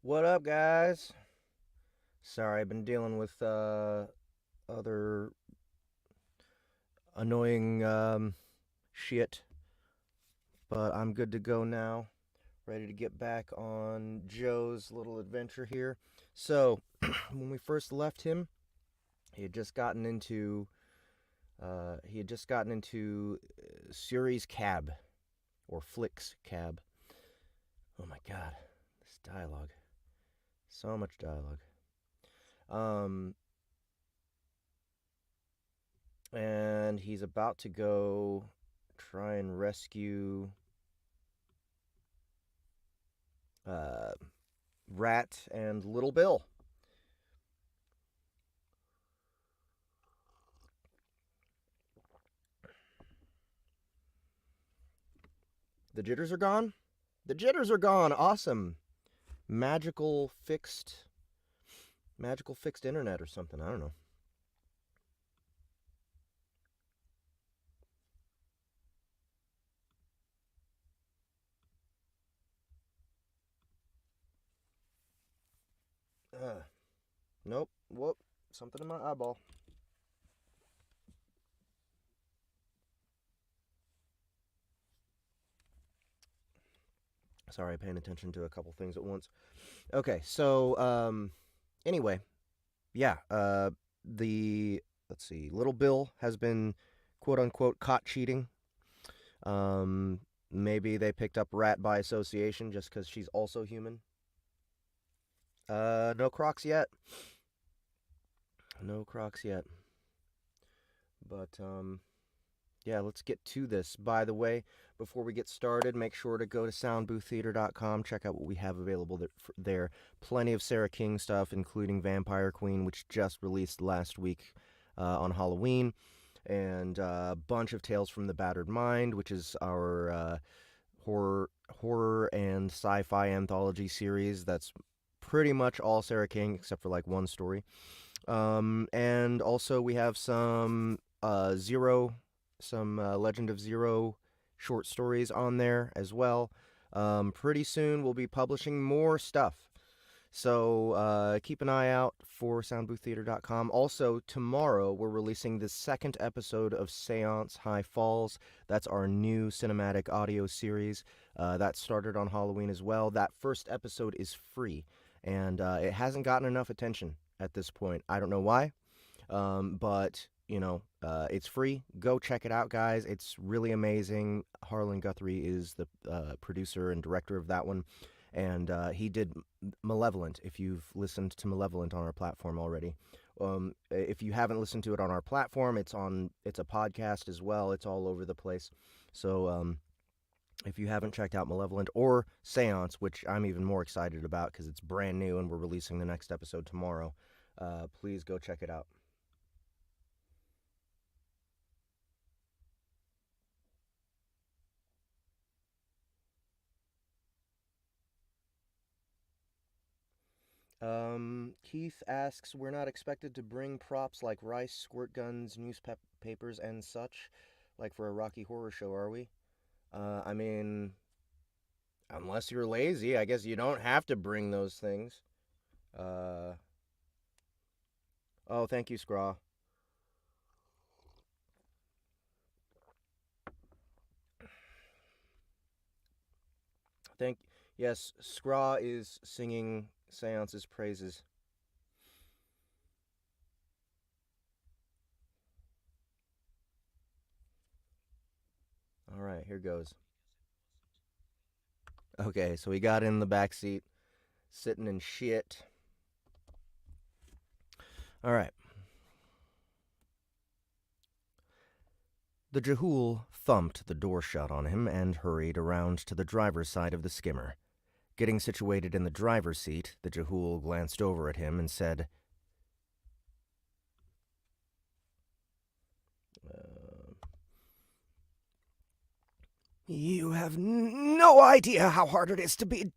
What up, guys? Sorry, I've been dealing with other annoying shit, but I'm good to go now. Ready to get back on Joe's little adventure here. So, when we first left him, he had just gotten into Syuri's cab or Flick's cab. Oh my god, this dialogue. So much dialogue. Um, and he's about to go try and rescue uh, Rat and Little Bill. The jitters are gone? The jitters are gone. Awesome. Magical fixed internet or something. I don't know. Nope. Whoop. Something in my eyeball. Sorry, paying attention to a couple things at once. Okay, so anyway, yeah, the let's see, Little Bill has been quote unquote caught cheating. Maybe they picked up Rat by association just because she's also human. No Crocs yet. No Crocs yet. But yeah, let's get to this. By the way, before we get started, make sure to go to soundbooththeater.com. Check out what we have available there. Plenty of Sarah King stuff, including Vampire Queen, which just released last week on Halloween, and a bunch of Tales from the Battered Mind, which is our horror and sci-fi anthology series. That's pretty much all Sarah King, except for like one story. And also we have some Legend of Zero short stories on there as well. Pretty soon we'll be publishing more stuff. So keep an eye out for soundbooththeater.com. Also, tomorrow we're releasing the second episode of Seance High Falls. That's our new cinematic audio series. That started on Halloween as well. That first episode is free, and it hasn't gotten enough attention at this point. I don't know why, but it's free. Go check it out, guys. It's really amazing. Harlan Guthrie is the producer and director of that one, and he did Malevolent, if you've listened to Malevolent on our platform already. If you haven't listened to it on our platform, it's a podcast as well. It's all over the place. So if you haven't checked out Malevolent or Seance, which I'm even more excited about because it's brand new and we're releasing the next episode tomorrow, please go check it out. Keith asks, we're not expected to bring props like rice, squirt guns, newspapers, and such, like for a Rocky Horror Show, are we? I mean, unless you're lazy, I guess you don't have to bring those things. Uh, oh, thank you, Scraw. Thank, yes, Scraw is singing Seance's praises. All right, here goes. Okay, so we got in the back seat, sitting in shit. All right. The Jehool thumped the door shut on him and hurried around to the driver's side of the skimmer. Getting situated in the driver's seat, the Jehool glanced over at him and said, "You have no idea how hard it is to be...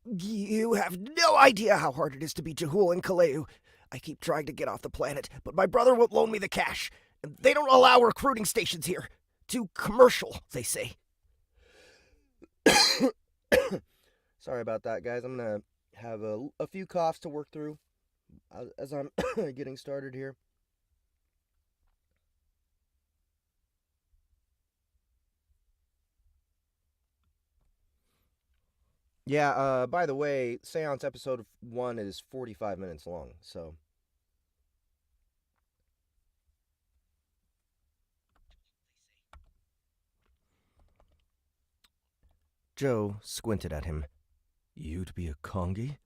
You have no idea how hard it is to be Jehool in Kaleu. I keep trying to get off the planet, but my brother won't loan me the cash. They don't allow recruiting stations here. Too commercial, they say." Sorry about that, guys. I'm gonna have a few coughs to work through as I'm getting started here. Yeah, by the way, Seance episode 1 is 45 minutes long, so. Joe squinted at him. You'd be a Kongi?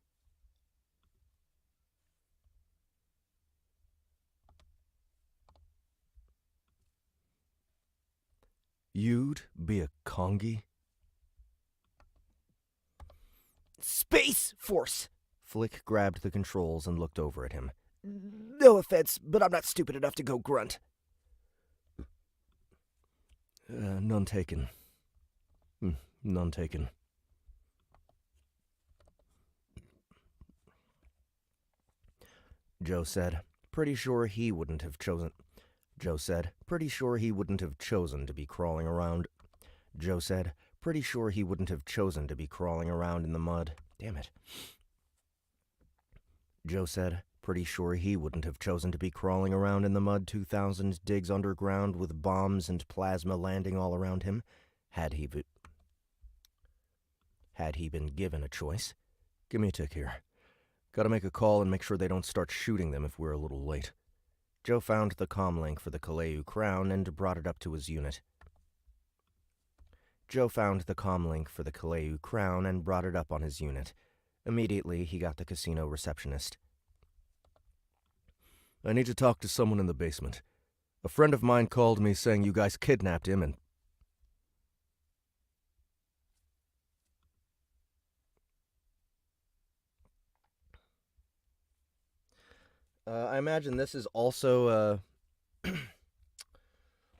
You'd be a Kongi? Space Force! Flick grabbed the controls and looked over at him. No offense, but I'm not stupid enough to go grunt. None taken. None taken. Joe said, pretty sure he wouldn't have chosen. Joe said, pretty sure he wouldn't have chosen to be crawling around. Joe said, pretty sure he wouldn't have chosen to be crawling around in the mud. Damn it. Joe said, pretty sure he wouldn't have chosen to be crawling around in the mud 2,000 digs underground with bombs and plasma landing all around him, had he been given a choice. Give me a tick here. Gotta make a call and make sure they don't start shooting them if we're a little late. Joe found the comm link for the Kaleu Crown and brought it up to his unit. Joe found the comm link for the Kaleu Crown and brought it up on his unit. Immediately, he got the casino receptionist. I need to talk to someone in the basement. A friend of mine called me saying you guys kidnapped him and... I imagine this is also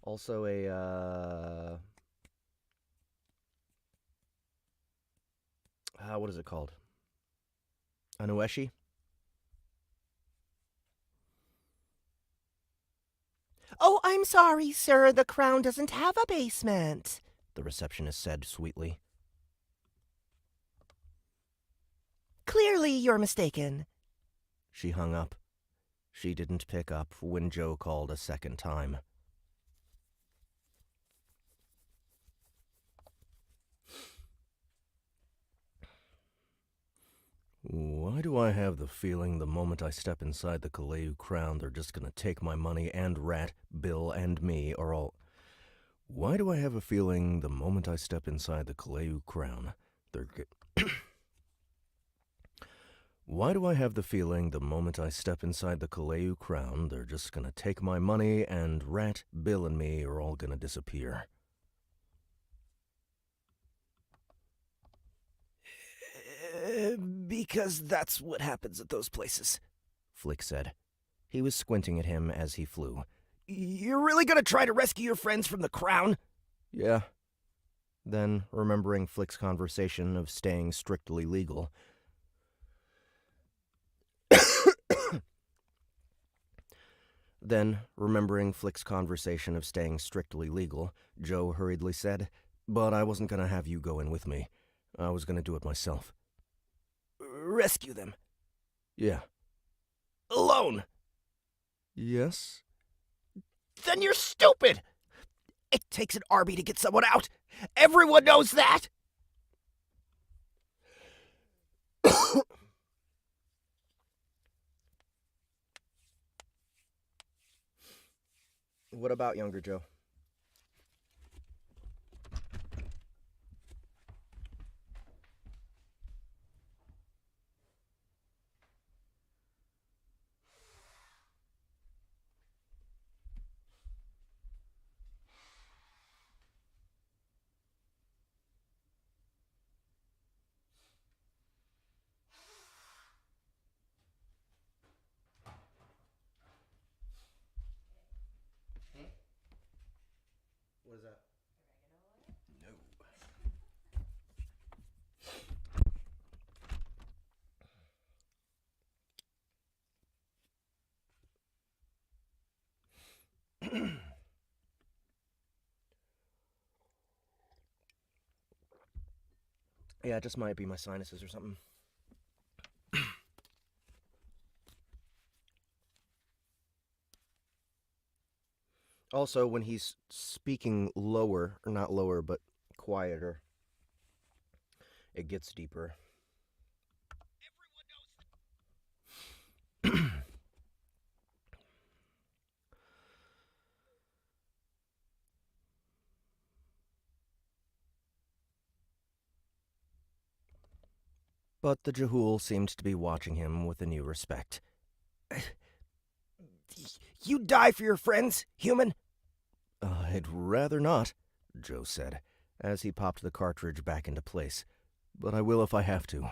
also a what is it called? Anueshi? Oh, I'm sorry, sir. The Crown doesn't have a basement, the receptionist said sweetly. Clearly you're mistaken. She hung up. She didn't pick up when Joe called a second time. Why do I have the feeling the moment I step inside the Kaleu Crown they're just gonna take my money and Rat, Bill, and me are all... Why do I have a feeling the moment I step inside the Kaleu Crown they're... Why do I have the feeling the moment I step inside the Kaleu Crown they're just gonna take my money and Rat, Bill, and me are all gonna disappear? Because that's what happens at those places, Flick said. He was squinting at him as he flew. You're really gonna try to rescue your friends from the Crown? Yeah. Then, remembering Flick's conversation of staying strictly legal... Then, remembering Flick's conversation of staying strictly legal, Joe hurriedly said, But I wasn't gonna have you go in with me. I was gonna do it myself. Rescue them? Yeah. Alone? Yes. Then you're stupid! It takes an army to get someone out! Everyone knows that! What about younger Joe? What is that? No. Yeah, it just might be my sinuses or something. Also, when he's speaking lower, or not lower, but quieter, it gets deeper. But the Jehul seemed to be watching him with a new respect. You die for your friends, human? I'd rather not, Joe said, as he popped the cartridge back into place. But I will if I have to.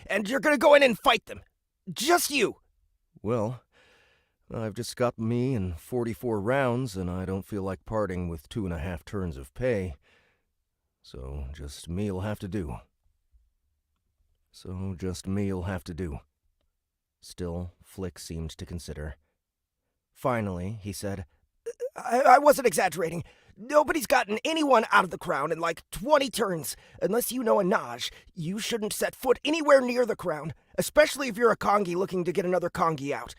And you're gonna go in and fight them? Just you? Well, I've just got me and 44 rounds, and I don't feel like parting with 2.5 turns of pay. So just me'll have to do. Still, Flick seemed to consider. Finally, he said, I wasn't exaggerating. Nobody's gotten anyone out of the crown in like 20 turns. Unless you know a Naj, you shouldn't set foot anywhere near the crown, especially if you're a Kongi looking to get another Kongi out.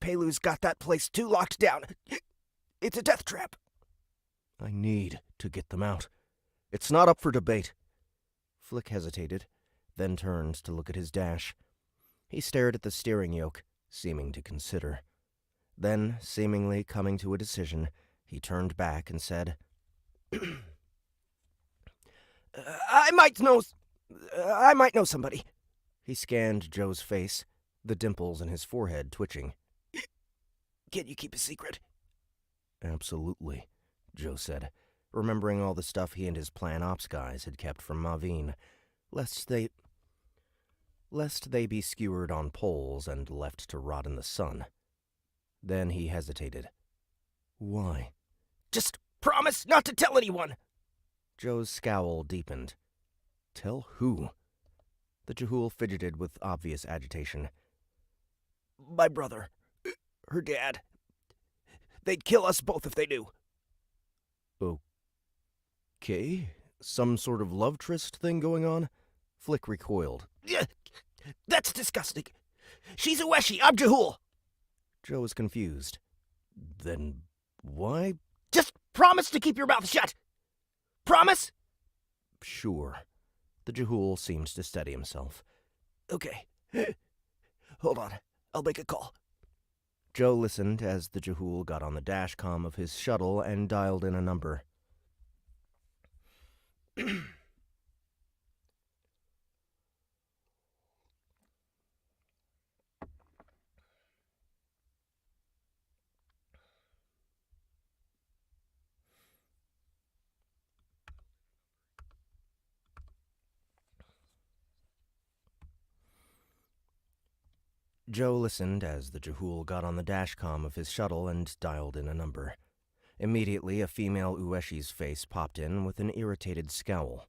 Pelu's got that place too locked down. It's a death trap. I need to get them out. It's not up for debate. Flick hesitated, then turned to look at his dash. He stared at the steering yoke, seeming to consider. Then, seemingly coming to a decision, he turned back and said, I might know somebody. He scanned Joe's face, the dimples in his forehead twitching. Can you keep a secret? Absolutely, Joe said, remembering all the stuff he and his Plan Ops guys had kept from Maveen, lest they be skewered on poles and left to rot in the sun. Then he hesitated. Why? Just promise not to tell anyone. Joe's scowl deepened. Tell who? The Jehul fidgeted with obvious agitation. My brother. Her dad. They'd kill us both if they knew. Okay. Some sort of love tryst thing going on? Flick recoiled. That's disgusting. She's a Weshi, I'm Jehul. Joe was confused. Then why? Just promise to keep your mouth shut. Promise? Sure. The Jehul seemed to steady himself. Okay. Hold on. I'll make a call. Joe listened as the Jehul got on the dashcom of his shuttle and dialed in a number. Joe listened as the Jehul got on the dashcom of his shuttle and dialed in a number. Immediately, a female Ueshi's face popped in with an irritated scowl.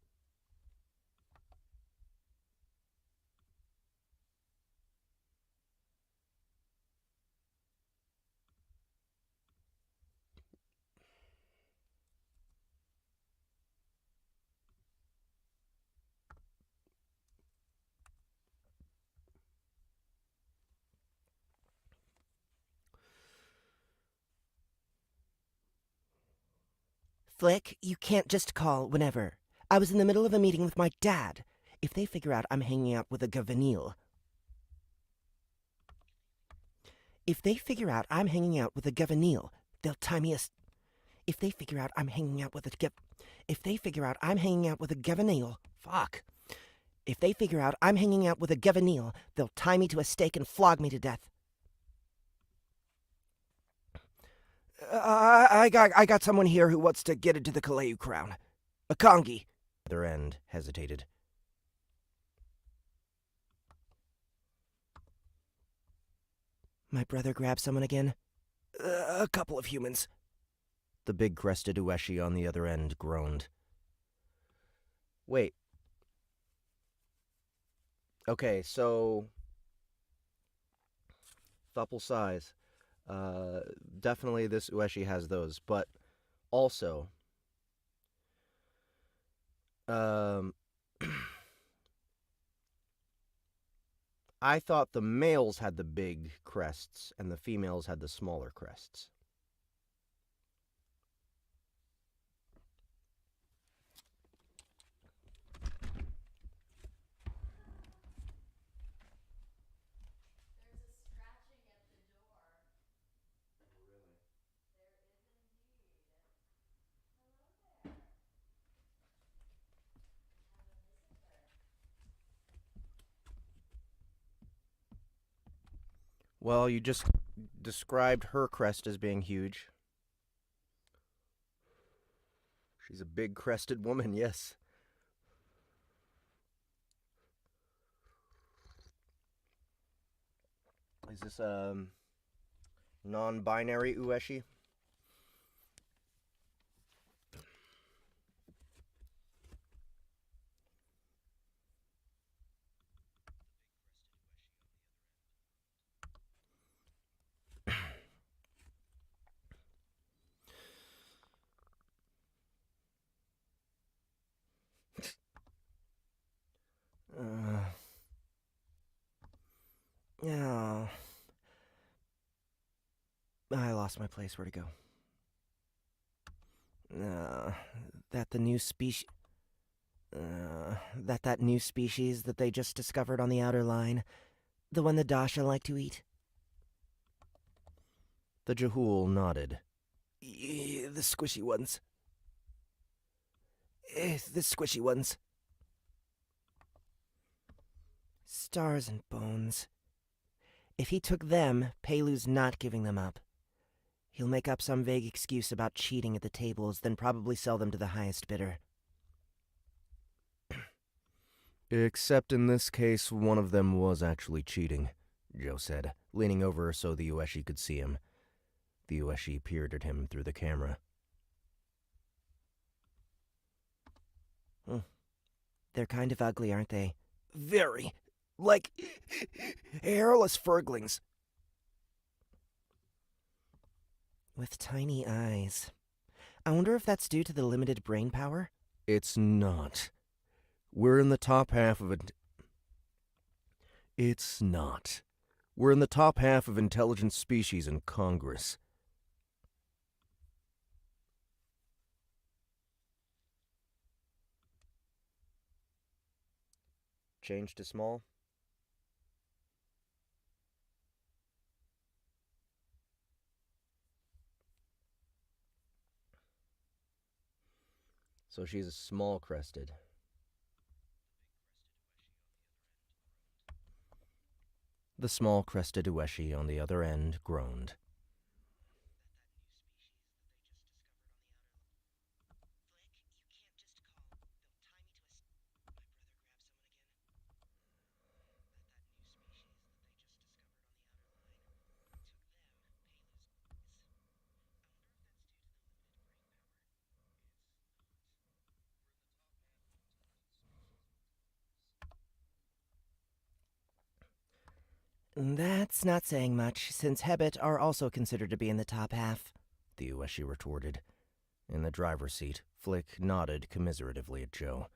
Flick, you can't just call whenever. I was in the middle of a meeting with my dad. If they figure out I'm hanging out with a Gavanil... If they figure out I'm hanging out with a Gavanil, they'll tie me a... If they figure out I'm hanging out with a If they figure out I'm hanging out with a Gavanil... Fuck. If they figure out I'm hanging out with a Gavanil, they'll tie me to a stake and flog me to death. I got someone here who wants to get into the Kaleu crown. A Kongi. The other end hesitated. My brother grabbed someone again? A couple of humans. The big-crested Ueshi on the other end groaned. Wait. Okay, so... Thuple size. Definitely this Ueshi has those, but also... I thought the males had the big crests and the females had the smaller crests. Well, you just described her crest as being huge. She's a big crested woman, yes. Is this non-binary Ueshi? Oh. I lost my place. Where'd it go? That the new species... that new species that they just discovered on the outer line. The one the Dasha like to eat. The Jahul nodded. The squishy ones. The squishy ones. Stars and bones. If he took them, Pelu's not giving them up. He'll make up some vague excuse about cheating at the tables, then probably sell them to the highest bidder. Except in this case, one of them was actually cheating, Joe said, leaning over so the Ueshi could see him. The Ueshi peered at him through the camera. They're kind of ugly, aren't they? Very. Like hairless furglings. With tiny eyes. I wonder if that's due to the limited brain power? It's not. We're in the top half of it. It's not. We're in the top half of intelligent species in Congress. Change to small. So she's a small-crested. The small-crested Ueshi on the other end groaned. That's not saying much, since Hebet are also considered to be in the top half, the Ueshi retorted. In the driver's seat, Flick nodded commiseratively at Joe.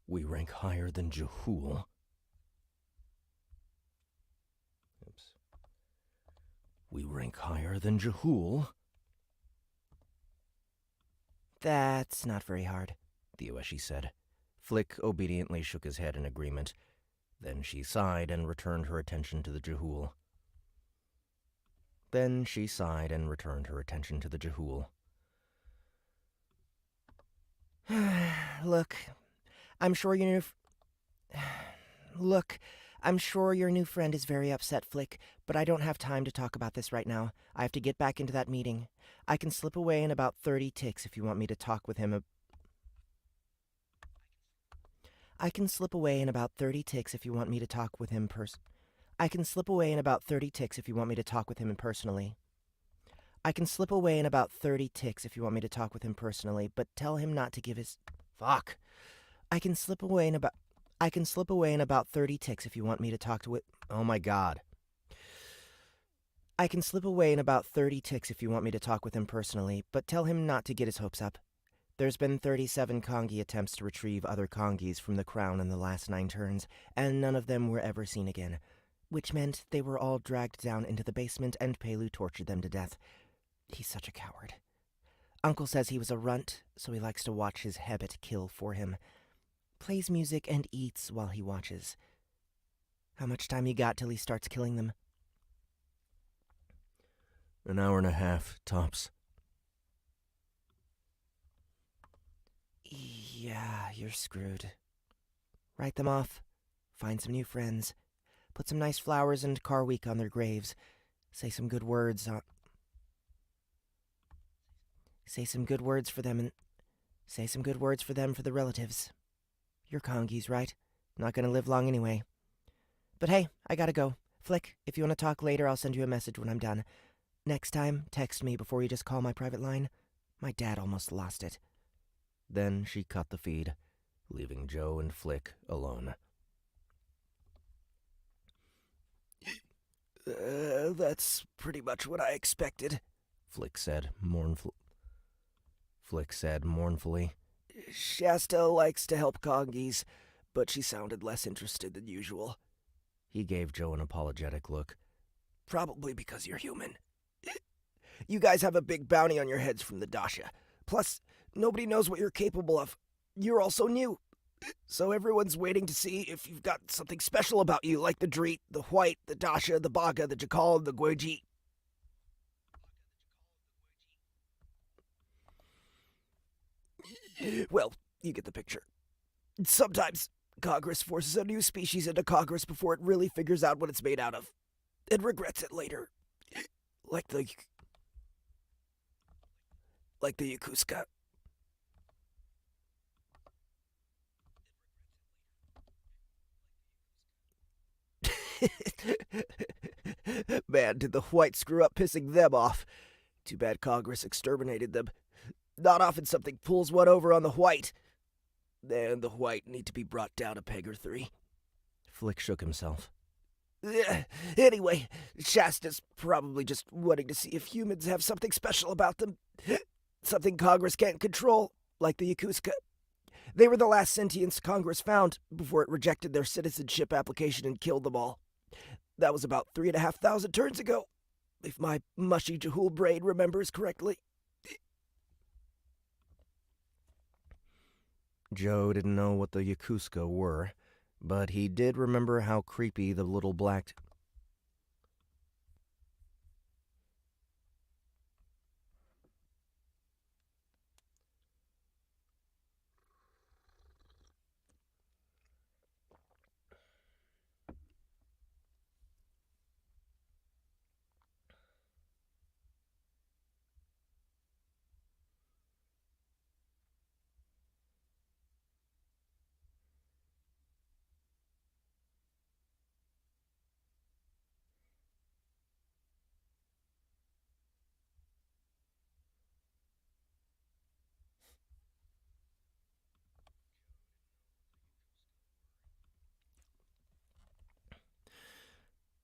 We rank higher than Jahul. Oops. We rank higher than Jahul? That's not very hard, the Ueshi said. Flick obediently shook his head in agreement. Then she sighed and returned her attention to the Jahul. Look, I'm sure your new friend is very upset, Flick, but I don't have time to talk about this right now. I have to get back into that meeting. I can slip away in about 30 ticks if you want me to talk with him. I can slip away in about 30 ticks if you want me to talk with him personally. I can slip away in about 30 ticks if you want me to talk with him personally, but tell him not to give his... Fuck. I can slip away in about 30 ticks if you want me to talk to it. Oh my god. I can slip away in about 30 ticks if you want me to talk with him personally, but tell him not to get his hopes up. There's been 37 Kongi attempts to retrieve other Kongis from the crown in the last 9 turns, and none of them were ever seen again, which meant they were all dragged down into the basement and Pelu tortured them to death. He's such a coward. Uncle says he was a runt, so he likes to watch his Hebet kill for him. Plays music and eats while he watches. How much time you got till he starts killing them? An hour and a half, tops. Yeah, you're screwed. Write them off. find some new friends, put some nice flowers and car week on their graves, say some good words for them for the relatives. You're Kongies, right? Not gonna live long anyway. But hey, I gotta go. Flick, if you want to talk later, I'll send you a message when I'm done. Next time, text me before you just call my private line. My dad almost lost it. Then she cut the feed, leaving Joe and Flick alone. That's pretty much what I expected, Flick said mournfully. Shasta likes to help Kongies, but she sounded less interested than usual. He gave Joe an apologetic look. Probably because you're human. You guys have a big bounty on your heads from the Dasha. Plus, nobody knows what you're capable of. You're also new. So everyone's waiting to see if you've got something special about you, like the Dreet, the White, the Dasha, the Baga, the Jakal, and the Gweji. Well, you get the picture. Sometimes Congress forces a new species into Congress before it really figures out what it's made out of, and regrets it later. Like the Yakuska. Man, did the White screw up pissing them off. Too bad Congress exterminated them. Not often something pulls one over on the White. And the White need to be brought down a peg or three. Flick shook himself. Anyway, Shasta's probably just wanting to see if humans have something special about them. Something Congress can't control, like the Yakuska. They were the last sentients Congress found before it rejected their citizenship application and killed them all. That was about 3,500 turns ago, if my mushy Jahul brain remembers correctly. Joe didn't know what the Yakuska were, but he did remember how creepy the little black...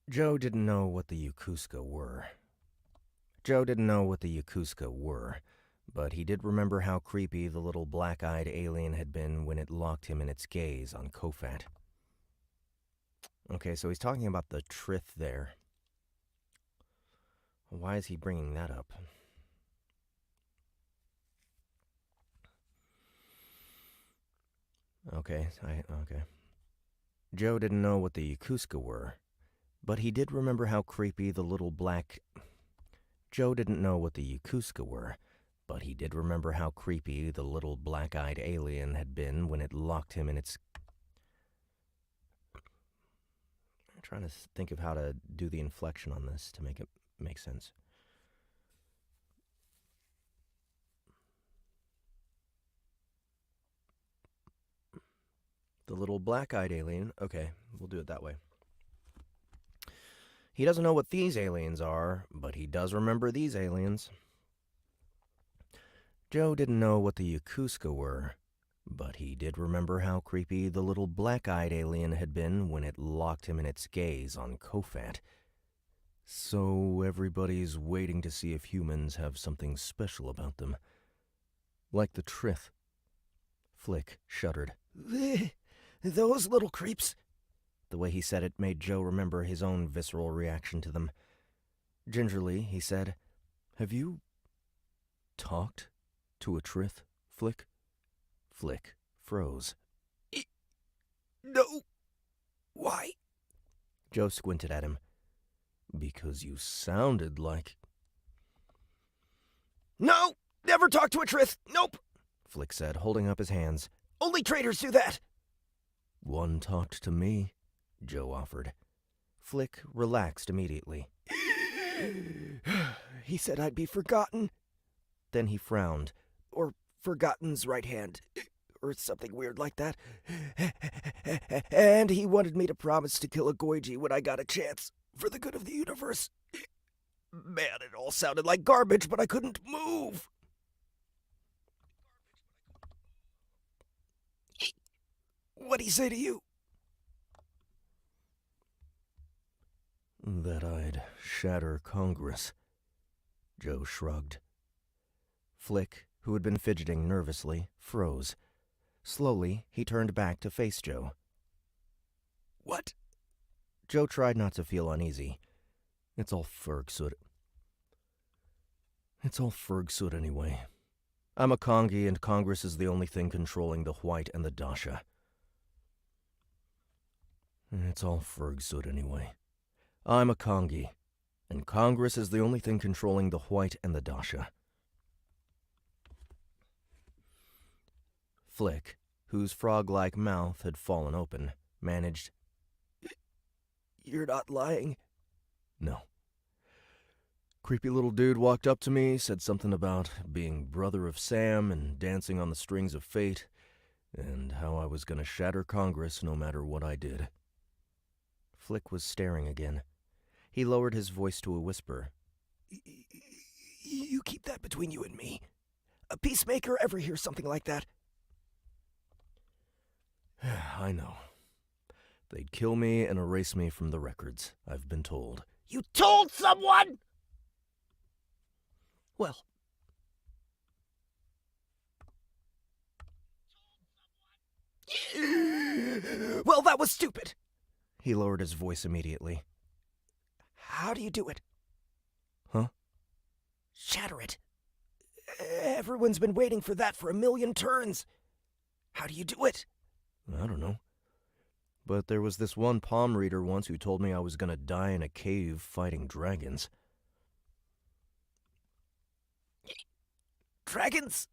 Joe didn't know what the Yakuska were, but he did remember how creepy the little black-eyed alien had been when it locked him in its gaze on Kofat. Okay, so he's talking about the Trith there. Why is he bringing that up? Okay. Joe didn't know what the Yakuska were, but he did remember how creepy the little black... Joe didn't know what the Yakuska were, but he did remember how creepy the little black-eyed alien had been when it locked him in its... I'm trying to think of how to do the inflection on this to make it make sense. The little black-eyed alien... Okay, we'll do it that way. He doesn't know what these aliens are, but he does remember these aliens. Joe didn't know what the Yakuska were, but he did remember how creepy the little black-eyed alien had been when it locked him in its gaze on Kofat. So everybody's waiting to see if humans have something special about them. Like the Trith. Flick shuddered. Those little creeps. The way he said it made Joe remember his own visceral reaction to them. Gingerly, he said, "Have you talked to a Trith, Flick?" Flick froze. No. Why? Joe squinted at him. Because you sounded like... No! Never talk to a Trith! Nope! Flick said, holding up his hands. Only traitors do that! One talked to me, Joe offered. Flick relaxed immediately. He said I'd be forgotten. Then he frowned. Or forgotten's right hand. Or something weird like that. And he wanted me to promise to kill a Goiji when I got a chance, for the good of the universe. Man, it all sounded like garbage, but I couldn't move. What'd he say to you? That I'd shatter Congress. Joe shrugged. Flick, who had been fidgeting nervously, froze. Slowly, he turned back to face Joe. What? Joe tried not to feel uneasy. It's all Fergsoot. It's all Fergsoot anyway. I'm a Kongi, and Congress is the only thing controlling the White and the Dasha. It's all Fergsoot anyway. I'm a Kongi, and Congress is the only thing controlling the White and the Dasha. Flick, whose frog-like mouth had fallen open, managed, You're not lying. No. Creepy little dude walked up to me, said something about being brother of Sam and dancing on the strings of fate, and how I was going to shatter Congress no matter what I did. Flick was staring again. He lowered his voice to a whisper. You keep that between you and me. A peacemaker ever hears something like that? I know. They'd kill me and erase me from the records, I've been told. You told someone?! Well, Well, that was stupid. he lowered his voice immediately. How do you do it? Huh? Shatter it. Everyone's been waiting for that for 1,000,000 turns. How do you do it? I don't know. But there was this one palm reader once who told me I was going to die in a cave fighting dragons. Dragons?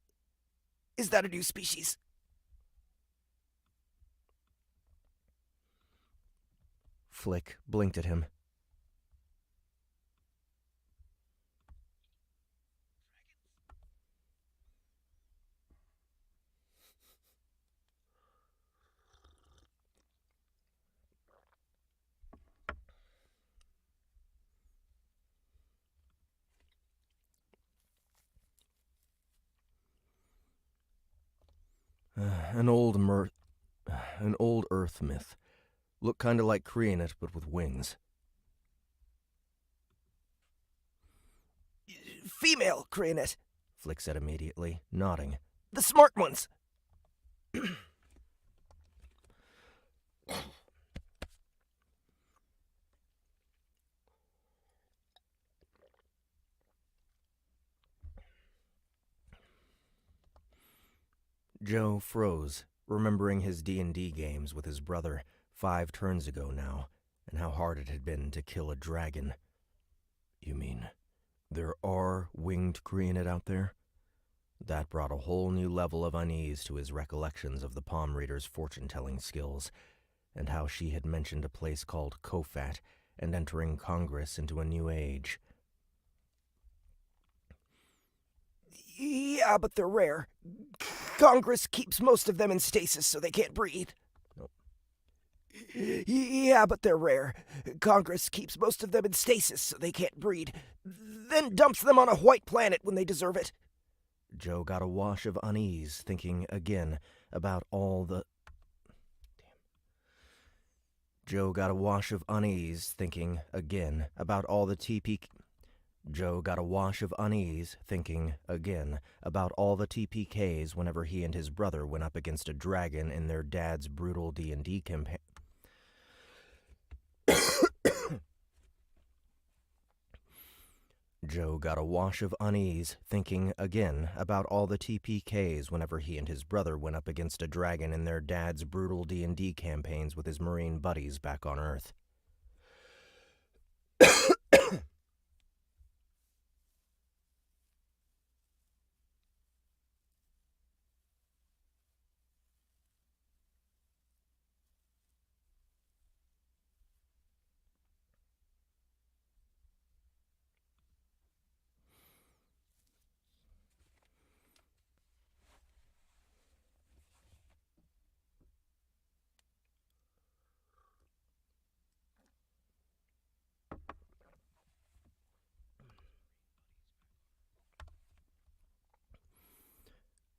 Is that a new species? Flick blinked at him. An old Earth myth. Looked kinda like Kreenet, but with wings. Female, Kreenet. Flick said immediately, nodding. The smart ones. Joe froze, remembering his D&D games with his brother 5 turns ago now, and how hard it had been to kill a dragon. You mean, there are winged Kreenet out there? That brought a whole new level of unease to his recollections of the palm reader's fortune-telling skills, and how she had mentioned a place called Kofat and entering Congress into a new age. Yeah, but they're rare. Congress keeps most of them in stasis so they can't breathe. Nope. Yeah, but they're rare. Congress keeps most of them in stasis so they can't breed, then dumps them on a white planet when they deserve it. Joe got a wash of unease, thinking again about all the... Joe got a wash of unease, thinking again about all the TPKs whenever he and his brother went up against a dragon in their dad's brutal D&D campaign. Joe got a wash of unease, thinking again about all the TPKs whenever he and his brother went up against a dragon in their dad's brutal D&D campaigns with his Marine buddies back on Earth.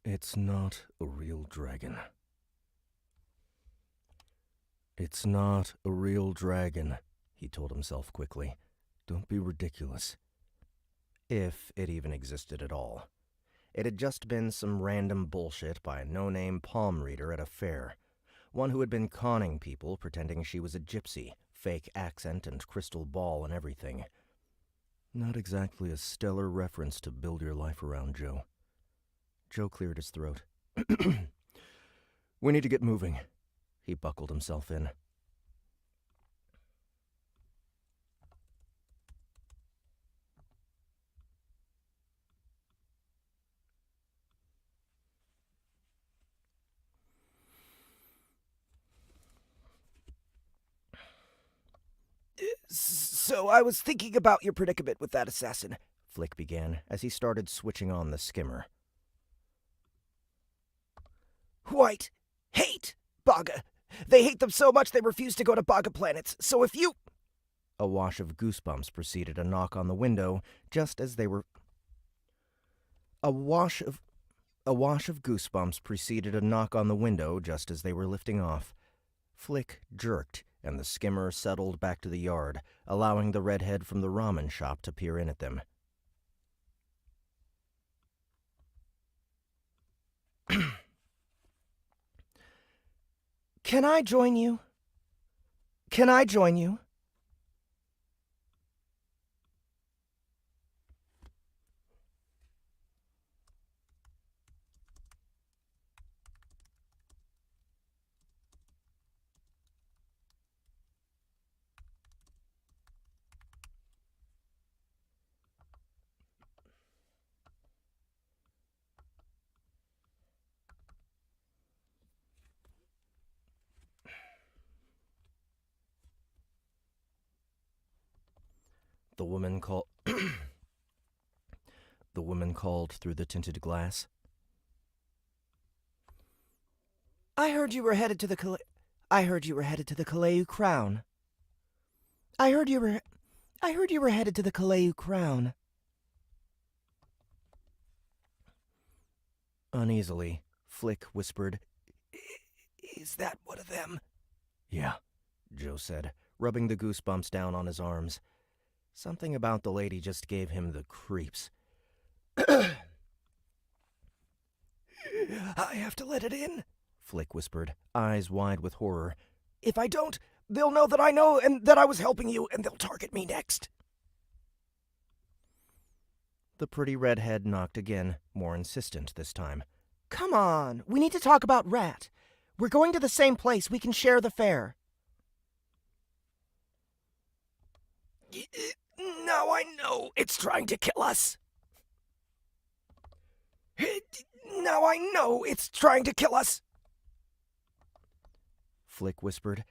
It's not a real dragon. It's not a real dragon, he told himself quickly. Don't be ridiculous. If it even existed at all. It had just been some random bullshit by a no-name palm reader at a fair. One who had been conning people, pretending she was a gypsy, fake accent and crystal ball and everything. Not exactly a stellar reference to build your life around, Joe. Joe cleared his throat. We need to get moving. He buckled himself in. So I was thinking about your predicament with that assassin, Flick began as he started switching on the skimmer. White hate Baga. They hate them so much they refuse to go to Baga planets. So if you... A wash of goosebumps preceded a knock on the window just as they were... A wash of goosebumps preceded a knock on the window just as they were lifting off. Flick jerked, and the skimmer settled back to the yard, allowing the redhead from the ramen shop to peer in at them. Can I join you? Can I join you? The woman called through the tinted glass. I heard you were headed to the Kaleu Crown. I heard you were headed to the Kaleu Crown. Uneasily, Flick whispered, Is that one of them? Yeah, Joe said, rubbing the goosebumps down on his arms. Something about the lady just gave him the creeps. I have to let it in, Flick whispered, eyes wide with horror. If I don't, they'll know that I know and that I was helping you, and they'll target me next. The pretty redhead knocked again, more insistent this time. Come on, we need to talk about Rat. We're going to the same place. We can share the fare. Now I know it's trying to kill us. Now I know it's trying to kill us. Flick whispered.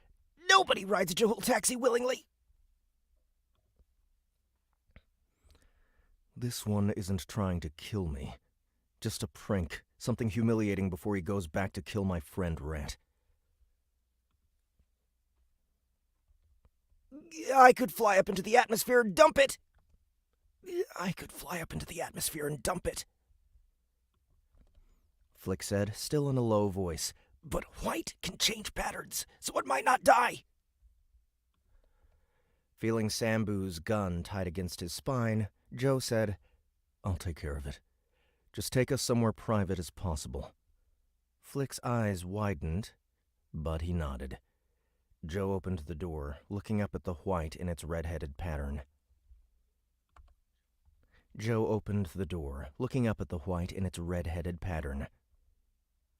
Nobody rides a Jahul taxi willingly. This one isn't trying to kill me. Just a prank, something humiliating before he goes back to kill my friend Rat. I could fly up into the atmosphere and dump it. Flick said, still in a low voice. But White can change patterns, so it might not die. Feeling Sambu's gun tied against his spine, Joe said, I'll take care of it. Just take us somewhere private as possible. Flick's eyes widened, but he nodded. Joe opened the door, looking up at the white in its red-headed pattern.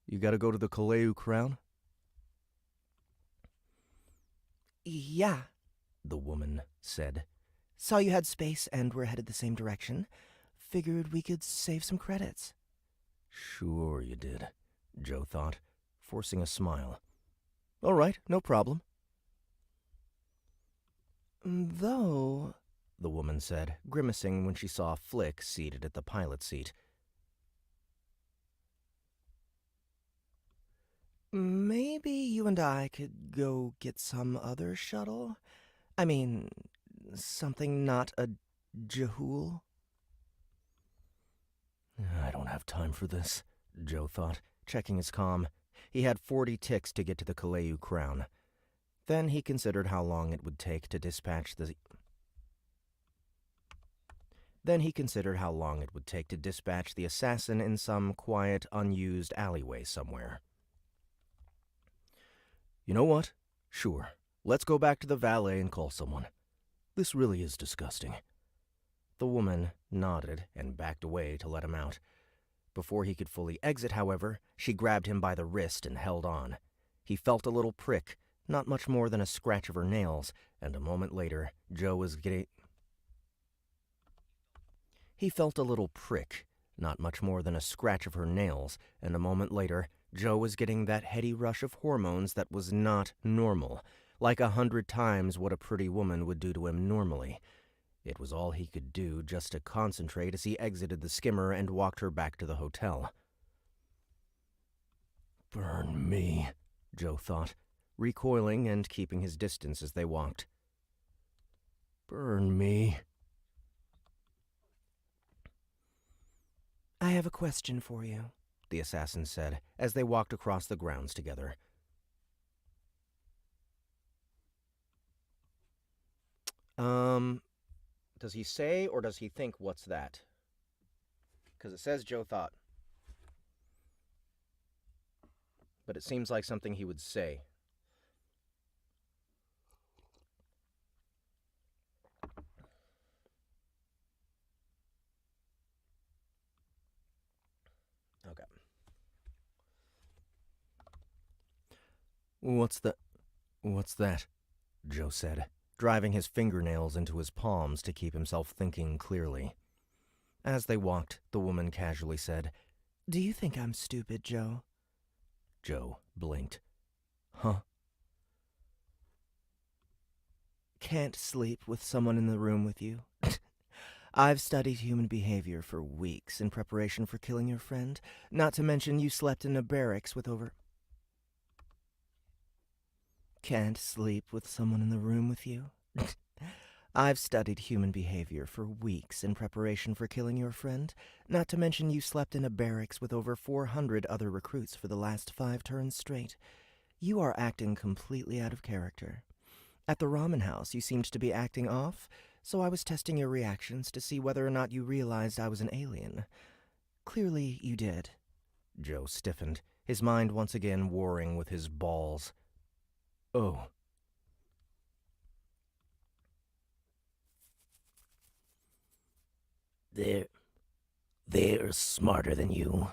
You gotta go to the Kaleu Crown? Yeah, The woman said. saw you had space and we're headed the same direction. Figured we could save some credits. Sure you did, Joe thought, forcing a smile. All right, no problem. Though, The woman said, grimacing when she saw Flick seated at the pilot seat. maybe you and I could go get some other shuttle? I mean, something not a Jahul? I don't have time for this, Joe thought, checking his comm. He had 40 ticks to get to the Kaleu crown. Then he considered how long it would take to dispatch the assassin in some quiet, unused alleyway somewhere. You know what? Sure. Let's go back to the valet and call someone. This really is disgusting. The woman nodded and backed away to let him out. Before he could fully exit, however, she grabbed him by the wrist and held on. He felt a little prick, not much more than a scratch of her nails, and a moment later, Joe was getting... He felt a little prick, not much more than a scratch of her nails, and a moment later, Joe was getting that heady rush of hormones that was not normal, like 100 times what a pretty woman would do to him normally. It was all he could do just to concentrate as he exited the skimmer and walked her back to the hotel. Burn me, Joe thought, recoiling and keeping his distance as they walked. Burn me. I have a question for you, the assassin said as they walked across the grounds together. Does he say or does he think what's that? Because it says Joe thought. But it seems like something he would say. Okay. What's that? Joe said, driving his fingernails into his palms to keep himself thinking clearly. As they walked, the woman casually said, Do you think I'm stupid, Joe? Joe blinked. Huh? Can't sleep with someone in the room with you? I've studied human behavior for weeks in preparation for killing your friend, not to mention you slept in a barracks with over... Can't sleep with someone in the room with you? I've studied human behavior for weeks in preparation for killing your friend, not to mention you slept in a barracks with over 400 other recruits for the last 5 turns straight. You are acting completely out of character. At the ramen house, you seemed to be acting off, so I was testing your reactions to see whether or not you realized I was an alien. Clearly, you did. Joe stiffened, his mind once again warring with his balls. Oh. They're smarter than you,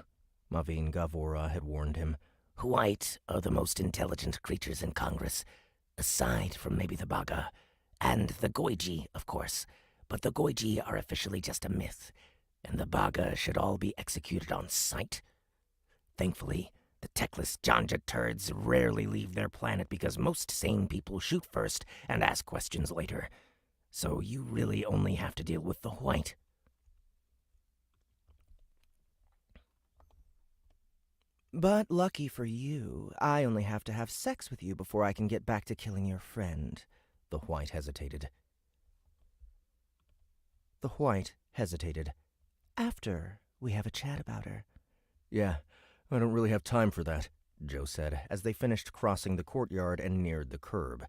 Maveen Gavora had warned him. White are the most intelligent creatures in Congress, aside from maybe the Baga, and the Goiji, of course. But the Goiji are officially just a myth, and the Baga should all be executed on sight. Thankfully, the techless Janja turds rarely leave their planet because most sane people shoot first and ask questions later. So you really only have to deal with the white. But lucky for you, I only have to have sex with you before I can get back to killing your friend. The white hesitated. After we have a chat about her. Yeah, I don't really have time for that, Joe said, as they finished crossing the courtyard and neared the curb.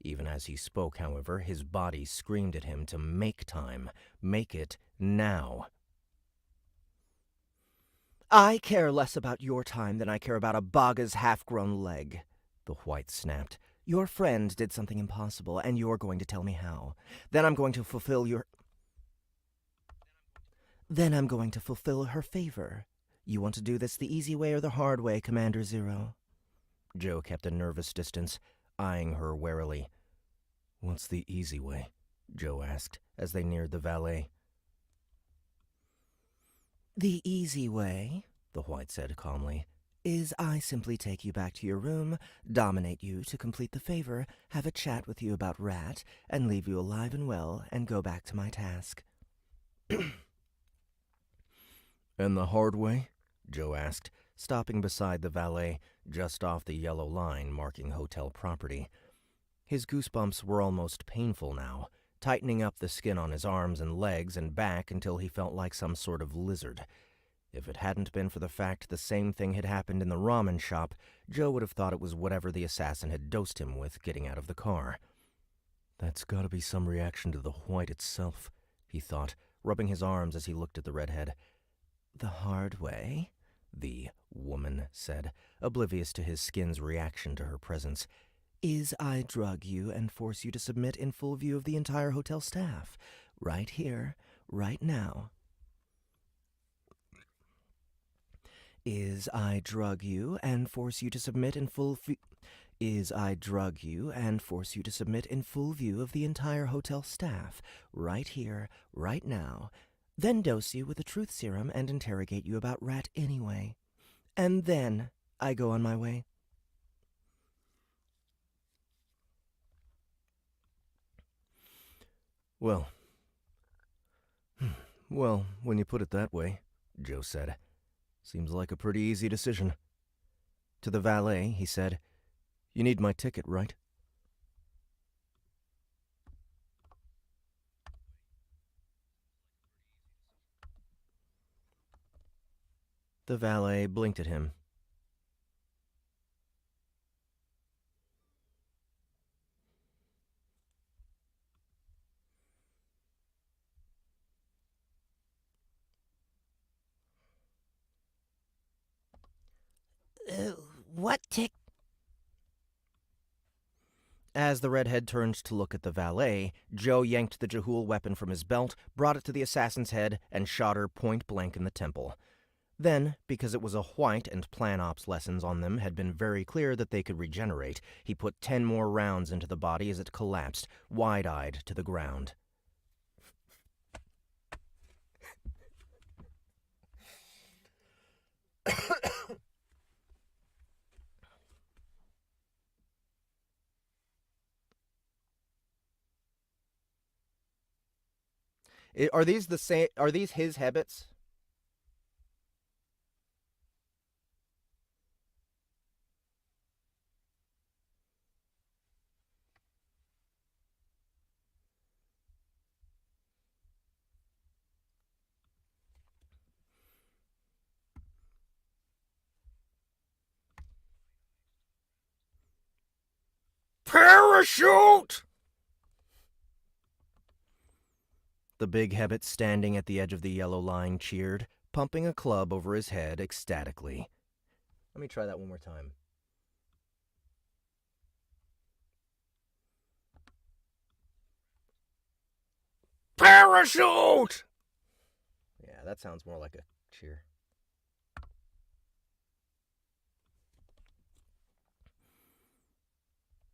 Even as he spoke, however, his body screamed at him to make time. Make it now. I care less about your time than I care about a Baga's half-grown leg, the white snapped. Your friend did something impossible, and you're going to tell me how. Then I'm going to fulfill her favor. You want to do this the easy way or the hard way, Commander Zero? Joe kept a nervous distance, eyeing her warily. What's the easy way? Joe asked, as they neared the valet. The easy way, the white said calmly, is I simply take you back to your room, dominate you to complete the favor, have a chat with you about Rat, and leave you alive and well, and go back to my task. And the hard way? Joe asked, stopping beside the valet, just off the yellow line marking hotel property. His goosebumps were almost painful now, tightening up the skin on his arms and legs and back until he felt like some sort of lizard. If it hadn't been for the fact the same thing had happened in the ramen shop, Joe would have thought it was whatever the assassin had dosed him with getting out of the car. That's gotta be some reaction to the white itself, he thought, rubbing his arms as he looked at the redhead. The hard way? The woman said, oblivious to his skin's reaction to her presence. Is I drug you and force you to submit in full view of the entire hotel staff. Right here, right now. Is I drug you and force you to submit in full Is I drug you and force you to submit in full view of the entire hotel staff, right here, right now, then dose you with the truth serum and interrogate you about Rat anyway. And then I go on my way. Well, when you put it that way, Joe said, seems like a pretty easy decision. To the valet, he said, You need my ticket, right? The valet blinked at him. What tick? As the redhead turned to look at the valet, Joe yanked the Jehul weapon from his belt, brought it to the assassin's head, and shot her point blank in the temple. Then, because it was a white and plan ops lessons on them had been very clear that they could regenerate, he put 10 more rounds into the body as it collapsed, wide-eyed to the ground. Are these the same? Are these his habits? Parachute! The big habit standing at the edge of the yellow line cheered, pumping a club over his head ecstatically. Let me try that one more time. Parachute! Yeah, that sounds more like a cheer.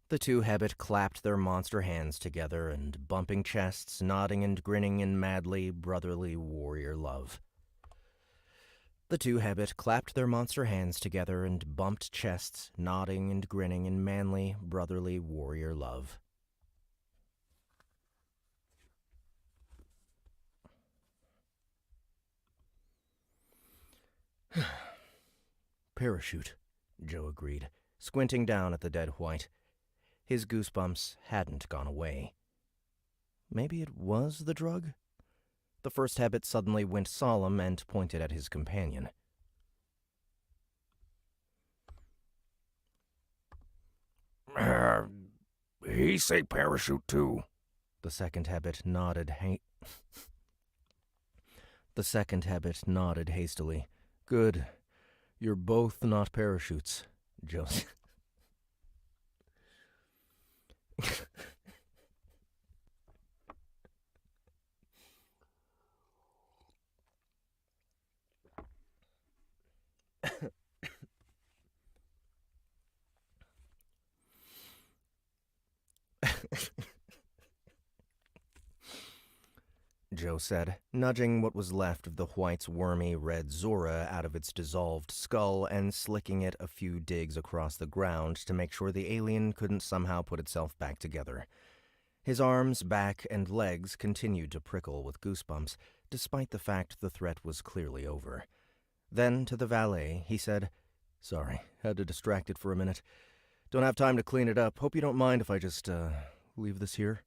The two habit clapped their monster hands together and, bumping chests, nodding and grinning in madly brotherly warrior love. The two habit clapped their monster hands together and bumped chests, nodding and grinning in manly brotherly warrior love. Parachute, Joe agreed, squinting down at the dead white. His goosebumps hadn't gone away. Maybe it was the drug? The first habit suddenly went solemn and pointed at his companion. He say parachute too. The second habit nodded The second habit nodded hastily. Good. You're both not parachutes, Joe said. Joe said, nudging what was left of the white's wormy red Zora out of its dissolved skull and slicking it a few digs across the ground to make sure the alien couldn't somehow put itself back together. His arms, back, and legs continued to prickle with goosebumps, despite the fact the threat was clearly over. Then, to the valet, he said, Sorry, had to distract it for a minute. Don't have time to clean it up. Hope you don't mind if I just, leave this here?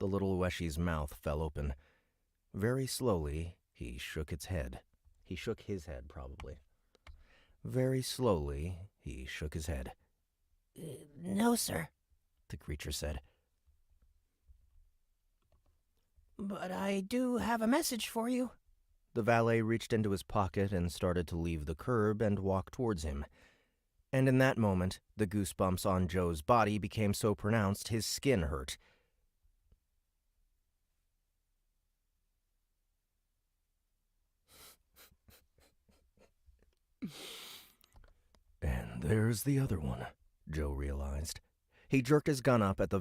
The little Weshy's mouth fell open. Very slowly, he shook its head. He shook his head, probably. Very slowly, he shook his head. No, sir, the creature said. But I do have a message for you. The valet reached into his pocket and started to leave the curb and walk towards him. And in that moment, the goosebumps on Joe's body became so pronounced his skin hurt. And there's the other one, Joe realized. He jerked his gun up at the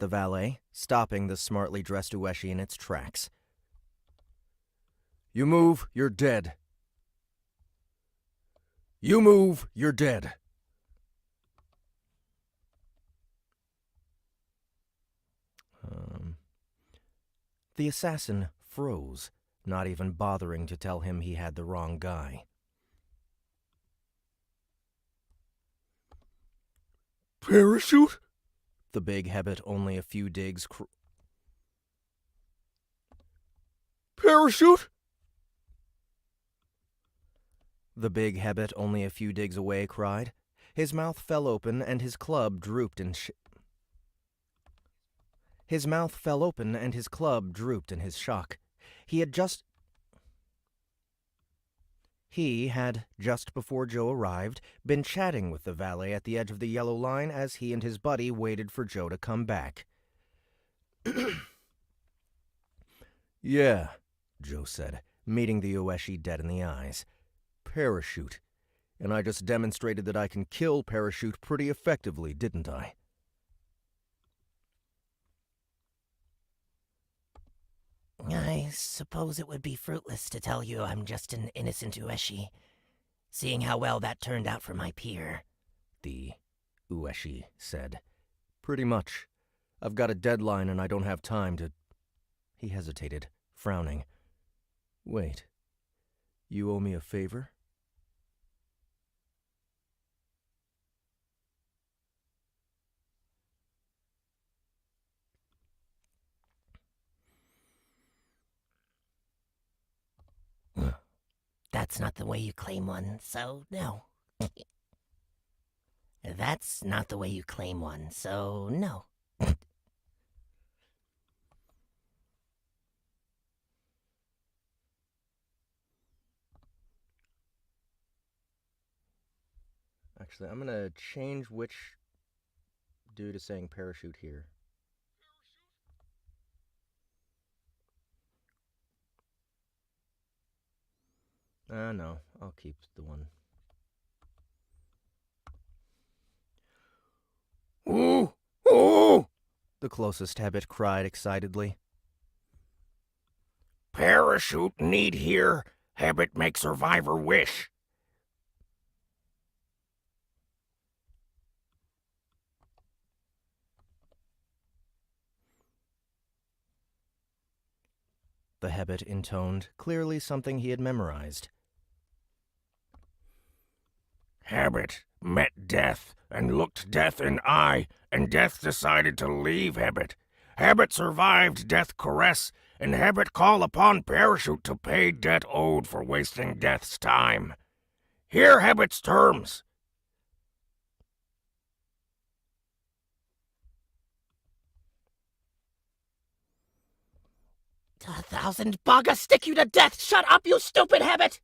valet, stopping the smartly dressed Ueshi in its tracks. You move, you're dead. You move, you're dead. The assassin froze, not even bothering to tell him he had the wrong guy. Parachute? The big Hebbit only a few digs Parachute? The big Hebbit only a few digs away cried. His mouth fell open and his club drooped in His mouth fell open and his club drooped in his shock. He had, just before Joe arrived, been chatting with the valet at the edge of the yellow line as he and his buddy waited for Joe to come back. Yeah, Joe said, meeting the Ueshi dead in the eyes. Parachute. And I just demonstrated that I can kill Parachute pretty effectively, didn't I? I suppose it would be fruitless to tell you I'm just an innocent Ueshi, seeing how well that turned out for my peer, the Ueshi said. Pretty much. I've got a deadline and I don't have time to... He hesitated, frowning. Wait. You owe me a favor? That's not the way you claim one, so no. That's not the way you claim one, so no. Actually, I'm gonna change which dude is saying parachute here. No, I'll keep the one. Ooh! Ooh! The closest Hebbit cried excitedly. Parachute need here. Hebbit make survivor wish. The Hebbit intoned, clearly something he had memorized. Hebbit met Death and looked Death in eye, and Death decided to leave Hebbit. Hebbit survived Death caress, and Hebbit call upon Parachute to pay debt owed for wasting Death's time. Hear Hebbit's terms. 1,000 Baga stick you to death! Shut up, you stupid Hebbit!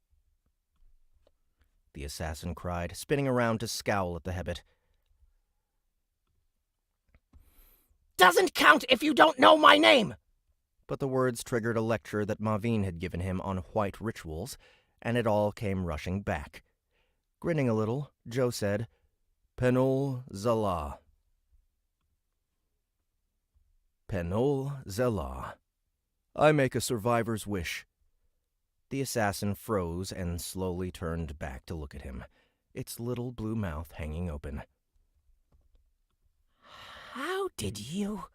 The assassin cried, spinning around to scowl at the Hebbit. Doesn't count if you don't know my name! But the words triggered a lecture that Maveen had given him on white rituals, and it all came rushing back. Grinning a little, Joe said, Penol Zala. Penol Zala. I make a survivor's wish. The assassin froze and slowly turned back to look at him, its little blue mouth hanging open. How did you...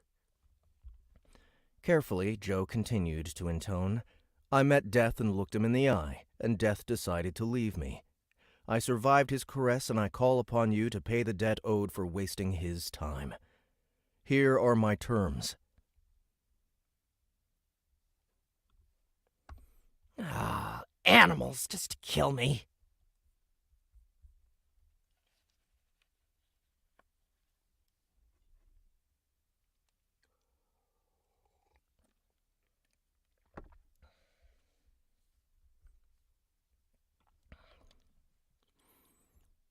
Carefully, Joe continued to intone, I met Death and looked him in the eye, and Death decided to leave me. I survived his caress, and I call upon you to pay the debt owed for wasting his time. Here are my terms. Ah, animals just kill me.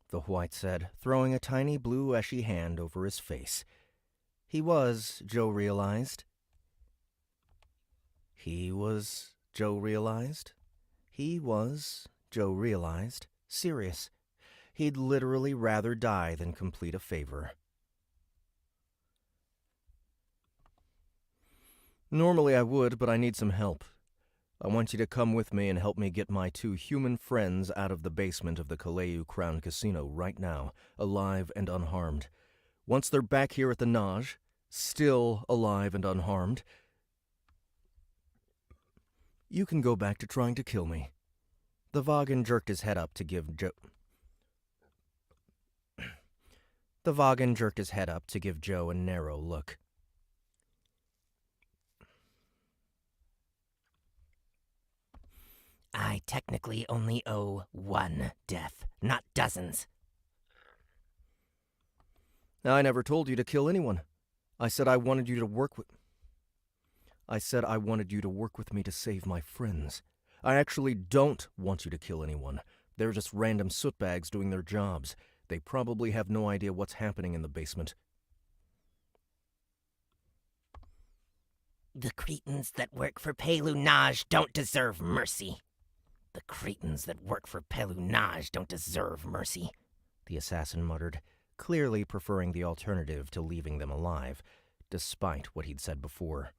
The White said, throwing a tiny blue eshy hand over his face. He was, Joe realized. He was, Joe realized, serious. He'd literally rather die than complete a favor. Normally I would, but I need some help. I want you to come with me and help me get my 2 human friends out of the basement of the Kaleu Crown Casino right now, alive and unharmed. Once they're back here at the Naj, still alive and unharmed, you can go back to trying to kill me. The Vagan jerked his head up to give Joe... a narrow look. I technically only owe 1 death, not dozens. I never told you to kill anyone. I said I wanted you to work with me to save my friends. I actually don't want you to kill anyone. They're just random sootbags doing their jobs. They probably have no idea what's happening in the basement. The cretins that work for Pelunaj don't deserve mercy. The assassin muttered, clearly preferring the alternative to leaving them alive, despite what he'd said before.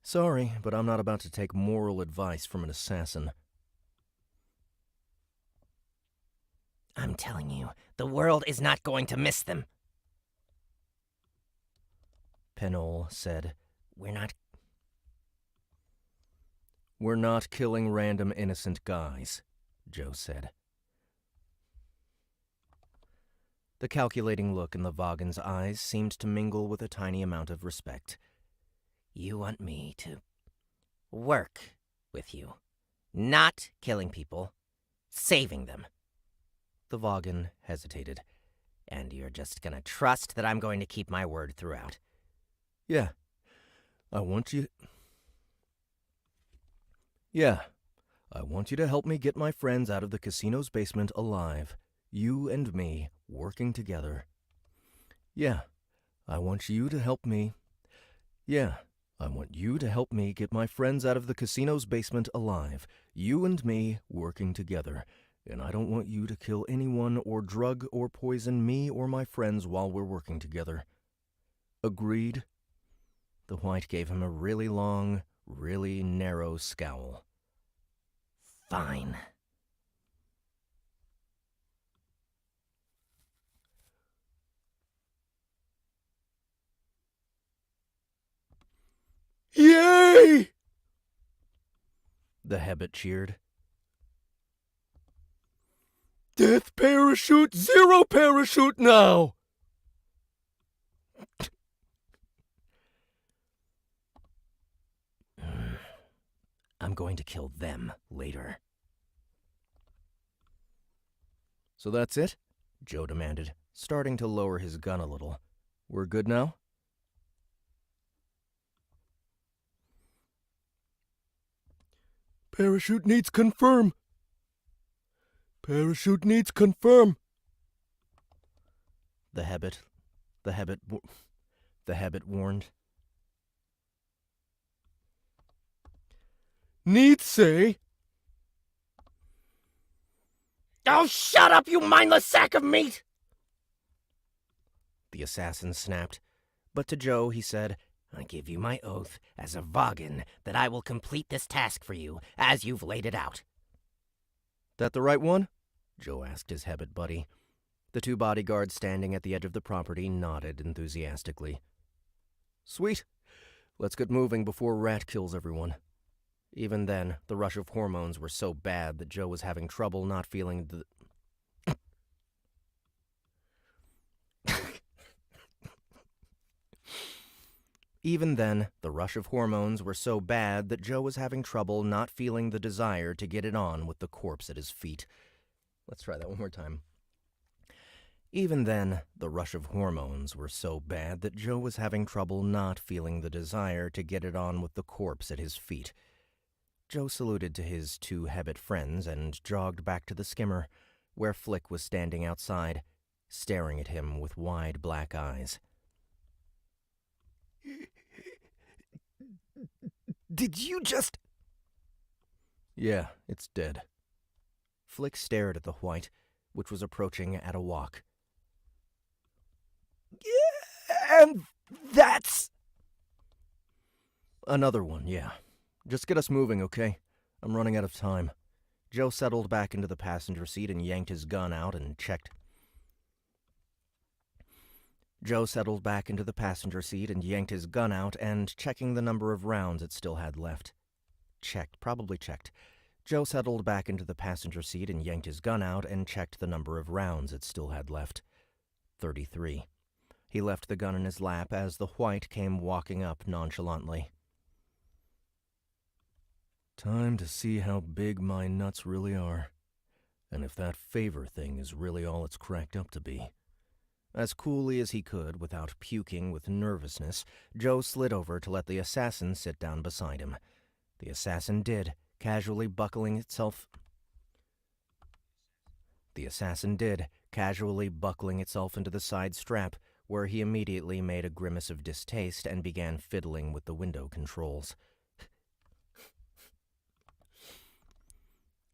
Sorry, but I'm not about to take moral advice from an assassin. I'm telling you, the world is not going to miss them. Penol said, We're not killing random innocent guys, Joe said. The calculating look in the Vagan's eyes seemed to mingle with a tiny amount of respect. You want me to work with you, not killing people, saving them. The Vagan hesitated. And you're just gonna trust that I'm going to keep my word throughout. Yeah, I want you to help me get my friends out of the casino's basement alive. You and me working together. Yeah, I want you to help me get my friends out of the casino's basement alive. You and me working together. And I don't want you to kill anyone or drug or poison me or my friends while we're working together. Agreed? The White gave him a really long, really narrow scowl. Fine. Yay! The Hebbit cheered. Death parachute, 0 parachute now! I'm going to kill them later. So that's it? Joe demanded, starting to lower his gun a little. We're good now? Parachute needs confirm. Parachute needs confirm. The Hebbit warned. Needs say. Oh, shut up, you mindless sack of meat! The assassin snapped, but to Joe he said, I give you my oath as a Vagan that I will complete this task for you as you've laid it out. That the right one? Joe asked his Hebbit buddy. The 2 bodyguards standing at the edge of the property nodded enthusiastically. Sweet. Let's get moving before Rat kills everyone. Even then, the rush of hormones were so bad that Joe was having trouble not feeling the... Even then, the rush of hormones were so bad that Joe was having trouble not feeling the desire to get it on with the corpse at his feet. Let's try that one more time. Even then, the rush of hormones were so bad that Joe was having trouble not feeling the desire to get it on with the corpse at his feet. Joe saluted to his two Hebbit friends and jogged back to the skimmer, where Flick was standing outside, staring at him with wide black eyes. Did you just... Yeah, it's dead. Flick stared at the white, which was approaching at a walk. And that's... Another one, yeah. Just get us moving, okay? I'm running out of time. Joe settled back into the passenger seat and yanked his gun out and checked. Checking the number of rounds it still had left. Probably checked. Joe settled back into the passenger seat and yanked his gun out and checked the number of rounds it still had left. 33. He left the gun in his lap as the white came walking up nonchalantly. Time to see how big my nuts really are, and if that favor thing is really all it's cracked up to be. As coolly as he could, without puking with nervousness, Joe slid over to let the assassin sit down beside him. The assassin did, casually buckling itself into the side strap, where he immediately made a grimace of distaste and began fiddling with the window controls.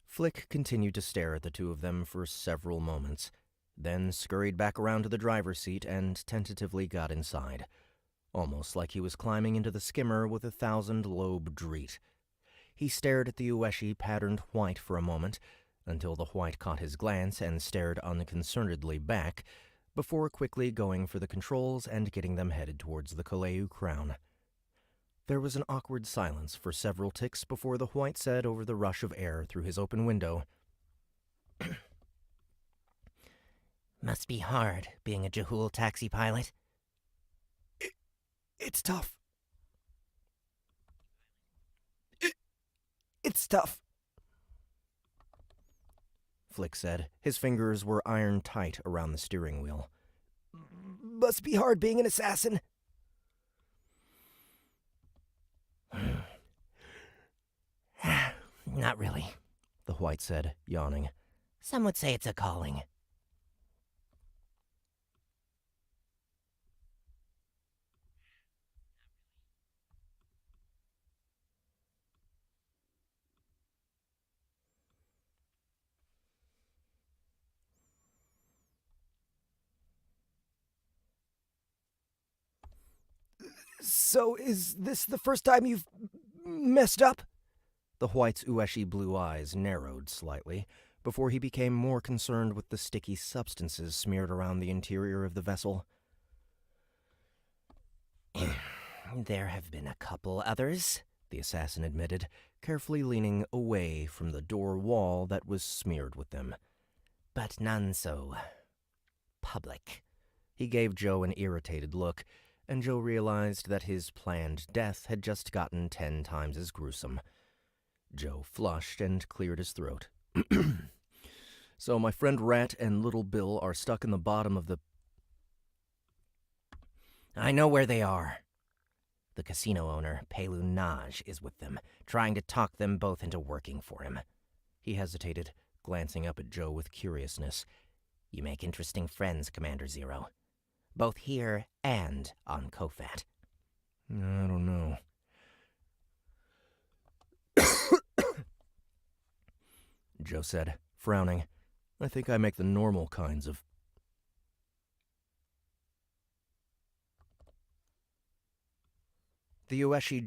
Flick continued to stare at the two of them for several moments, then scurried back around to the driver's seat and tentatively got inside, almost like he was climbing into the skimmer with a 1,000-lobe dreet. He stared at the Ueshi patterned white for a moment, until the white caught his glance and stared unconcernedly back, before quickly going for the controls and getting them headed towards the Kaleu crown. There was an awkward silence for several ticks before the white said over the rush of air through his open window, Must be hard being a Jahul taxi pilot. It's tough. It's tough. Flick said. His fingers were iron tight around the steering wheel. Must be hard being an assassin. Not really. The white said, yawning. Some would say it's a calling. So is this the first time you've messed up? The white's Ueshi blue eyes narrowed slightly, before he became more concerned with the sticky substances smeared around the interior of the vessel. There have been a couple others, the assassin admitted, carefully leaning away from the door wall that was smeared with them. but none so public. He gave Joe an irritated look, and Joe realized that his planned death had just gotten 10 times as gruesome. Joe flushed and cleared his throat. So my friend Rat and Little Bill are stuck in the bottom of the... I know where they are. The casino owner, Pelu Naj, is with them, trying to talk them both into working for him. He hesitated, glancing up at Joe with curiousness. You make interesting friends, Commander Zero. Both here and on Kofat. I don't know. Joe said, frowning. I think I make the normal kinds of... The Ueshi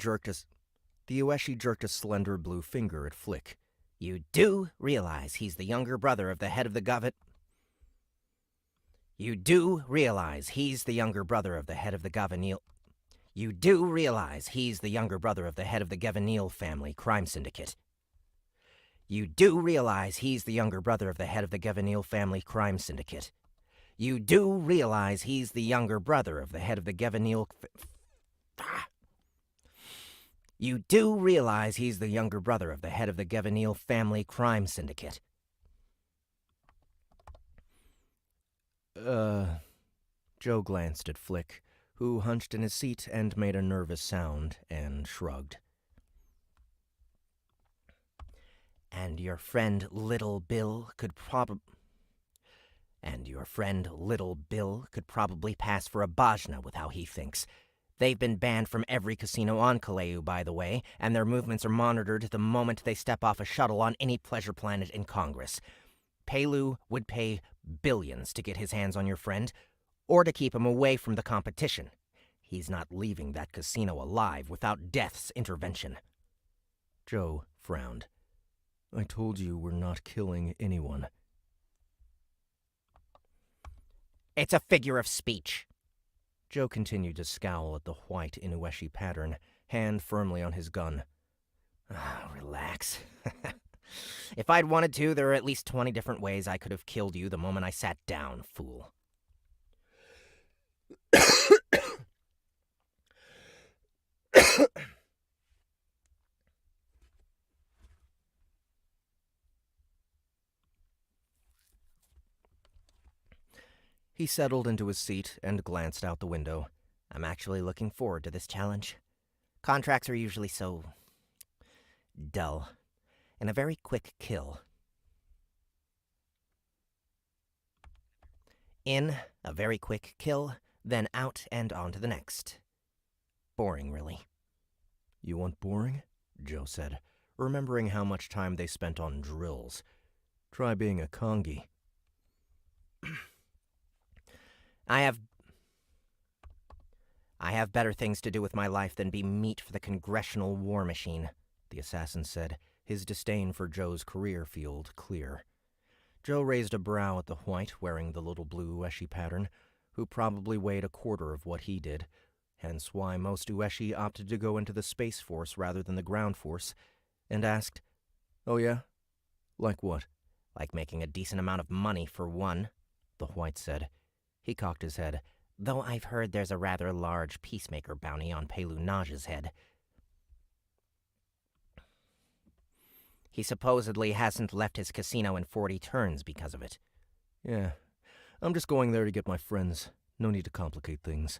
jerked a slender blue finger at Flick. You do realize he's the younger brother of the head of the government. You do realize he's the younger brother of the head of the Gavanil. You do realize he's the younger brother of the head of the Gavanil family crime syndicate. You do realize he's the younger brother of the head of the Gavanil family crime syndicate. You do realize he's the younger brother of the head of the Gavanil... You do realize he's the younger brother of the head of the Gavanil family crime syndicate. Joe glanced at Flick, who hunched in his seat and made a nervous sound and shrugged. And your friend Little Bill could probably pass for a Bajna with how he thinks. They've been banned from every casino on Kaleu, by the way, and their movements are monitored the moment they step off a shuttle on any pleasure planet in Congress. Pelu would pay billions to get his hands on your friend, or to keep him away from the competition. He's not leaving that casino alive without Death's intervention. Joe frowned. I told you we're not killing anyone. It's a figure of speech. Joe continued to scowl at the white Inueshi pattern, hand firmly on his gun. Relax. If I'd wanted to, there are at least 20 different ways I could have killed you the moment I sat down, fool. He settled into his seat and glanced out the window. I'm actually looking forward to this challenge. Contracts are usually so dull, and a very quick kill. In, a very quick kill, then out and on to the next. Boring, really. You want boring? Joe said, remembering how much time they spent on drills. Try being a Kongi. I have better things to do with my life than be meat for the congressional war machine, the assassin said, his disdain for Joe's career field clear. Joe raised a brow at the white wearing the little blue Ueshi pattern, who probably weighed a quarter of what he did, hence why most Ueshi opted to go into the Space Force rather than the ground force, and asked, Oh yeah? Like what? Like making a decent amount of money, for one, the white said. He cocked his head. Though I've heard there's a rather large peacemaker bounty on Pelu Naj's head. He supposedly hasn't left his casino in 40 turns because of it. Yeah, I'm just going there to get my friends. No need to complicate things.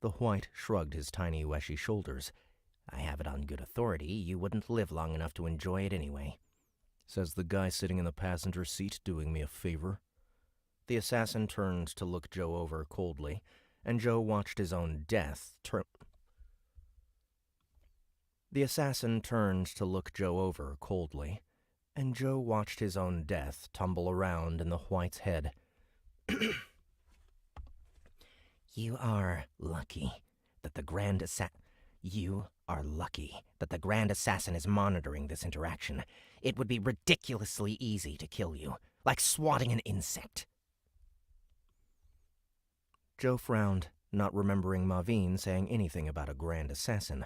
The white shrugged his tiny Ueshi shoulders. I have it on good authority you wouldn't live long enough to enjoy it anyway. Says the guy sitting in the passenger seat doing me a favor. The assassin turned to look Joe over coldly, and Joe watched his own death The assassin turned to look Joe over coldly, and Joe watched his own death tumble around in the white's head. You are lucky that the Grand Assassin is monitoring this interaction. It would be ridiculously easy to kill you, like swatting an insect. Joe frowned, not remembering Maveen saying anything about a Grand Assassin.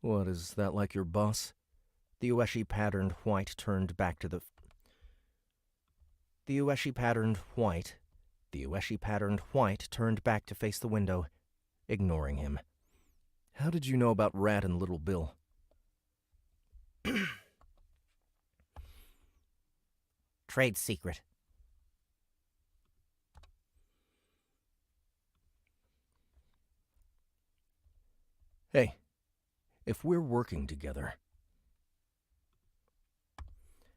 What, is that like your boss? The Ueshi-patterned white turned back to the... The Ueshi-patterned white turned back to face the window, ignoring him. How did you know about Rat and Little Bill? Trade secret. Hey, if we're working together...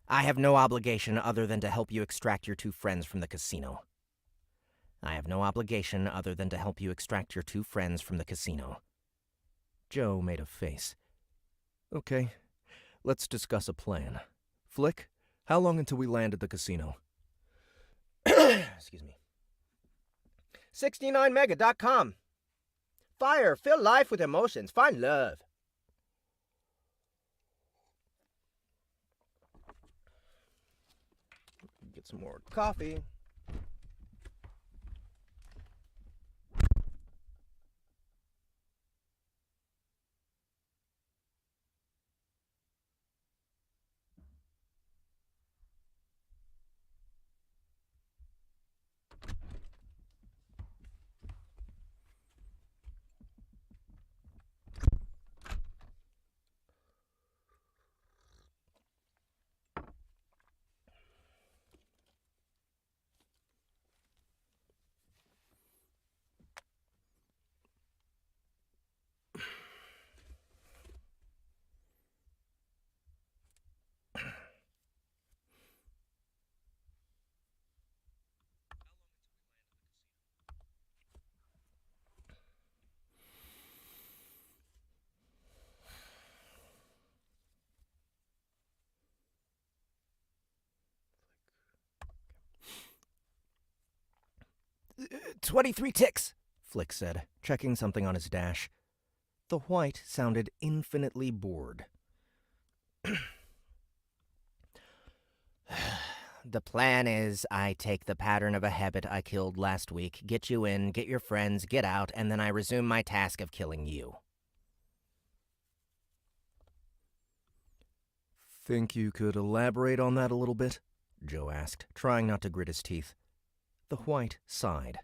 I have no obligation other than to help you extract your two friends from the casino. Joe made a face. Okay, let's discuss a plan. Flick, how long until we land at the casino? Excuse me. 69mega.com. Fire, fill life with emotions, find love. Get some more coffee. 23 ticks, Flick said, checking something on his dash. The white sounded infinitely bored. The plan is I take the pattern of a habit I killed last week, get you in, get your friends, get out, and then I resume my task of killing you. Think you could elaborate on that a little bit? Joe asked, trying not to grit his teeth. The white sighed.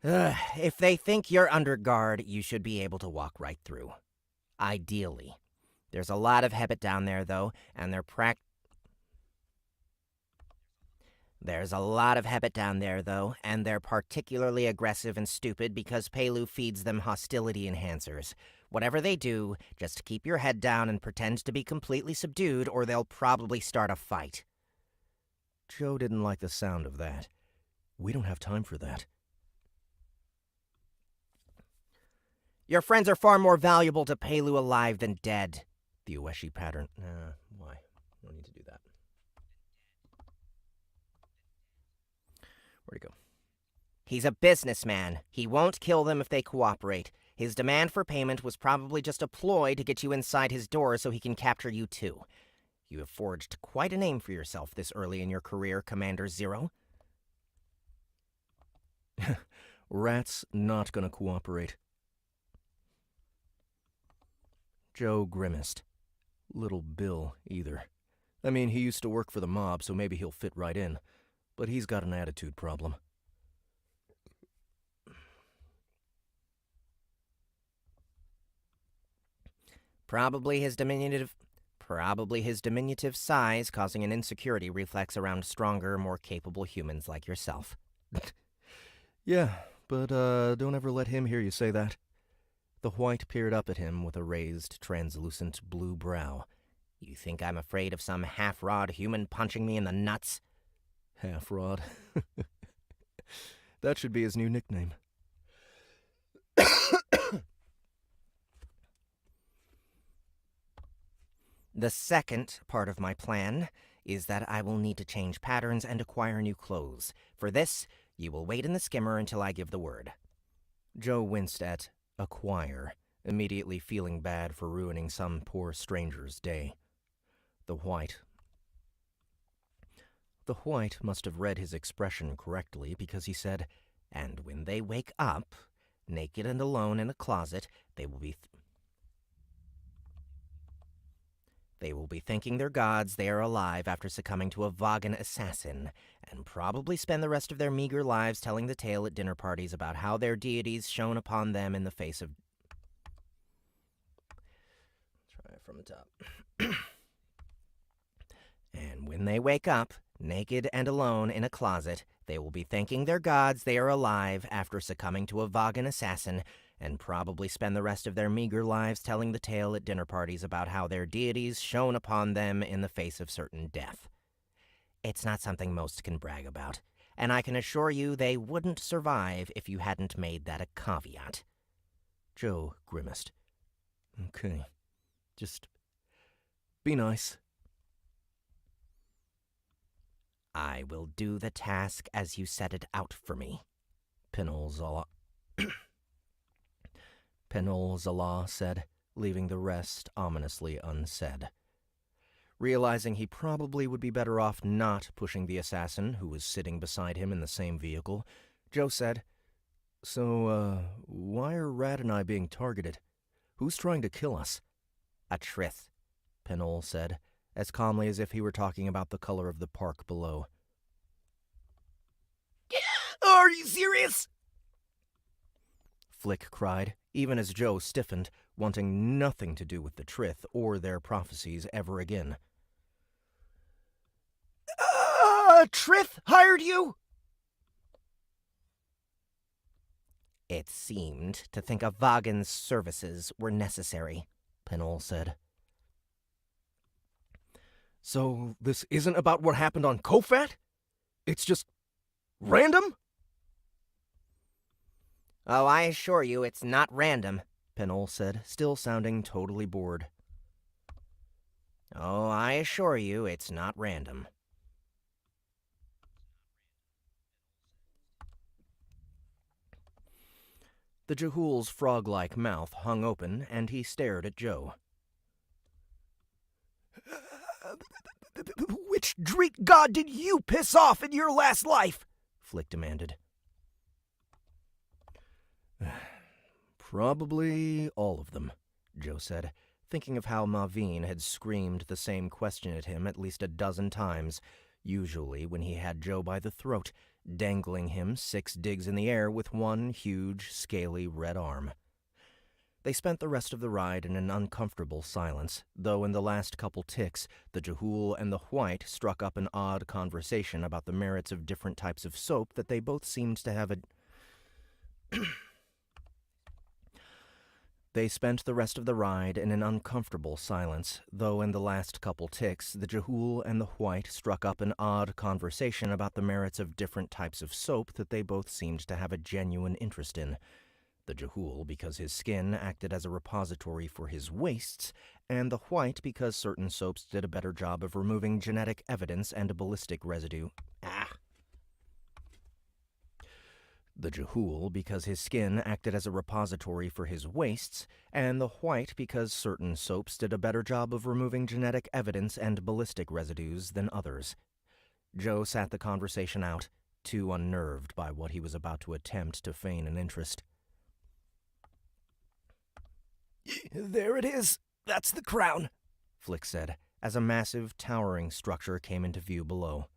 If they think you're under guard, you should be able to walk right through. Ideally. There's a lot of habit down there, though, and they're particularly aggressive and stupid because Pelu feeds them hostility enhancers. Whatever they do, just keep your head down and pretend to be completely subdued, or they'll probably start a fight. Joe didn't like the sound of that. We don't have time for that. Your friends are far more valuable to Pelu alive than dead. The Ueshi pattern. Why? No need to do that. Where'd he go? He's a businessman. He won't kill them if they cooperate. His demand for payment was probably just a ploy to get you inside his door so he can capture you too. You have forged quite a name for yourself this early in your career, Commander Zero. Rat's not gonna cooperate. Joe grimaced. Little Bill, either. I mean, he used to work for the mob, so maybe he'll fit right in. But he's got an attitude problem. Probably his diminutive size causing an insecurity reflex around stronger, more capable humans like yourself. Yeah, but don't ever let him hear you say that. The white peered up at him with a raised, translucent blue brow. You think I'm afraid of some half-rod human punching me in the nuts? Half-rod. That should be his new nickname. The second part of my plan is that I will need to change patterns and acquire new clothes. For this, you will wait in the skimmer until I give the word. Joe winced at acquire, immediately feeling bad for ruining some poor stranger's day. The white must have read his expression correctly because he said, "And when they wake up, naked and alone in a closet, they will be thanking their gods they are alive after succumbing to a Vagan assassin, and probably spend the rest of their meager lives telling the tale at dinner parties about how their deities shone upon them in the face of..." Try it from the top. "And when they wake up, naked and alone in a closet, they will be thanking their gods they are alive after succumbing to a Vagan assassin, and probably spend the rest of their meager lives telling the tale at dinner parties about how their deities shone upon them in the face of certain death. It's not something most can brag about, and I can assure you they wouldn't survive if you hadn't made that a caveat." Joe grimaced. Okay. Just be nice. "I will do the task as you set it out for me," Penol Zala said, leaving the rest ominously unsaid. Realizing he probably would be better off not pushing the assassin who was sitting beside him in the same vehicle, Joe said, "So, why are Rat and I being targeted? Who's trying to kill us?" "A trith," Penol said, as calmly as if he were talking about the color of the park below. Are you serious? Flick cried, even as Joe stiffened, wanting nothing to do with the Trith or their prophecies ever again. Trith hired you? "It seemed to think a Vagan's services were necessary," Penol said. So this isn't about what happened on Kofat? It's just random? "Oh, I assure you it's not random," Penol said, still sounding totally bored. "Oh, I assure you it's not random." The Jehul's frog-like mouth hung open, and he stared at Joe. Which Dreek god did you piss off in your last life? Flick demanded. Probably all of them, Joe said, thinking of how Maveen had screamed the same question at him at least a dozen times, usually when he had Joe by the throat, dangling him 6 digs in the air with one huge, scaly red arm. They spent the rest of the ride in an uncomfortable silence, though in the last couple ticks, the Jehul and the White struck up an odd conversation about the merits of different types of soap that they both seemed to have They spent the rest of the ride in an uncomfortable silence, though in the last couple ticks, the Jehul and the White struck up an odd conversation about the merits of different types of soap that they both seemed to have a genuine interest in. The Jehul because his skin acted as a repository for his wastes, and the White because certain soaps did a better job of removing genetic evidence and ballistic residue. The Jehul because his skin acted as a repository for his wastes, and the White because certain soaps did a better job of removing genetic evidence and ballistic residues than others. Joe sat the conversation out, too unnerved by what he was about to attempt to feign an interest. There it is. That's the crown, Flick said, as a massive, towering structure came into view below.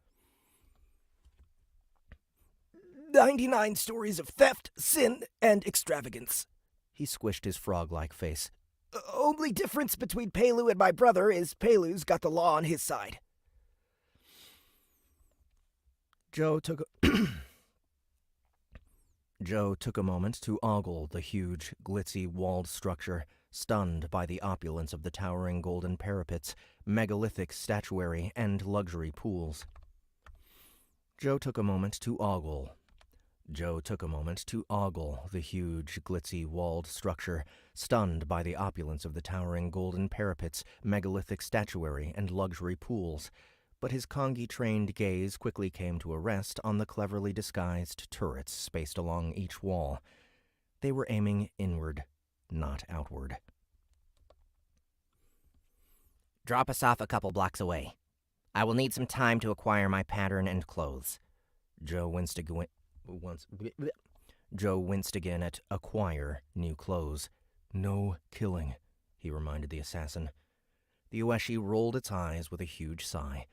99 stories of theft, sin, and extravagance. He squished his frog-like face. Only difference between Pelu and my brother is Pelu's got the law on his side. Joe took a moment to ogle the huge, glitzy, walled structure, stunned by the opulence of the towering golden parapets, megalithic statuary, and luxury pools. Joe took a moment to ogle the huge, glitzy, walled structure, stunned by the opulence of the towering golden parapets, megalithic statuary, and luxury pools. But his Kongi-trained gaze quickly came to a rest on the cleverly disguised turrets spaced along each wall. They were aiming inward, not outward. Drop us off a couple blocks away. I will need some time to acquire my pattern and clothes. Joe winced again at acquire new clothes. No killing, he reminded the assassin. The Ueshi rolled its eyes with a huge sigh.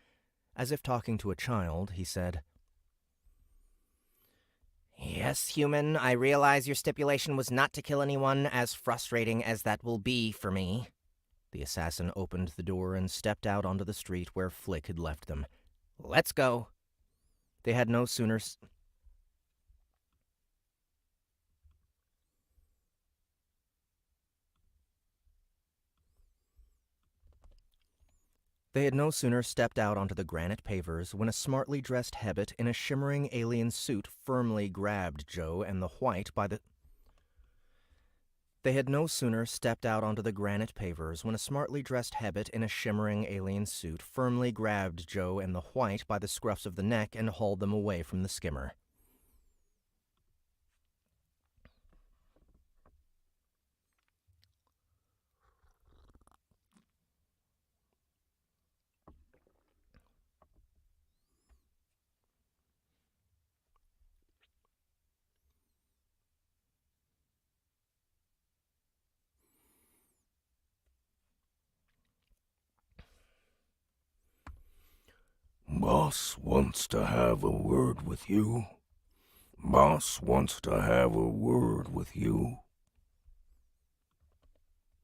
As if talking to a child, he said, Yes, human, I realize your stipulation was not to kill anyone, as frustrating as that will be for me. The assassin opened the door and stepped out onto the street where Flick had left them. Let's go. They had no sooner stepped out onto the granite pavers when a smartly dressed Hebbit in a shimmering alien suit firmly grabbed Joe and the White by the... They had no sooner stepped out onto the granite pavers when a smartly dressed Hebbit in a shimmering alien suit firmly grabbed Joe and the White by the scruffs of the neck and hauled them away from the skimmer. Boss wants to have a word with you. Boss wants to have a word with you.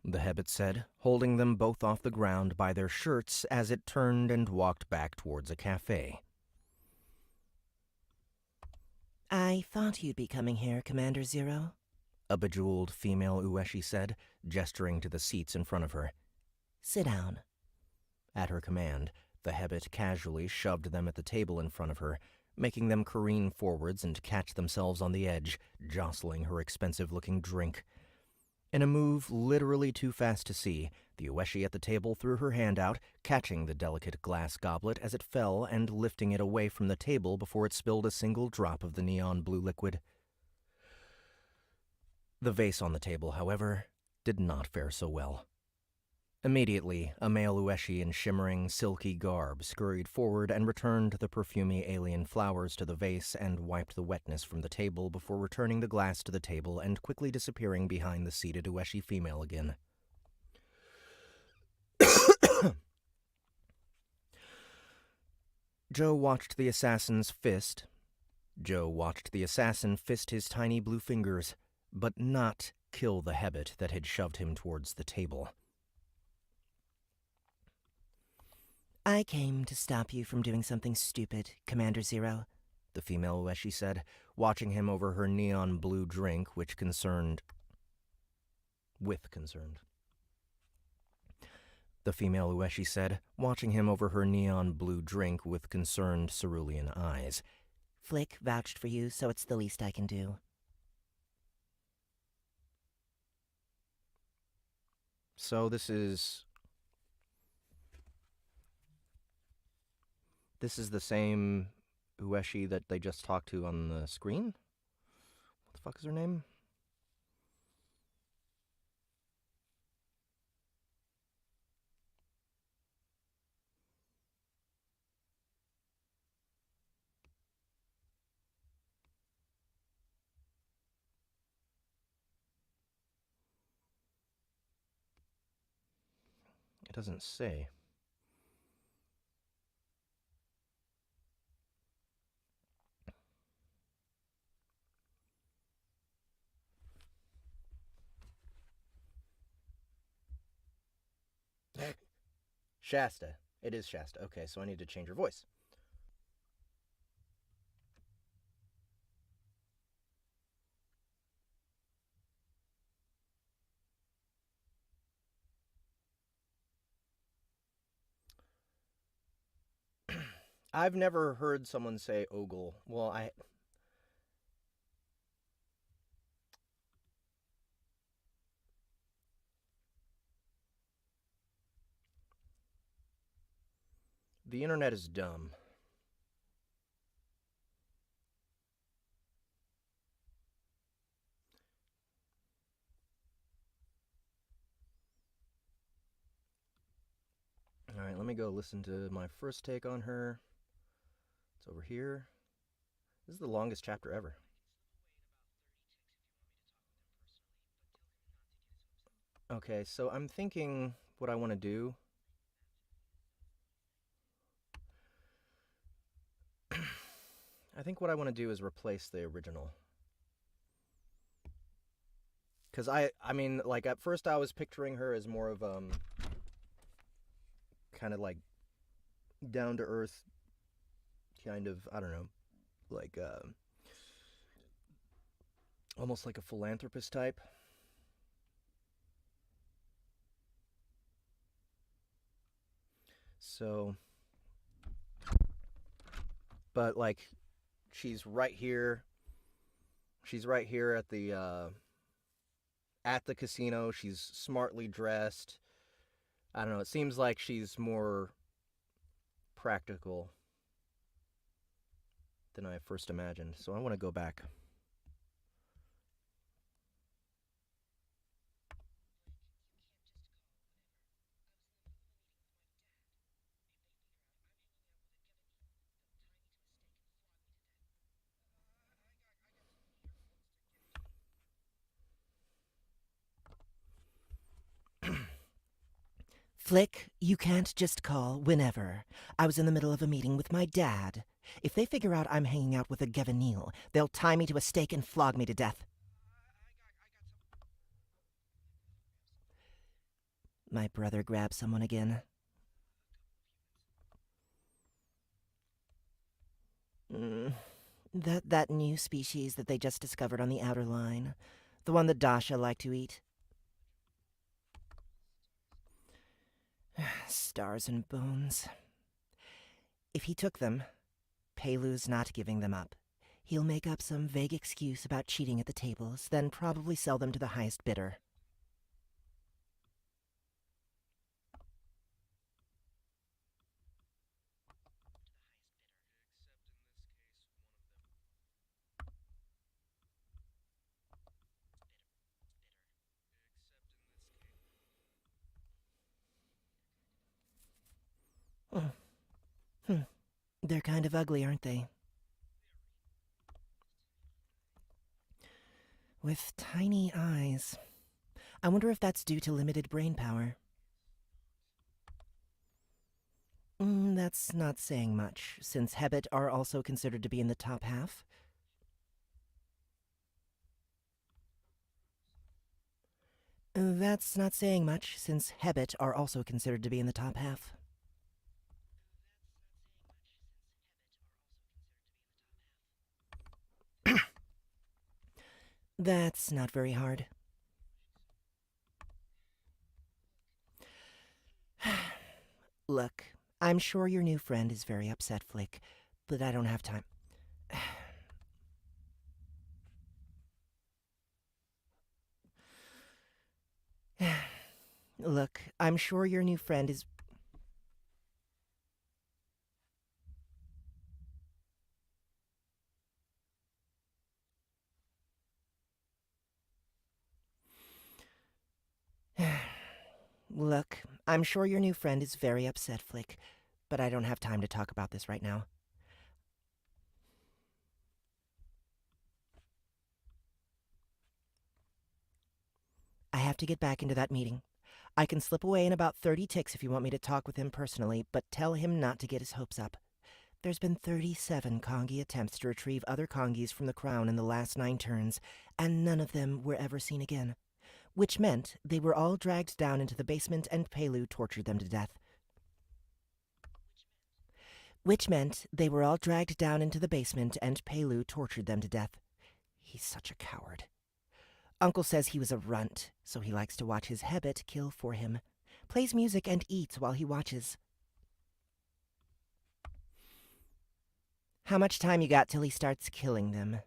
The Hebbit said, holding them both off the ground by their shirts as it turned and walked back towards a cafe. I thought you'd be coming here, Commander Zero, A bejeweled female Ueshi said, gesturing to the seats in front of her. Sit down. At her command, the Hebbit casually shoved them at the table in front of her, making them careen forwards and catch themselves on the edge, jostling her expensive-looking drink. In a move literally too fast to see, the Ueshi at the table threw her hand out, catching the delicate glass goblet as it fell and lifting it away from the table before it spilled a single drop of the neon blue liquid. The vase on the table, however, did not fare so well. Immediately, a male Ueshi in shimmering, silky garb scurried forward and returned the perfumy alien flowers to the vase and wiped the wetness from the table before returning the glass to the table and quickly disappearing behind the seated Ueshi female again. Joe watched the assassin fist his tiny blue fingers, but not kill the habit that had shoved him towards the table. I came to stop you from doing something stupid, Commander Zero, The female Ueshi said, watching him over her neon blue drink, with concern. The female Ueshi said, watching him over her neon blue drink with concerned cerulean eyes. Flick vouched for you, so it's the least I can do. So this is the same Ueshi that they just talked to on the screen? What the fuck is her name? It doesn't say. Shasta. It is Shasta. Okay, so I need to change her voice. I've never heard someone say ogle. Well, the internet is dumb. Alright, let me go listen to my first take on her. It's over here. This is the longest chapter ever. Okay, so I'm thinking what I want to do. I think what I want to do is replace the original. Because I mean, like, at first I was picturing her as more of, kind of like down-to-earth, kind of, I don't know, like, almost like a philanthropist type. So, but, like, she's right here at the casino. She's smartly dressed. I don't know, it seems like she's more practical than I first imagined. So I want to go back. Flick, you can't just call whenever. I was in the middle of a meeting with my dad. If they figure out I'm hanging out with a Gevanil, they'll tie me to a stake and flog me to death. My brother grabbed someone again. That new species that they just discovered on the outer line. The one that Dasha liked to eat. Stars and bones. If he took them, Pelu's not giving them up. He'll make up some vague excuse about cheating at the tables, then probably sell them to the highest bidder. They're kind of ugly, aren't they? With tiny eyes. I wonder if that's due to limited brain power. That's not saying much, since Hebbet are also considered to be in the top half. That's not saying much, since Hebbet are also considered to be in the top half. That's not very hard. Look, I'm sure your new friend is very upset, Flick, but I don't have time. Look, I'm sure your new friend is... Look, I'm sure your new friend is very upset, Flick, but I don't have time to talk about this right now. I have to get back into that meeting. I can slip away in about 30 ticks if you want me to talk with him personally, but tell him not to get his hopes up. There's been 37 Kongi attempts to retrieve other Kongis from the crown in the last 9 turns, and none of them were ever seen again. Which meant they were all dragged down into the basement and Pelu tortured them to death. He's such a coward. Uncle says he was a runt, so he likes to watch his Hebbet kill for him. Plays music and eats while he watches. How much time you got till he starts killing them?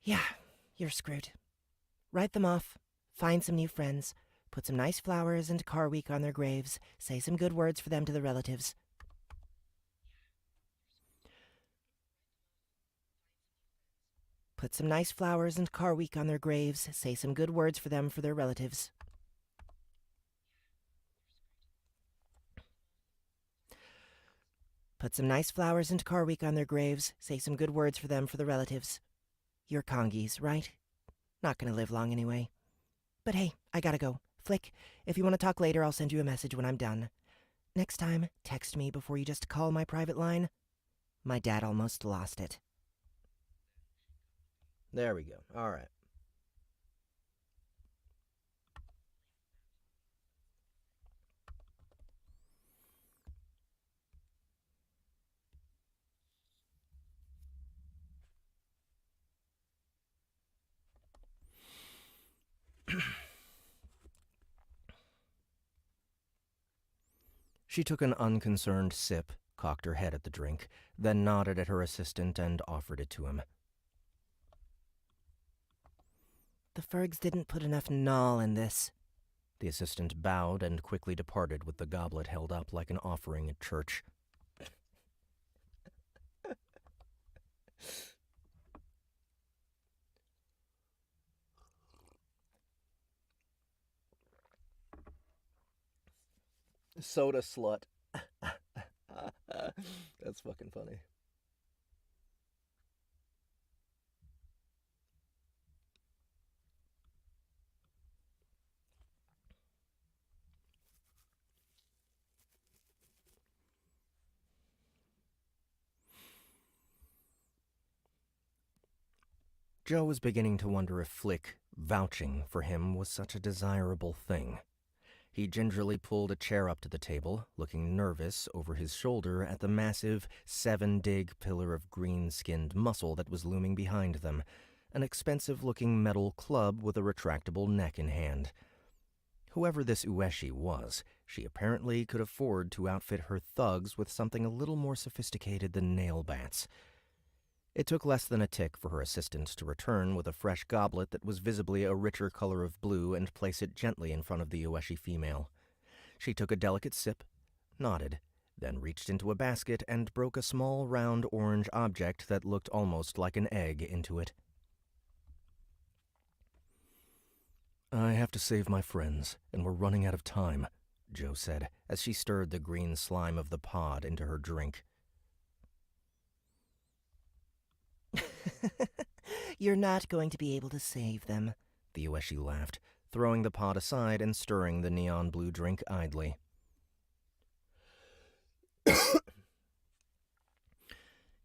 Yeah, you're screwed. Write them off, find some new friends, put some nice flowers and car week on their graves, say some good words for them to the relatives. Put some nice flowers and car week on their graves, say some good words for them for their relatives. Put some nice flowers and car week on their graves, say some good words for them for the relatives. You're Kongis, right? Not gonna live long anyway. But hey, I gotta go. Flick, if you want to talk later, I'll send you a message when I'm done. Next time, text me before you just call my private line. My dad almost lost it. There we go. All right. She took an unconcerned sip, cocked her head at the drink, then nodded at her assistant and offered it to him. The Fergs didn't put enough gnaw in this. The assistant bowed and quickly departed with the goblet held up like an offering at church. Soda slut. That's fucking funny. Joe was beginning to wonder if Flick vouching for him was such a desirable thing. He gingerly pulled a chair up to the table, looking nervous over his shoulder at the massive 7-dig pillar of green-skinned muscle that was looming behind them, an expensive-looking metal club with a retractable neck in hand. Whoever this Ueshi was, she apparently could afford to outfit her thugs with something a little more sophisticated than nail bats. It took less than a tick for her assistant to return with a fresh goblet that was visibly a richer color of blue and place it gently in front of the Ueshi female. She took a delicate sip, nodded, then reached into a basket and broke a small round orange object that looked almost like an egg into it. I have to save my friends, and we're running out of time, Joe said, as she stirred the green slime of the pod into her drink. You're not going to be able to save them, The Ueshi laughed, throwing the pod aside and stirring the neon blue drink idly.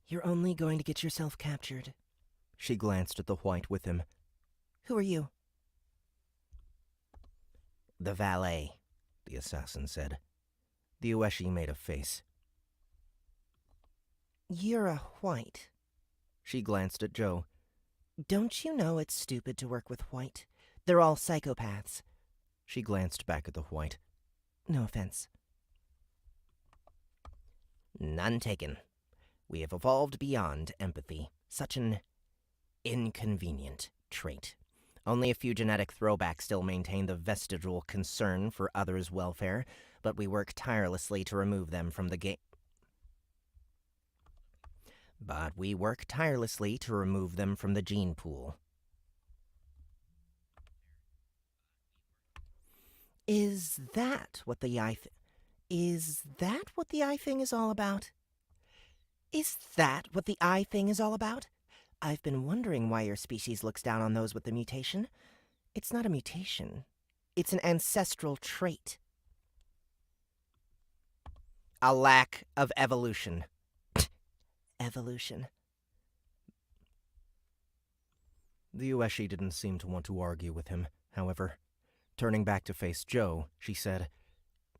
You're only going to get yourself captured. She glanced at the white with him. Who are you? The valet, the assassin said. The Ueshi made a face. You're a white. She glanced at Joe. Don't you know it's stupid to work with white? They're all psychopaths. She glanced back at the white. No offense. None taken. We have evolved beyond empathy. Such an inconvenient trait. Only a few genetic throwbacks still maintain the vestigial concern for others' welfare, but we work tirelessly to remove them from the gene pool. Is that what the eye thing is all about? Is that what the eye thing is all about? I've been wondering why your species looks down on those with the mutation. It's not a mutation. It's an ancestral trait. A lack of evolution. Evolution. The Ueshi didn't seem to want to argue with him, however. Turning back to face Joe, she said,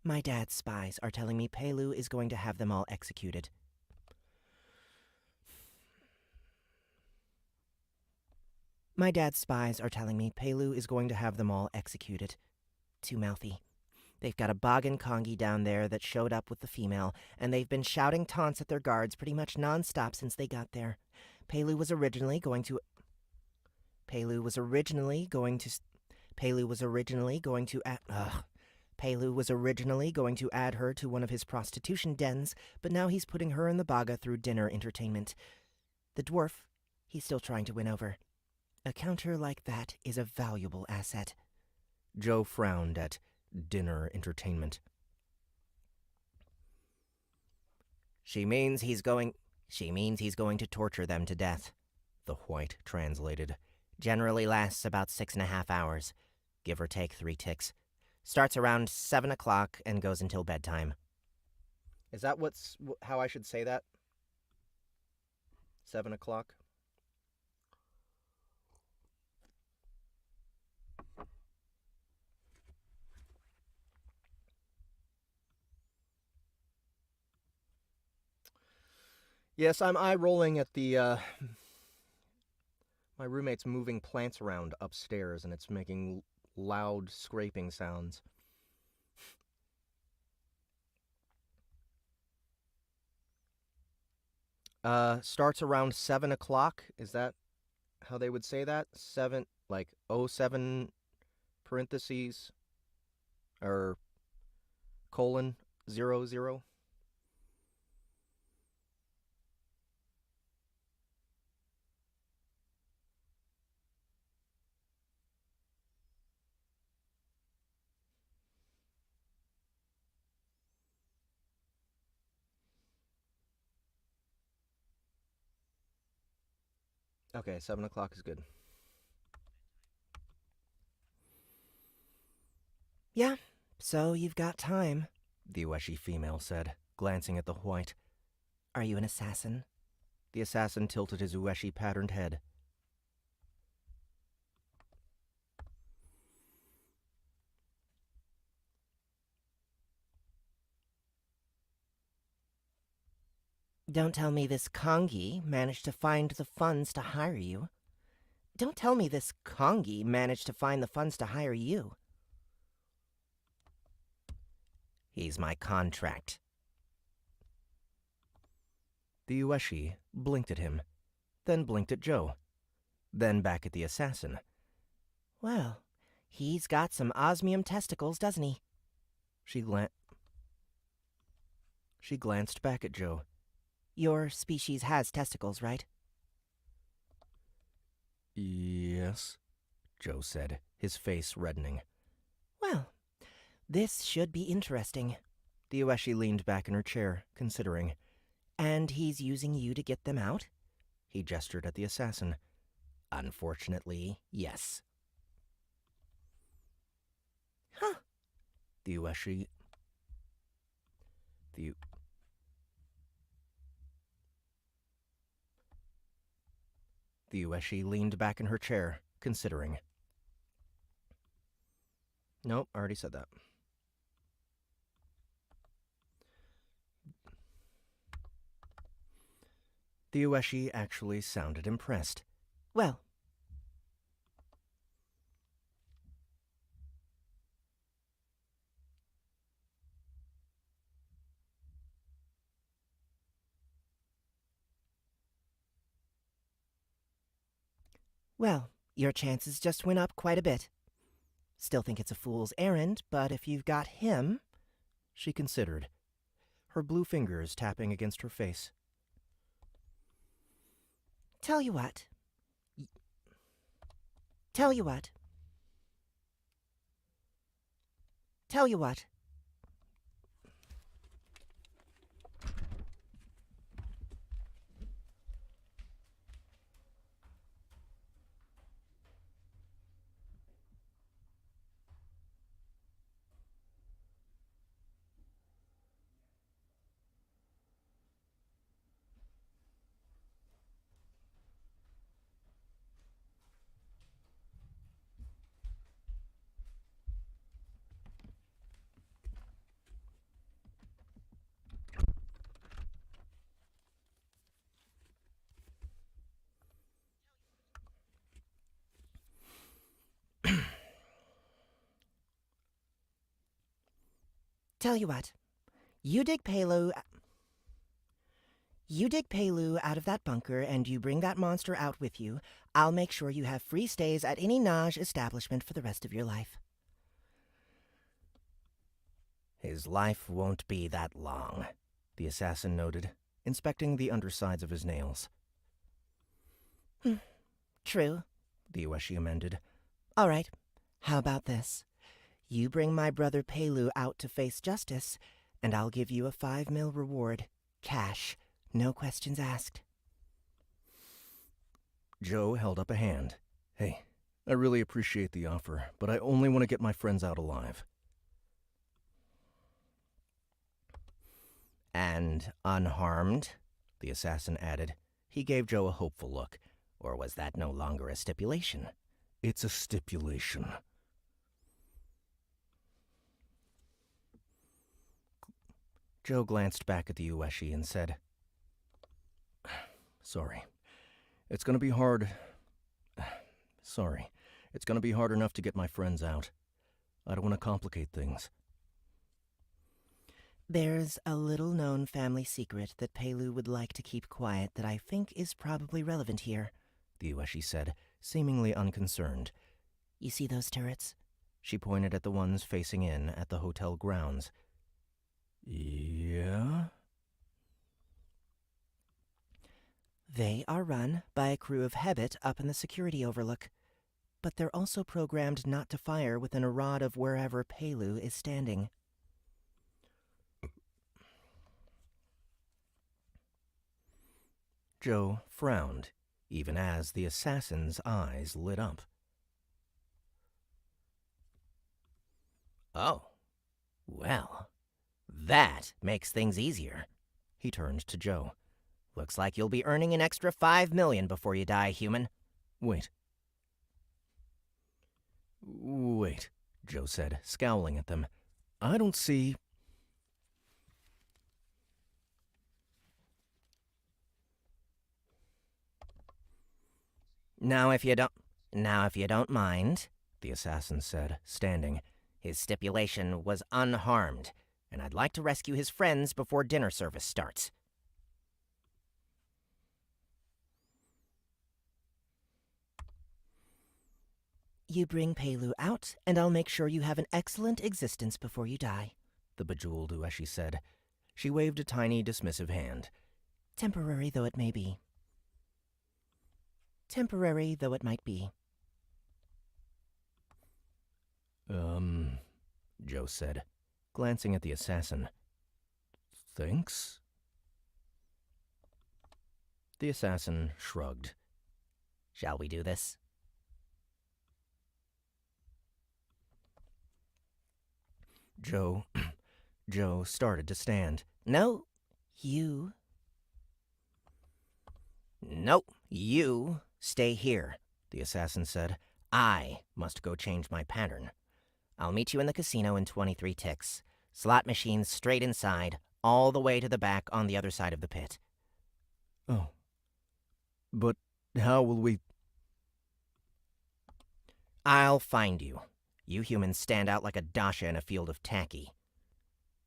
My dad's spies are telling me Pelu is going to have them all executed. My dad's spies are telling me Pelu is going to have them all executed. Too mouthy. They've got a Boggin Kongi down there that showed up with the female, and they've been shouting taunts at their guards pretty much non-stop since they got there. Pelu was originally going to add her to one of his prostitution dens, but now he's putting her in the Baga through dinner entertainment. The dwarf, he's still trying to win over. A counter like that is a valuable asset. Joe frowned at dinner entertainment. She means he's going to torture them to death, the white translated. Generally lasts about 6.5 hours, give or take 3 ticks. Starts around 7 o'clock and goes until bedtime. Is that how I should say that? 7 o'clock? Yes, I'm eye-rolling at the, my roommate's moving plants around upstairs, and it's making loud scraping sounds. Starts around 7 o'clock. Is that how they would say that? 7, like 07 parentheses, or colon 00? Okay, 7 o'clock is good. Yeah, so you've got time, The Ueshi female said, glancing at the white. Are you an assassin? The assassin tilted his Ueshi patterned head. Don't tell me this Kongi managed to find the funds to hire you. Don't tell me this Kongi managed to find the funds to hire you. He's my contract. The Ueshi blinked at him, then blinked at Joe, then back at the assassin. Well, he's got some osmium testicles, doesn't he? She glanced back at Joe. Your species has testicles, right? Yes, Joe said, his face reddening. Well, This should be interesting. The Ueshi leaned back in her chair, considering. And he's using you to get them out? He gestured at the assassin. Unfortunately, yes. Huh. The Ueshi... The Ueshi leaned back in her chair, considering. Nope, I already said that. The Ueshi actually sounded impressed. Well, your chances just went up quite a bit. Still think it's a fool's errand, but if you've got him... She considered, her blue fingers tapping against her face. Tell you what. Tell you what. You dig Pelu out of that bunker and you bring that monster out with you. I'll make sure you have free stays at any Naj establishment for the rest of your life. His life won't be that long, the assassin noted, inspecting the undersides of his nails. True, the Ueshi amended. All right, how about this? You bring my brother Pelu out to face justice, and I'll give you a 5 mil reward. Cash, no questions asked. Joe held up a hand. Hey, I really appreciate the offer, but I only want to get my friends out alive. And unharmed, the assassin added. He gave Joe a hopeful look. Or was that no longer a stipulation? It's a stipulation. Joe glanced back at the Ueshi and said, Sorry. It's gonna be hard. Sorry. It's gonna be hard enough to get my friends out. I don't want to complicate things. There's a little-known family secret that Pelu would like to keep quiet that I think is probably relevant here, the Ueshi said, seemingly unconcerned. You see those turrets? She pointed at the ones facing in at the hotel grounds. Yeah? They are run by a crew of Hebbet up in the security overlook, but they're also programmed not to fire within a rod of wherever Pelu is standing. Joe frowned, even as the assassin's eyes lit up. Oh, well, that makes things easier. He turned to Joe. Looks like you'll be earning an extra 5 million before you die, human. Wait, Joe said, scowling at them. I don't see... Now if you don't mind, the assassin said, standing. His stipulation was unharmed, and I'd like to rescue his friends before dinner service starts. You bring Pelu out, and I'll make sure you have an excellent existence before you die, the bejeweled Ueshi said. She waved a tiny, dismissive hand. Temporary though it may be. Temporary though it might be. Joe said, glancing at the assassin. Thanks? The assassin shrugged. Shall we do this? Joe started to stand. No, you. Nope, you stay here, the assassin said. I must go change my pattern. I'll meet you in the casino in 23 ticks. Slot machines straight inside, all the way to the back on the other side of the pit. Oh. But how will we... I'll find you. You humans stand out like a dasha in a field of tacky.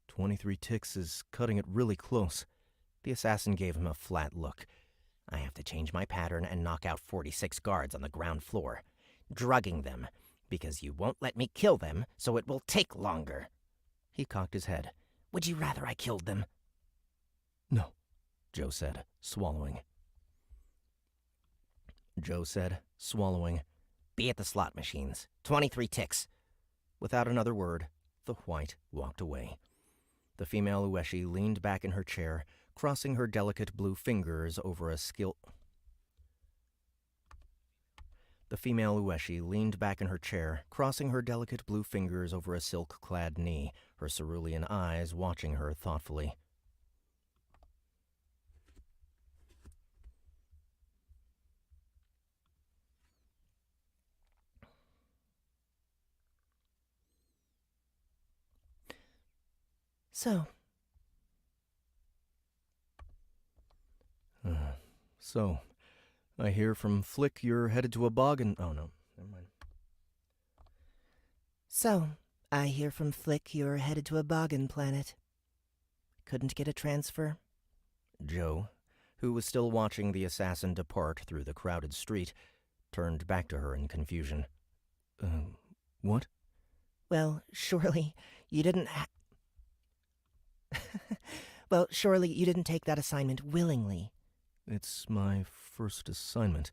23 ticks is cutting it really close. The assassin gave him a flat look. I have to change my pattern and knock out 46 guards on the ground floor, drugging them, because you won't let me kill them, so it will take longer. He cocked his head. Would you rather I killed them? No, Joe said, swallowing. Be at the slot machines. 23 ticks. Without another word, the white walked away. The female Ueshi leaned back in her chair, crossing her delicate blue fingers over a silk clad knee, her cerulean eyes watching her thoughtfully. So, I hear from Flick you're headed to a bog and... Oh, no. Never mind. So, I hear from Flick you're headed to a boggin planet. Couldn't get a transfer? Joe, who was still watching the assassin depart through the crowded street, turned back to her in confusion. What? Well, surely you didn't Well, surely you didn't take that assignment willingly. It's my first assignment.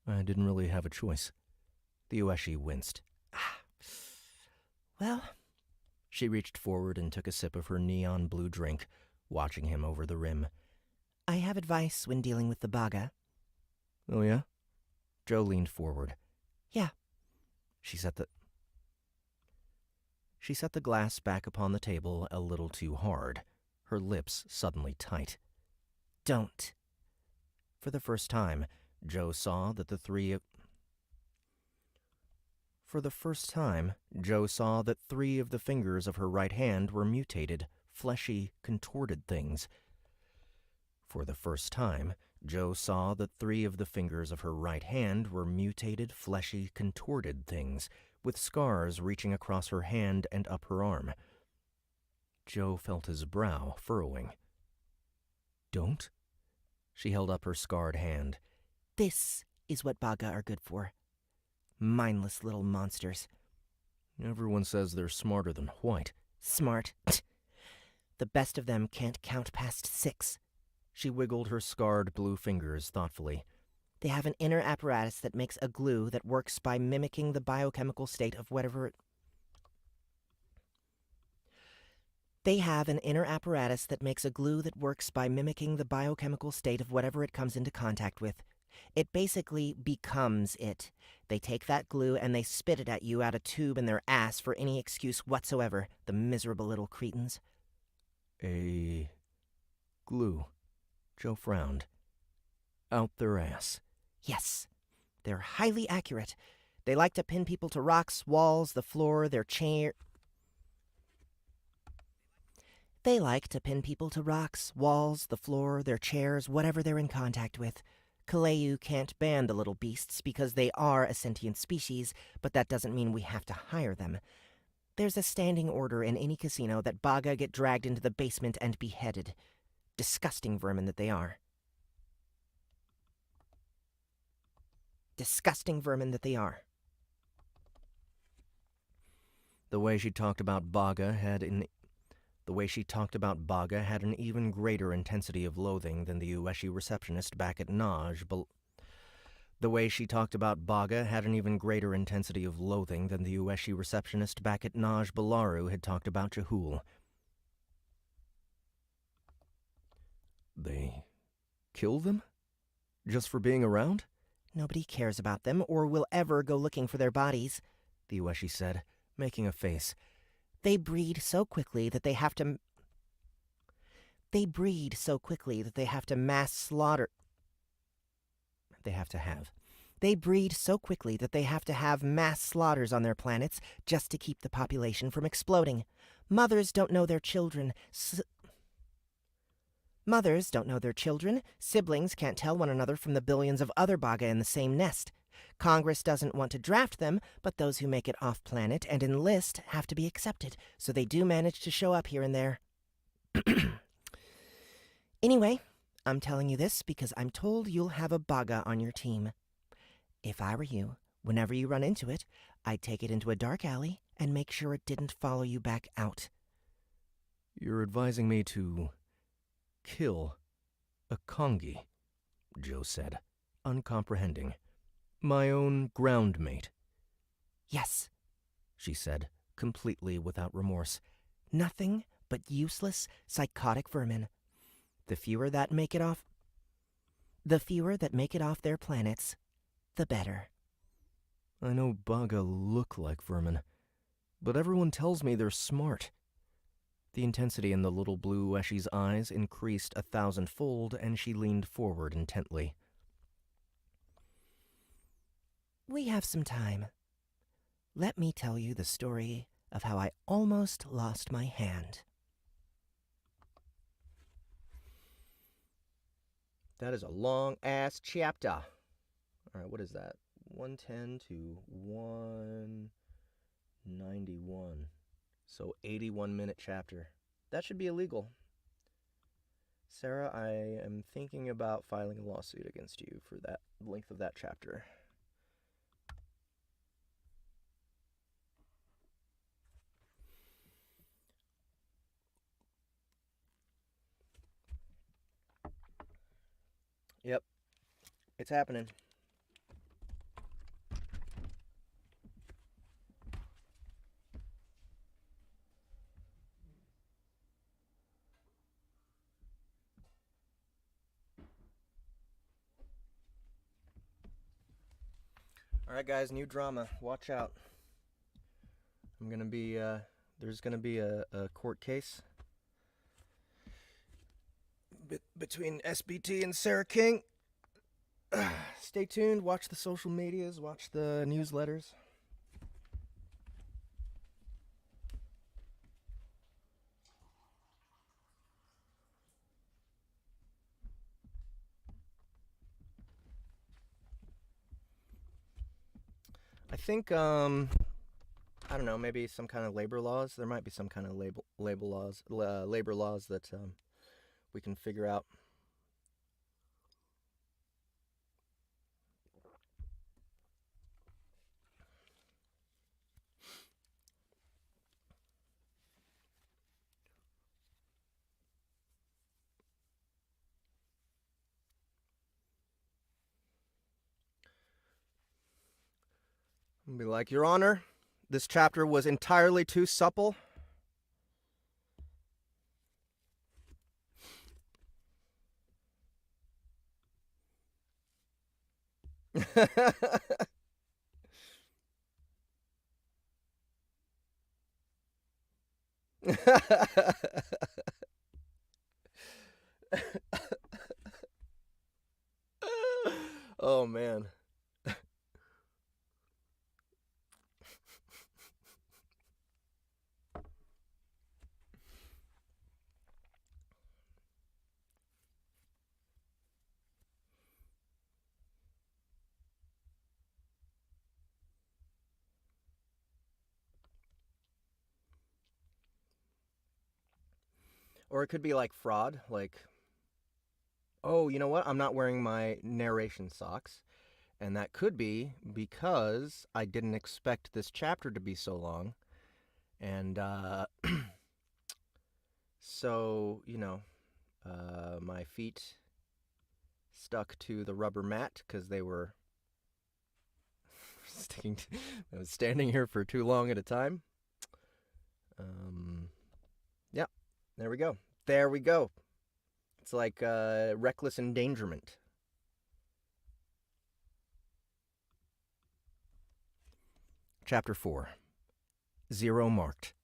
I didn't really have a choice. The Ueshi winced. Well... She reached forward and took a sip of her neon blue drink, watching him over the rim. I have advice when dealing with the Baga. Oh, yeah? Joe leaned forward. Yeah. She set the glass back upon the table a little too hard, her lips suddenly tight. Don't. For the first time, Joe saw that three of the fingers of her right hand were mutated, fleshy, contorted things. For the first time, Joe saw that 3 of the fingers of her right hand were mutated, fleshy, contorted things, with scars reaching across her hand and up her arm. Joe felt his brow furrowing. Don't? She held up her scarred hand. This is what Baga are good for. Mindless little monsters. Everyone says they're smarter than white. Smart. The best of them can't count past 6. She wiggled her scarred blue fingers thoughtfully. They have an inner apparatus that makes a glue that works by mimicking the biochemical state of whatever it... They have an inner apparatus that makes a glue that works by mimicking the biochemical state of whatever it comes into contact with. It basically becomes it. They take that glue and they spit it at you out a tube in their ass for any excuse whatsoever, the miserable little cretins. A glue. Joe frowned. Out their ass. Yes. They're highly accurate. They like to pin people to rocks, walls, the floor, their chair... They like to pin people to rocks, walls, the floor, their chairs, whatever they're in contact with. Kaleu can't ban the little beasts because they are a sentient species, but that doesn't mean we have to hire them. There's a standing order in any casino that Baga get dragged into the basement and beheaded. Disgusting vermin that they are. Disgusting vermin that they are. The way she talked about Baga had an even greater intensity of loathing than the Ueshi receptionist back at Naj. The way she talked about Baga had an even greater intensity of loathing than the Ueshi receptionist back at Naj Balaru had talked about Jahul. They kill them? Just for being around? Nobody cares about them or will ever go looking for their bodies, The Ueshi said, making a face. They breed so quickly that they have to mass slaughter. They breed so quickly that they have to have mass slaughters on their planets just to keep the population from exploding. Mothers don't know their children. Siblings can't tell one another from the billions of other Baga in the same nest. Congress doesn't want to draft them, but those who make it off-planet and enlist have to be accepted, so they do manage to show up here and there. Anyway, I'm telling you this because I'm told you'll have a Baga on your team. If I were you, whenever you run into it, I'd take it into a dark alley and make sure it didn't follow you back out. You're advising me to kill a Kongi, Joe said, uncomprehending. My own ground mate. Yes, She said, completely without remorse. nothing but useless, psychotic vermin. The fewer that make it off their planets, the better. I know Baga look like vermin, but everyone tells me they're smart. The intensity in the little blue Ueshi's eyes increased 1,000-fold, and she leaned forward intently. We have some time. Let me tell you the story of how I almost lost my hand. That is a long-ass chapter. All right, what is that? 110 to 191. So 81-minute chapter. That should be illegal. Sara, I am thinking about filing a lawsuit against you for that length of that chapter. Yep, it's happening. Alright guys, new drama. Watch out. There's gonna be a court case between SBT and Sara King. Stay tuned, watch the social medias, watch the newsletters. I think, I don't know, maybe some kind of labor laws. There might be some kind of labor laws that we can figure out. I'll be like, Your Honor, this chapter was entirely too supple. Oh man. Or it could be like fraud, like, oh, you know what? I'm not wearing my narration socks. And that could be because I didn't expect this chapter to be so long. And so, my feet stuck to the rubber mat because they were I was standing here for too long at a time. Yeah, there we go. There we go. It's like reckless endangerment. Chapter 4. 0 marked.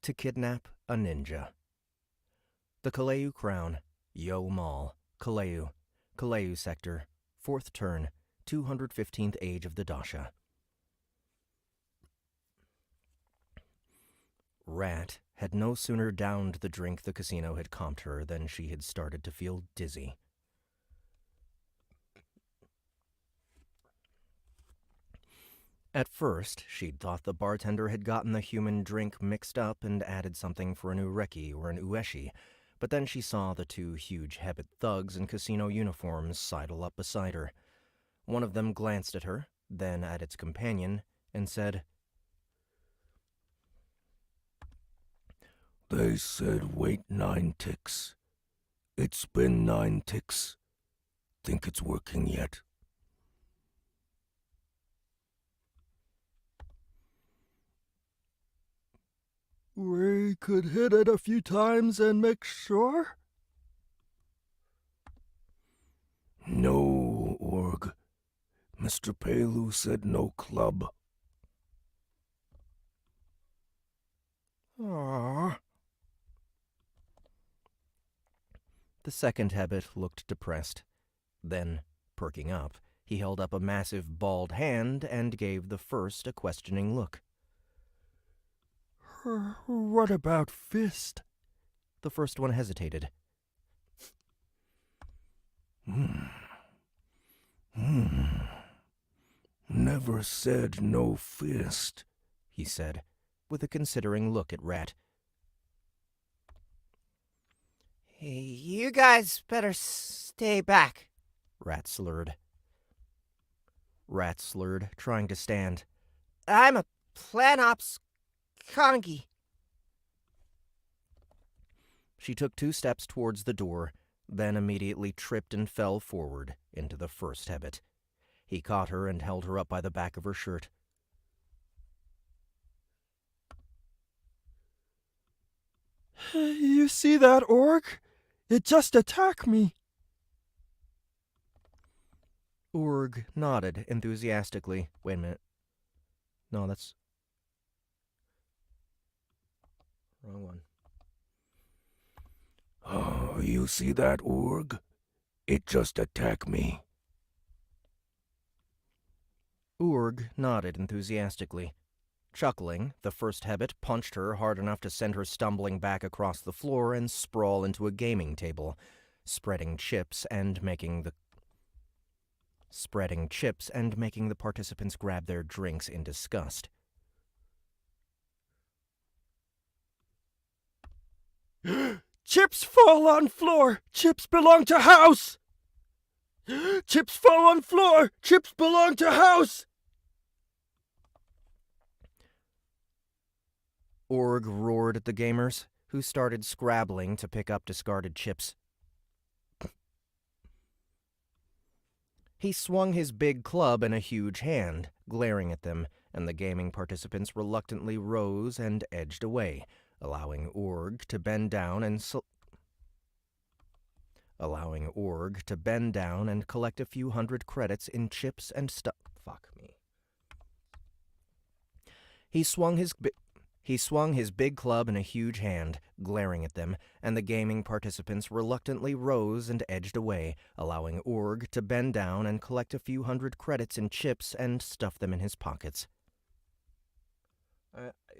To kidnap a ninja. The Kaleu Crown, Yo Mall, Kaleu, Kaleu Sector, 4th turn, 215th age of the Dasha. Rat had no sooner downed the drink the casino had comped her than she had started to feel dizzy. At first, she'd thought the bartender had gotten the human drink mixed up and added something for an ureki or an ueshi, but then she saw the 2 huge Hebet thugs in casino uniforms sidle up beside her. One of them glanced at her, then at its companion, and said, They said wait 9 ticks. It's been 9 ticks. Think it's working yet? We could hit it a few times and make sure? No, Org. Mr. Pelu said no club. Aww. The second Hebet looked depressed. Then, perking up, he held up a massive bald hand and gave the first a questioning look. What about fist? The first one hesitated. Never said no fist, he said, with a considering look at Rat. Hey, you guys better stay back, Rat slurred. Rat slurred, trying to stand. I'm a Plan Ops Kongi. She took 2 steps towards the door, then immediately tripped and fell forward into the first Hebet. He caught her and held her up by the back of her shirt. You see that, Org? It just attacked me. Urg nodded enthusiastically. Wait a minute. No, that's... wrong one. Oh, you see that, Org? It just attacked me. Urg nodded enthusiastically. Chuckling, the first Hebet punched her hard enough to send her stumbling back across the floor and sprawl into a gaming table, spreading chips and making the participants grab their drinks in disgust. Chips fall on floor. Chips belong to house. Chips fall on floor. Chips belong to house. Org roared at the gamers, who started scrabbling to pick up discarded chips. He swung his big club in a huge hand, glaring at them, and the gaming participants reluctantly rose and edged away, allowing Org to bend down and collect a few hundred credits in chips and stuff. Fuck me. He swung his big club in a huge hand, glaring at them, and the gaming participants reluctantly rose and edged away, allowing Org to bend down and collect a few hundred credits in chips and stuff them in his pockets.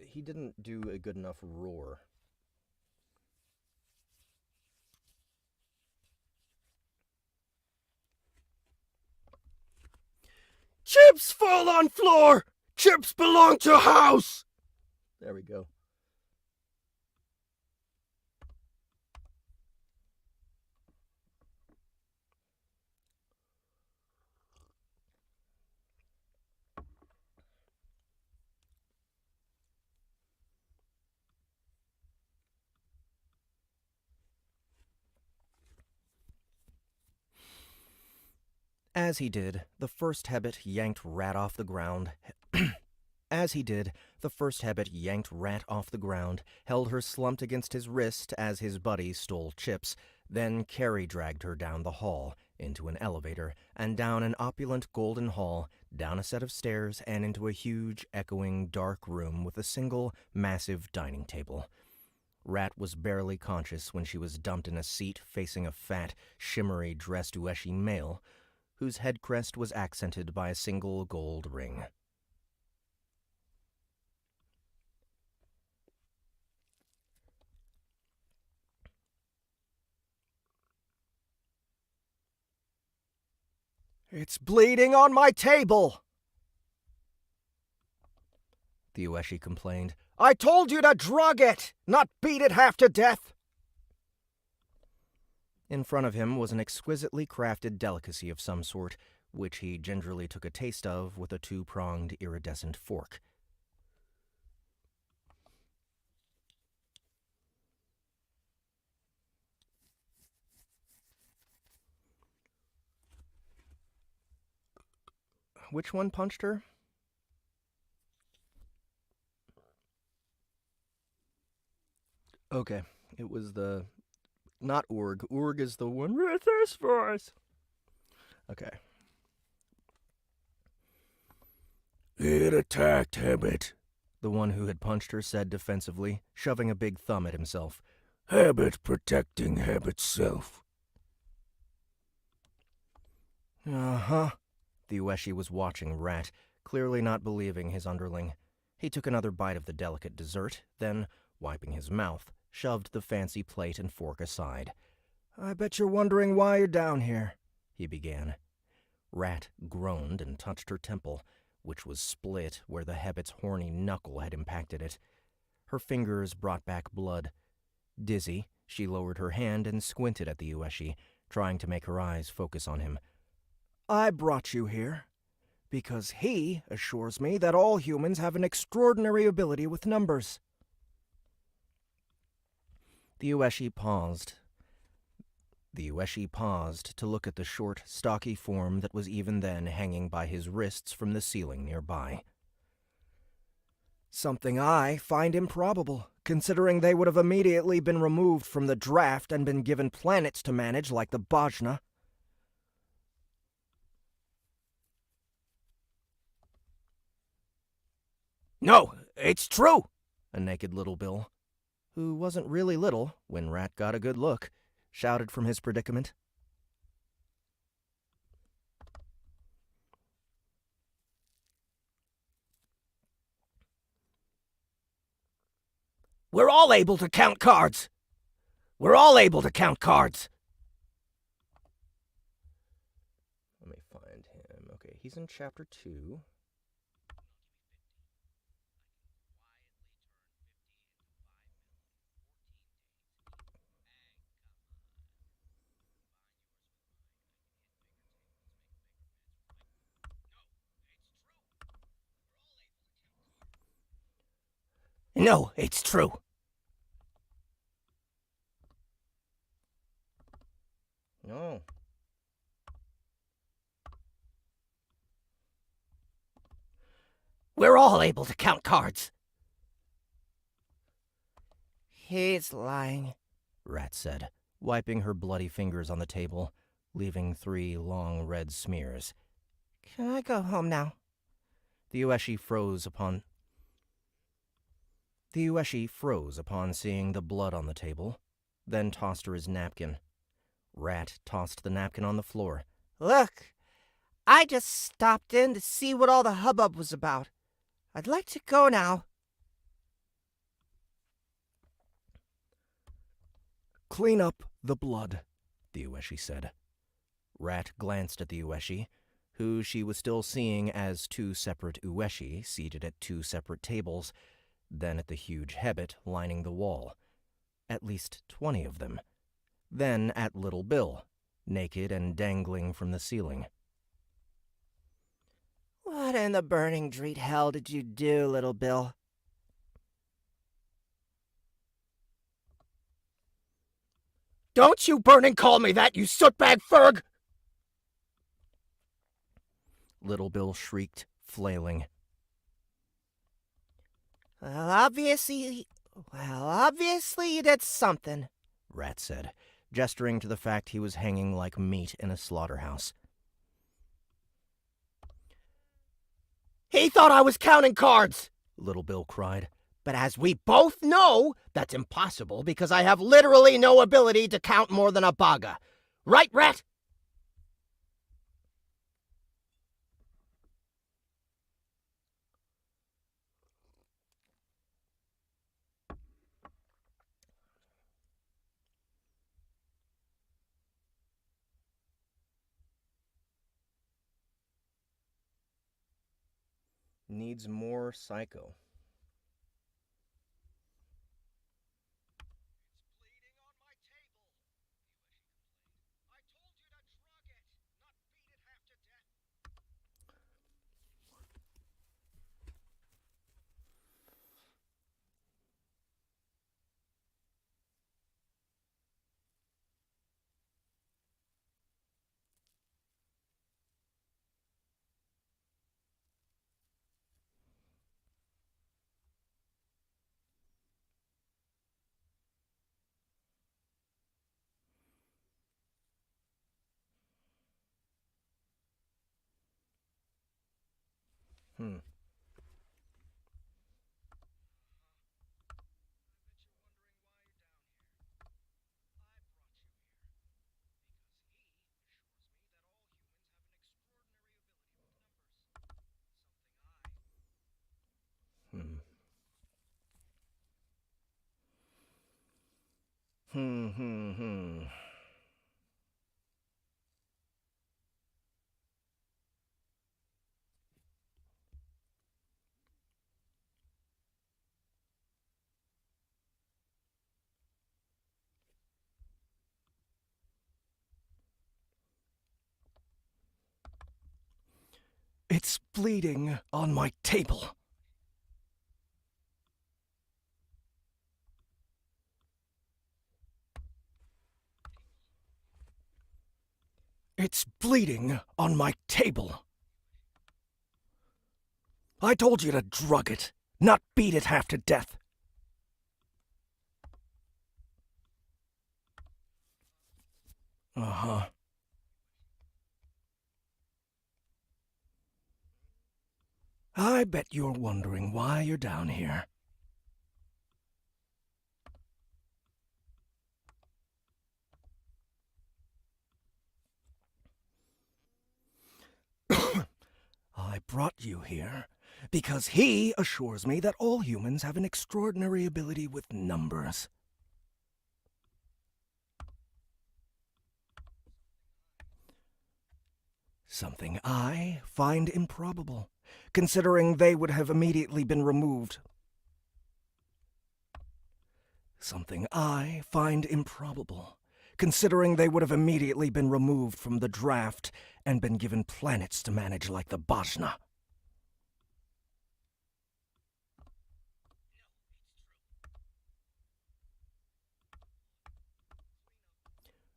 He didn't do a good enough roar. Chips fall on floor. Chips belong to house. There we go. As he did, the first Hebbit yanked Rat off the ground. Held her slumped against his wrist as his buddy stole chips, then Carrie dragged her down the hall, into an elevator, and down an opulent golden hall, down a set of stairs, and into a huge, echoing, dark room with a single, massive dining table. Rat was barely conscious when she was dumped in a seat facing a fat, shimmery dressed Ueshi male, whose head crest was accented by a single gold ring. It's bleeding on my table, The Ueshi complained. I told you to drug it, not beat it half to death. In front of him was an exquisitely crafted delicacy of some sort, which he gingerly took a taste of with a two-pronged iridescent fork. Which one punched her? Okay, it was the... Not Org. Org is the one with this voice. Okay. It attacked Hebbit. The one who had punched her said defensively, shoving a big thumb at himself. Hebbit protecting Hebbit's self. Uh-huh. The Ueshi was watching Rat, clearly not believing his underling. He took another bite of the delicate dessert, then, wiping his mouth, shoved the fancy plate and fork aside. I bet you're wondering why you're down here, he began. Rat groaned and touched her temple, which was split where the Hebbit's horny knuckle had impacted it. Her fingers brought back blood. Dizzy, she lowered her hand and squinted at the Ueshi, trying to make her eyes focus on him. I brought you here because he assures me that all humans have an extraordinary ability with numbers. The Ueshi paused. To look at the short, stocky form that was even then hanging by his wrists from the ceiling nearby. Something I find improbable, considering they would have immediately been removed from the draft and been given planets to manage like the Bajna. No, it's true, a naked little Bill, who wasn't really little when Rat got a good look, shouted from his predicament. We're all able to count cards. We're all able to count cards. Let me find him. Okay, he's in chapter 2. No, it's true. No. We're all able to count cards. He's lying, Rat said, wiping her bloody fingers on the table, leaving 3 long red smears. Can I go home now? The Ueshi froze upon seeing the blood on the table, then tossed her his napkin. Rat tossed the napkin on the floor. Look, I just stopped in to see what all the hubbub was about. I'd like to go now. Clean up the blood, the Ueshi said. Rat glanced at the Ueshi, who she was still seeing as 2 separate Ueshi seated at 2 separate tables, then at the huge Hebbit lining the wall. At least 20 of them. Then at Little Bill, naked and dangling from the ceiling. What in the burning dreet hell did you do, Little Bill? Don't you burning call me that, you sootbag Ferg! Little Bill shrieked, flailing. Well, obviously you did something, Rat said, gesturing to the fact he was hanging like meat in a slaughterhouse. He thought I was counting cards! Little Bill cried. But as we both know, that's impossible because I have literally no ability to count more than a baga. Right, Rat? Needs more psycho. Hmm. Hmm. Hmm. It's bleeding on my table. It's bleeding on my table. I told you to drug it, not beat it half to death. Uh-huh. I bet you're wondering why you're down here. I brought you here because he assures me that all humans have an extraordinary ability with numbers. Something I find improbable, considering they would have immediately been removed. Something I find improbable, considering they would have immediately been removed from the draft and been given planets to manage like the Bajna.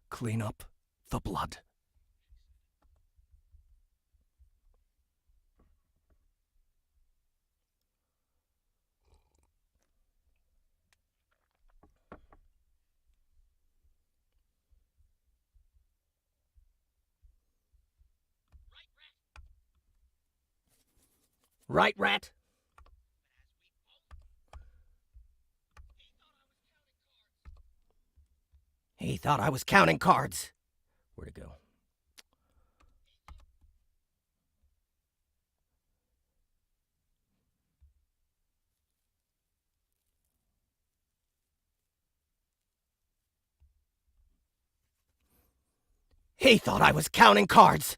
Clean up the blood. Right, Rat? He thought I was counting cards. Where'd it go? He thought I was counting cards.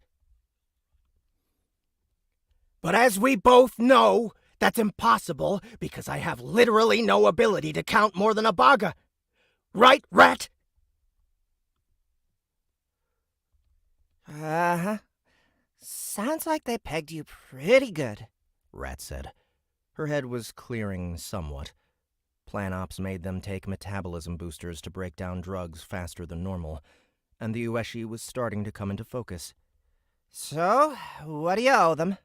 But as we both know, that's impossible because I have literally no ability to count more than a baga. Right, Rat? Uh-huh. Sounds like they pegged you pretty good, Rat said. Her head was clearing somewhat. Plan Ops made them take metabolism boosters to break down drugs faster than normal, and the Ueshi was starting to come into focus. So, what do you owe them?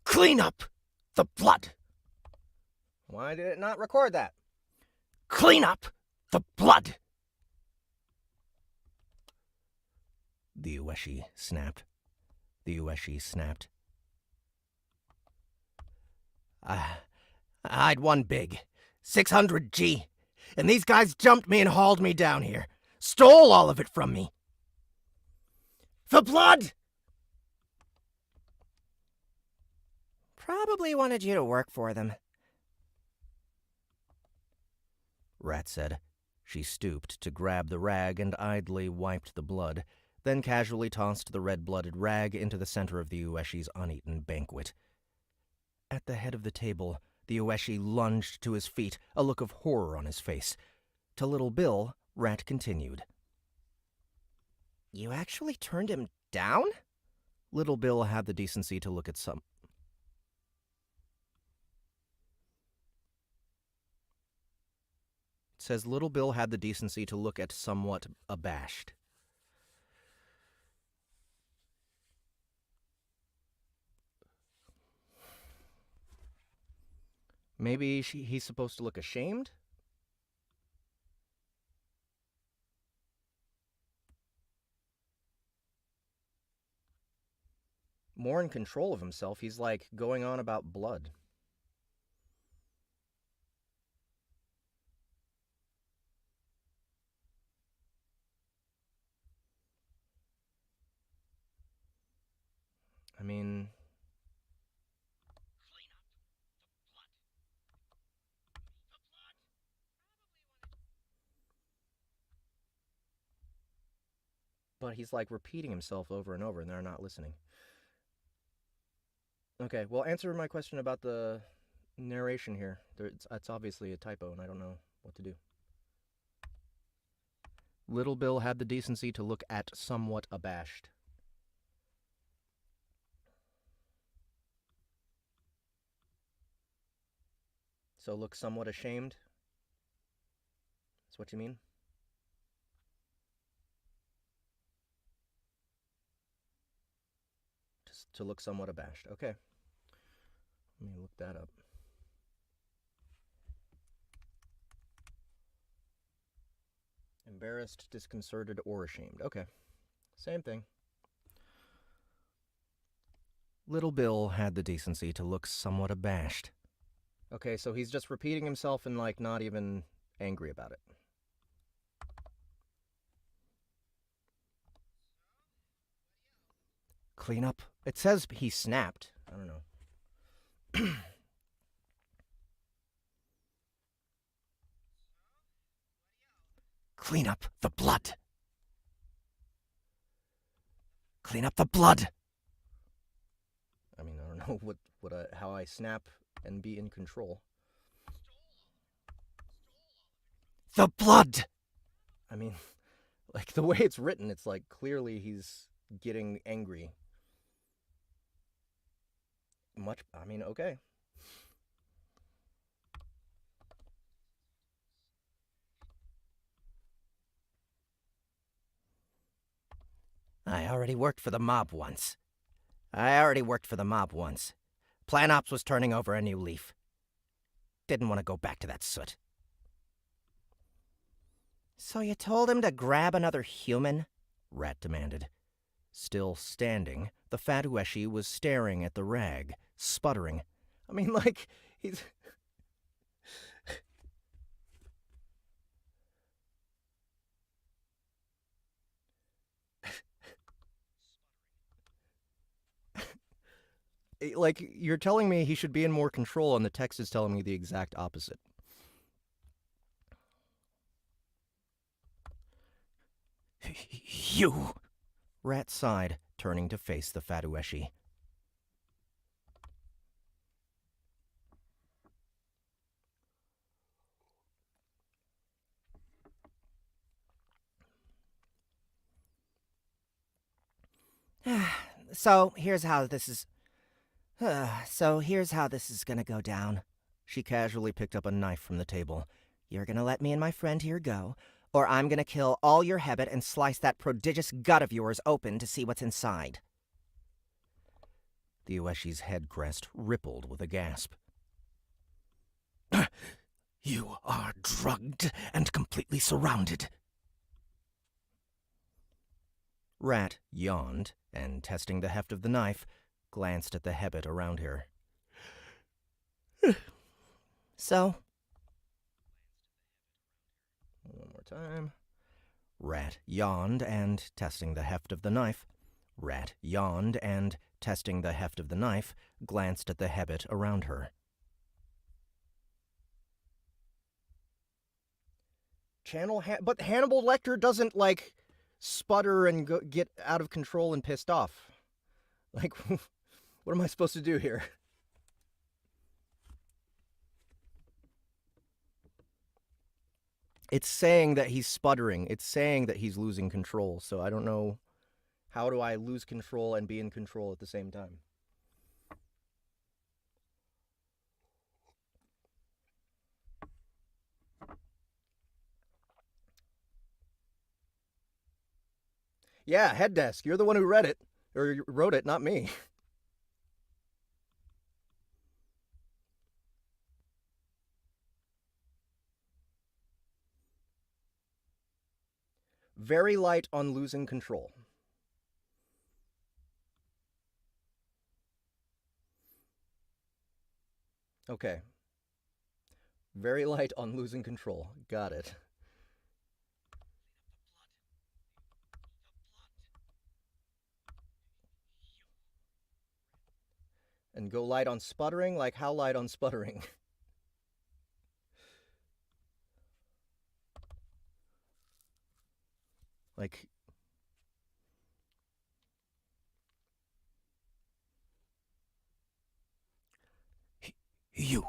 Clean up the blood. Why did it not record that? Clean up the blood. The Ueshi snapped. The Ueshi snapped. I'd won big. 600 G. And these guys jumped me and hauled me down here. Stole all of it from me. The blood! Probably wanted you to work for them. Rat said. She stooped to grab the rag and idly wiped the blood, then casually tossed the red-blooded rag into the center of the Ueshi's uneaten banquet. At the head of the table, the Ueshi lunged to his feet, a look of horror on his face. To Little Bill, Rat continued. You actually turned him down? Little Bill had the decency to look at some... It says Little Bill had the decency to look at somewhat abashed. Maybe he's supposed to look ashamed? More in control of himself. He's like going on about blood. I mean... But he's like repeating himself over and over and they're not listening. Okay, well, answer my question about the narration here. It's obviously a typo and I don't know what to do. Little Bill had the decency to look at somewhat abashed. So look somewhat ashamed? That's what you mean? Just to look somewhat abashed. Okay. Let me look that up. Embarrassed, disconcerted, or ashamed. Okay. Same thing. Little Bill had the decency to look somewhat abashed. Okay, so he's just repeating himself and, like, not even angry about it. Clean up. It says he snapped. I don't know. Clean up the blood. Clean up the blood. I mean, I don't know how I snap and be in control. The blood! I mean, like, the way it's written, it's like clearly he's getting angry. Okay. I already worked for the mob once. Plan Ops was turning over a new leaf. Didn't want to go back to that soot. So you told him to grab another human? Rat demanded. Still standing, the fat Ueshi was staring at the rag, sputtering. I mean, like, he's... Like, you're telling me he should be in more control, and the text is telling me the exact opposite. You! Rat sighed, turning to face the fat Ueshi. So here's how this is gonna go down. She casually picked up a knife from the table. You're gonna let me and my friend here go, or I'm gonna kill all your habit and slice that prodigious gut of yours open to see what's inside. The Ueshi's head crest rippled with a gasp. You are drugged and completely surrounded. Rat yawned, and testing the heft of the knife, glanced at the habit around her. So? One more time. Rat yawned, and testing the heft of the knife. Rat yawned, and testing the heft of the knife, glanced at the habit around her. But Hannibal Lecter doesn't, like, sputter and get out of control and pissed off. Like, what am I supposed to do here? It's saying that he's sputtering. It's saying that he's losing control. So I don't know, how do I lose control and be in control at the same time? Yeah, Head Desk, you're the one who read it, or wrote it, not me. Very light on losing control. Okay. Very light on losing control. Got it. And go light on sputtering? Like, how light on sputtering? Like... You.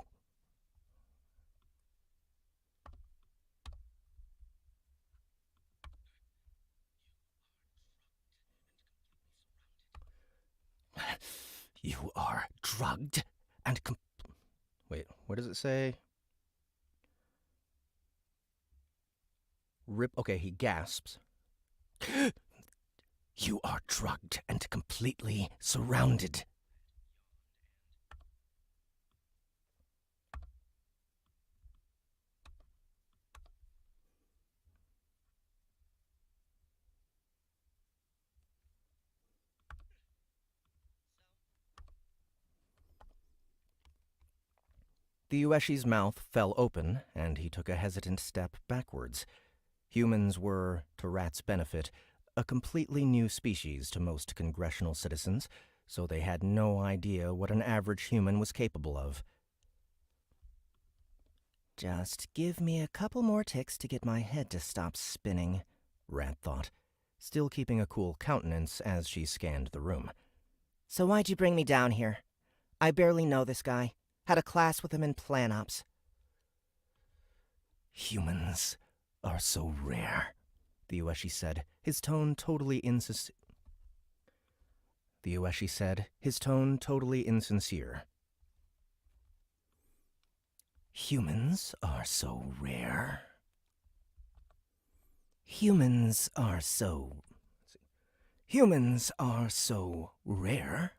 You are drugged and Wait, what does it say? Okay, he gasps. You are drugged and completely surrounded. The Ueshi's mouth fell open, and he took a hesitant step backwards. Humans were, to Rat's benefit, a completely new species to most congressional citizens, so they had no idea what an average human was capable of. Just give me a couple more ticks to get my head to stop spinning, Rat thought, still keeping a cool countenance as she scanned the room. So why'd you bring me down here? I barely know this guy. Had a class with him in plan ops. Humans are so rare, the Ueshi said, his tone totally insincere. Humans are so rare. Humans are so rare.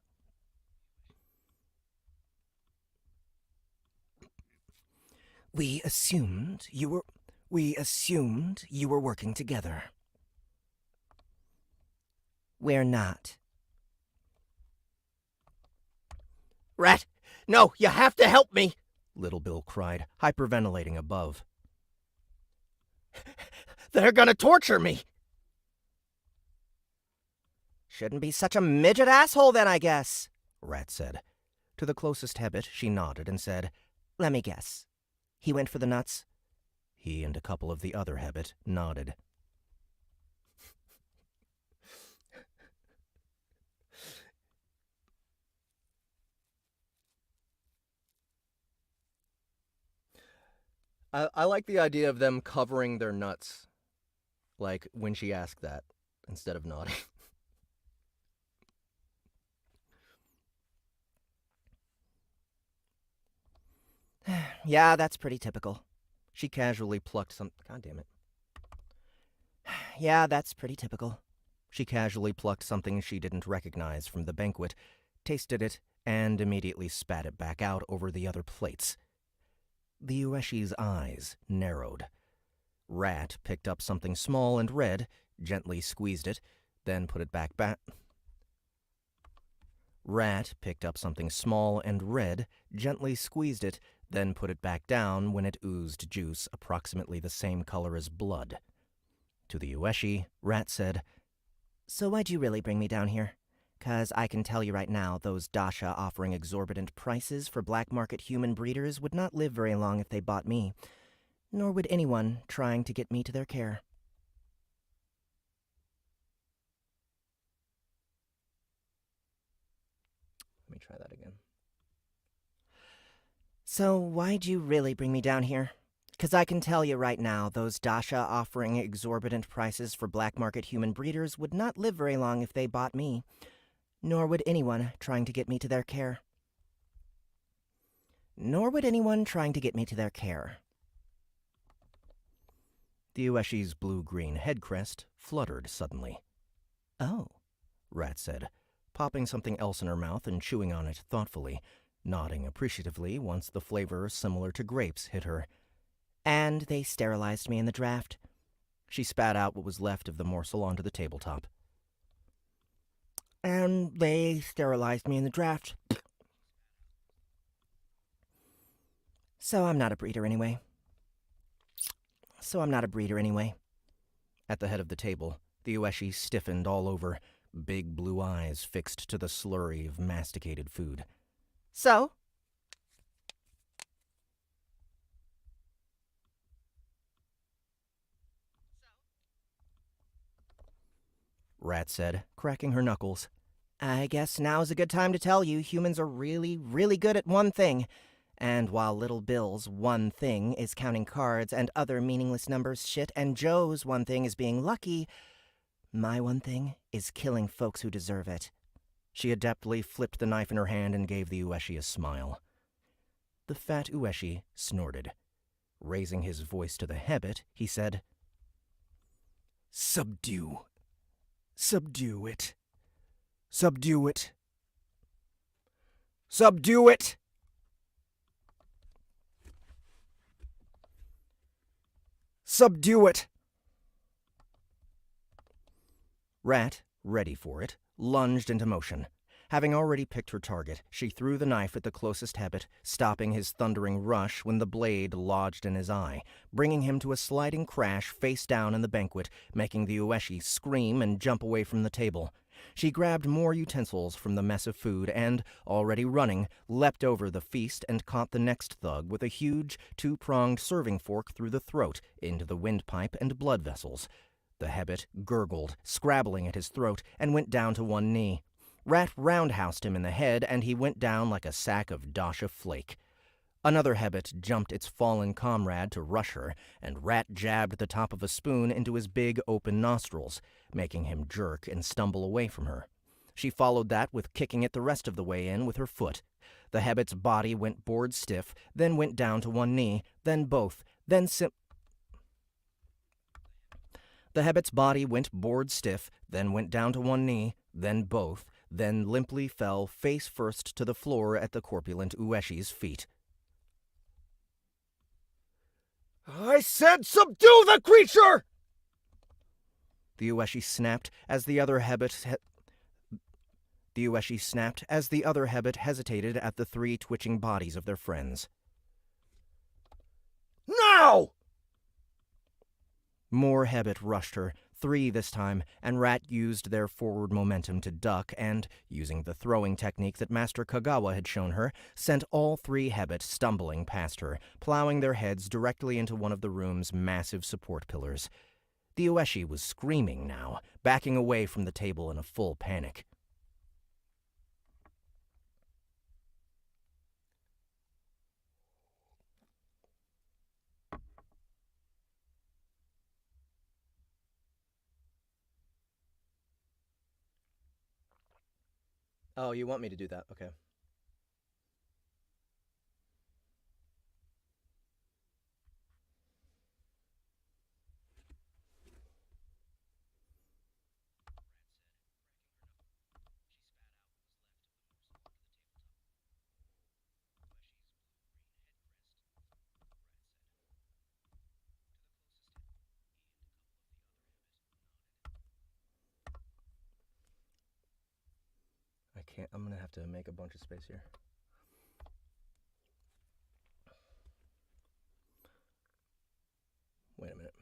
We assumed you were working together. We're not. Rat, no, you have to help me! Little Bill cried, hyperventilating above. They're gonna torture me! Shouldn't be such a midget asshole then, I guess, Rat said. To the closest habit, she nodded and said, Let me guess. He went for the nuts? He and a couple of the other habit nodded. I like the idea of them covering their nuts, like, when she asked that, instead of nodding. Yeah, that's pretty typical. She casually plucked some... God damn it. Yeah, that's pretty typical. She casually plucked something she didn't recognize from the banquet, tasted it, and immediately spat it back out over the other plates. The Ueshi's eyes narrowed. Rat picked up something small and red, gently squeezed it, then put it back. Rat picked up something small and red, gently squeezed it, then put it back down when it oozed juice approximately the same color as blood. To the Ueshi, Rat said, So why'd you really bring me down here? 'Cause I can tell you right now, those Dasha offering exorbitant prices for black market human breeders would not live very long if they bought me, nor would anyone trying to get me to their care. Let me try that again. So why'd you really bring me down here? 'Cause I can tell you right now, those Dasha offering exorbitant prices for black market human breeders would not live very long if they bought me, nor would anyone trying to get me to their care. Nor would anyone trying to get me to their care. The Ueshi's blue-green head crest fluttered suddenly. Oh, Rat said, popping something else in her mouth and chewing on it thoughtfully, nodding appreciatively once the flavor similar to grapes hit her. and they sterilized me in the draft. She spat out what was left of the morsel onto the tabletop. And they sterilized me in the draft. So I'm not a breeder anyway. At the head of the table, the Ueshi stiffened all over, big blue eyes fixed to the slurry of masticated food. So? Rat said, cracking her knuckles. I guess now's a good time to tell you humans are really, really good at one thing. And while Little Bill's one thing is counting cards and other meaningless numbers shit, and Joe's one thing is being lucky, my one thing is killing folks who deserve it. She adeptly flipped the knife in her hand and gave the Ueshi a smile. The fat Ueshi snorted. Raising his voice to the Hebbit, he said, Subdue. Subdue it. Subdue it. Subdue it! Subdue it! Rat, ready for it, lunged into motion. Having already picked her target, she threw the knife at the closest Hebbit, stopping his thundering rush when the blade lodged in his eye, bringing him to a sliding crash face down in the banquet, making the Ueshi scream and jump away from the table. She grabbed more utensils from the mess of food and, already running, leapt over the feast and caught the next thug with a huge, two-pronged serving fork through the throat into the windpipe and blood vessels. The Hebbit gurgled, scrabbling at his throat, and went down to one knee. Rat roundhoused him in the head, and he went down like a sack of Dasha flake. Another Hebbit jumped its fallen comrade to rush her, and Rat jabbed the top of a spoon into his big open nostrils, making him jerk and stumble away from her. She followed that with kicking it the rest of the way in with her foot. The Hebbit's body went board stiff, then went down to one knee, then both, then The Hebbit's body went board stiff, then went down to one knee, then both, then limply fell face first to the floor at the corpulent Ueshi's feet. I said subdue the creature! The Ueshi snapped as the other Hebbit hesitated at the three twitching bodies of their friends. Now! More Hebbit rushed her, 3 this time, and Rat used their forward momentum to duck and, using the throwing technique that Master Kagawa had shown her, sent all 3 Hebbit stumbling past her, plowing their heads directly into one of the room's massive support pillars. The Ueshi was screaming now, backing away from the table in a full panic. Oh, you want me to do that? Okay. can't. I'm gonna have to make a bunch of space here. Wait a minute.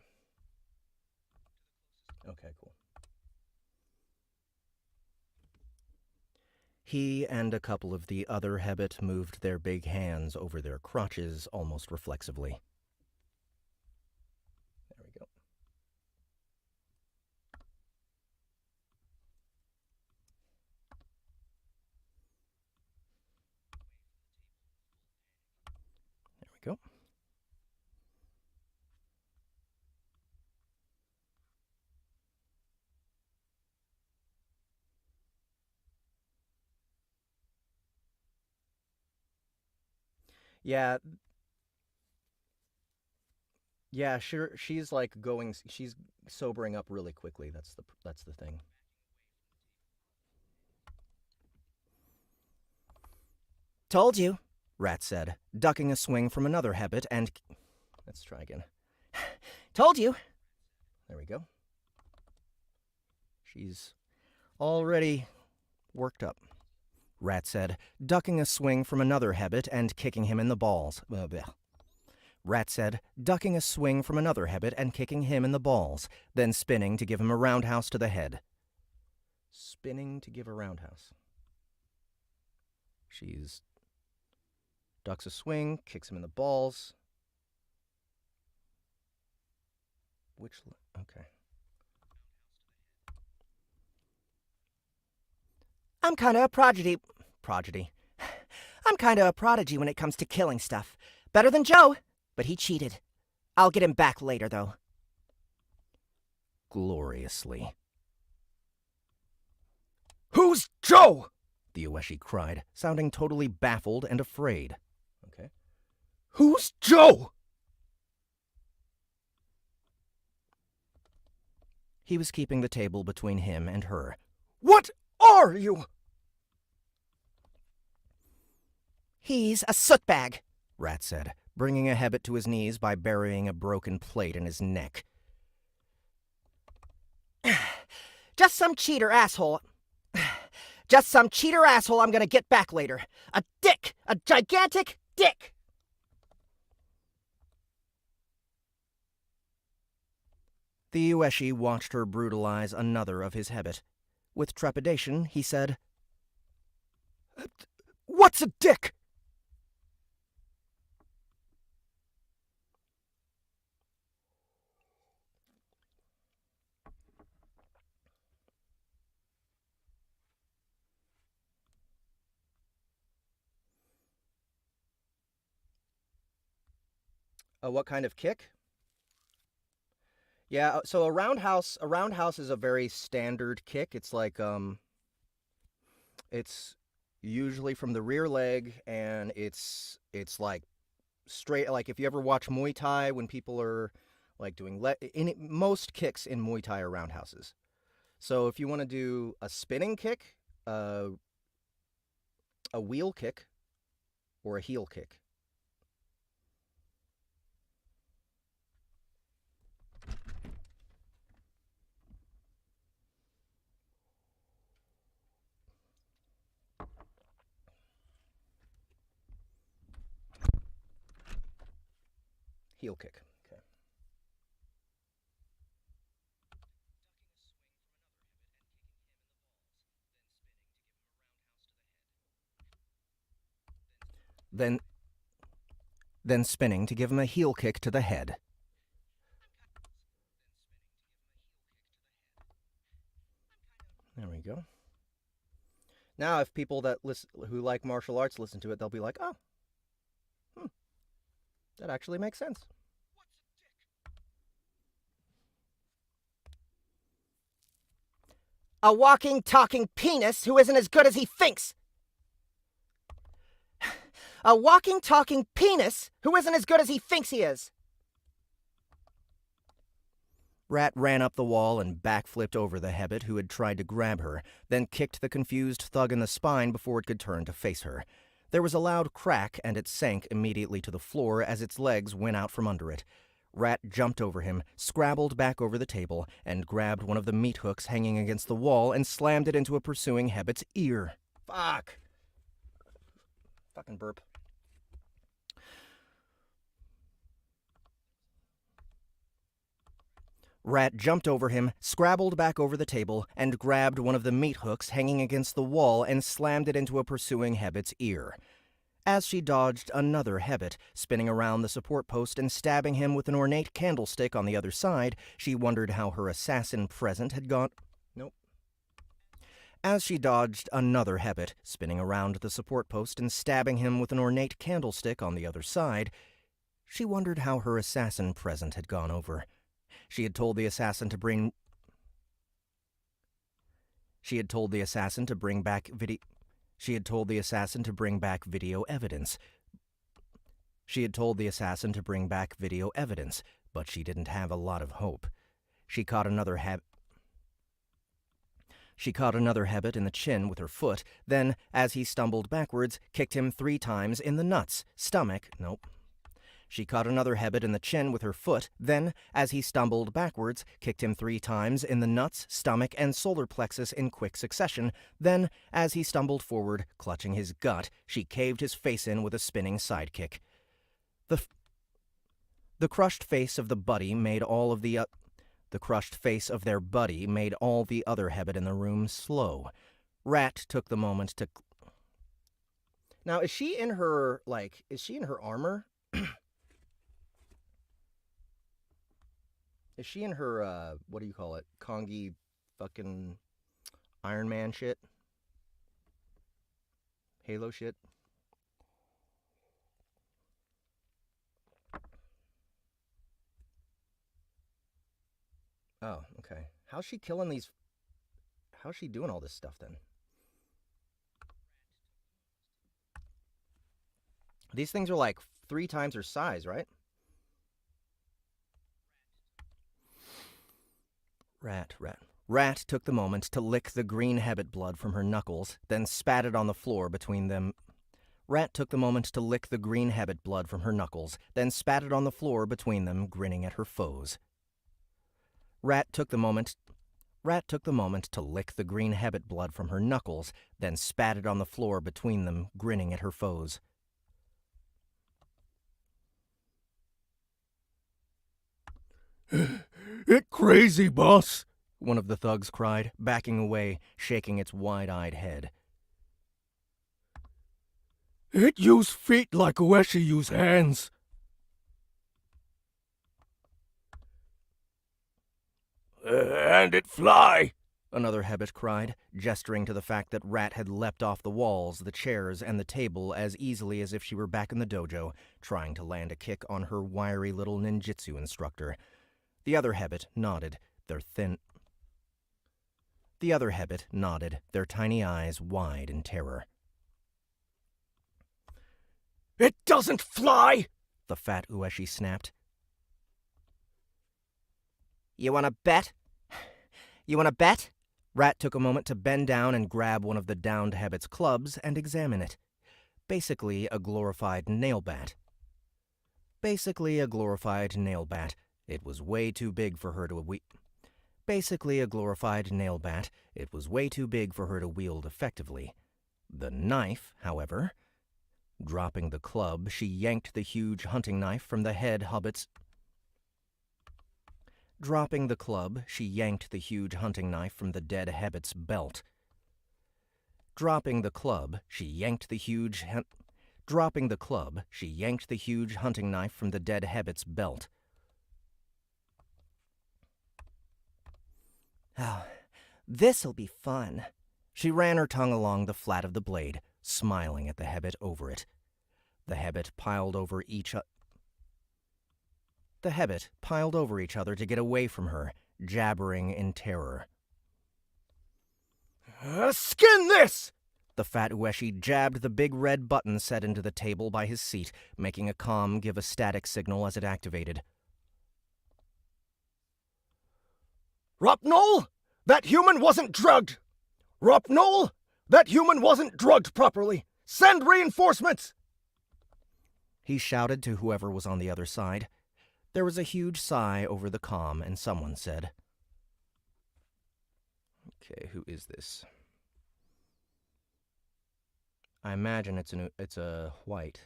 Okay, cool. He and a couple of the other Hebbit moved their big hands over their crotches almost reflexively. There we go. There we go. Yeah. Yeah, sure. She's like going. She's sobering up really quickly. That's the thing. Told you, Rat said, ducking a swing from another Hebbit and... Let's try again. Told you. There we go. She's already worked up. Rat said, ducking a swing from another Hebbit and kicking him in the balls. Rat said, ducking a swing from another Hebbit and kicking him in the balls, then spinning to give him a roundhouse to the head. Spinning to give a roundhouse. She's ducks a swing, kicks him in the balls. Okay. I'm kinda a prodigy. I'm kinda a prodigy when it comes to killing stuff. Better than Joe, but he cheated. I'll get him back later, though. Gloriously. Who's Joe? The Ueshi cried, sounding totally baffled and afraid. Okay. Who's Joe? He was keeping the table between him and her. What are you? He's a sootbag, Rat said, bringing a Hebbit to his knees by burying a broken plate in his neck. Just some cheater asshole. Just some cheater asshole I'm gonna get back later. A dick! A gigantic dick! The Ueshi watched her brutalize another of his Hebbit. With trepidation, he said, What's a dick? What kind of kick? Yeah, so a roundhouse is a very standard kick. It's like it's usually from the rear leg, and it's like straight. Like if you ever watch Muay Thai, when people are like doing most kicks in Muay Thai are roundhouses. So if you want to do a spinning kick, a wheel kick, or a heel kick. Heel kick. Okay. Then spinning to give him a heel kick to the head. There we go. Now, if people who like martial arts listen to it, they'll be like, oh, that actually makes sense. A walking, talking penis who isn't as good as he thinks. A walking, talking penis who isn't as good as he thinks he is. Rat ran up the wall and backflipped over the Hebbit who had tried to grab her, then kicked the confused thug in the spine before it could turn to face her. There was a loud crack, and it sank immediately to the floor as its legs went out from under it. Rat jumped over him, scrabbled back over the table, and grabbed one of the meat hooks hanging against the wall and slammed it into a pursuing Hebbit's ear. Fuck. Fucking burp. Rat jumped over him, scrabbled back over the table, and grabbed one of the meat hooks hanging against the wall and slammed it into a pursuing Hebbit's ear. As she dodged another Hebbit, spinning around the support post and stabbing him with an ornate candlestick on the other side, she wondered how her assassin present had gone. Nope. As she dodged another Hebbit, spinning around the support post and stabbing him with an ornate candlestick on the other side, she wondered how her assassin present had gone over. She had told the assassin to bring back video evidence. But she didn't have a lot of hope. She caught another Hebbit in the chin with her foot, then, as he stumbled backwards, kicked him 3 times in the nuts, stomach, nope. She caught another Hebbit in the chin with her foot, then, as he stumbled backwards, kicked him 3 times in the nuts, stomach, and solar plexus in quick succession. Then, as he stumbled forward, clutching his gut, she caved his face in with a spinning sidekick. The crushed face of their buddy made all the other Hebbit in the room slow. Rat took the moment to... Now, is she in her armor? Is she in her, what do you call it? Kongi fucking Iron Man shit? Halo shit? Oh, okay. How's she killing these... How's she doing all this stuff, then? These things are like 3 times her size, right? Rat took the moment to lick the green Hebbit blood from her knuckles, then spat it on the floor between them. Rat took the moment to lick the green Hebbit blood from her knuckles, then spat it on the floor between them, grinning at her foes. Rat took the moment to lick the green Hebbit blood from her knuckles, then spat it on the floor between them, grinning at her foes. It crazy, boss, one of the thugs cried, backing away, shaking its wide-eyed head. It use feet like Ueshi use hands. And it fly, another Hebbit cried, gesturing to the fact that Rat had leapt off the walls, the chairs, and the table as easily as if she were back in the dojo, trying to land a kick on her wiry little ninjutsu instructor. The other Hebbit nodded, their tiny eyes wide in terror. It doesn't fly! The fat Ueshi snapped. You wanna bet? Rat took a moment to bend down and grab one of the downed Hebbit's clubs and examine it. Basically a glorified nail bat. It was way too big for her to wield effectively. The knife, however... Dropping the club, she yanked the huge hunting knife from the dead Hebbit's belt. Dropping the club, she yanked the huge hunting knife from the dead Hebbit's belt. Oh, this'll be fun. She ran her tongue along the flat of the blade, smiling at the Hebbit over it. The Hebbit piled over each other to get away from her, jabbering in terror. Skin this! The fat Ueshi jabbed the big red button set into the table by his seat, making a comm give a static signal as it activated. Ropnol, that human wasn't drugged! Ropnol, that human wasn't drugged properly! Send reinforcements! He shouted to whoever was on the other side. There was a huge sigh over the comm, and someone said, Okay, who is this? I imagine it's a white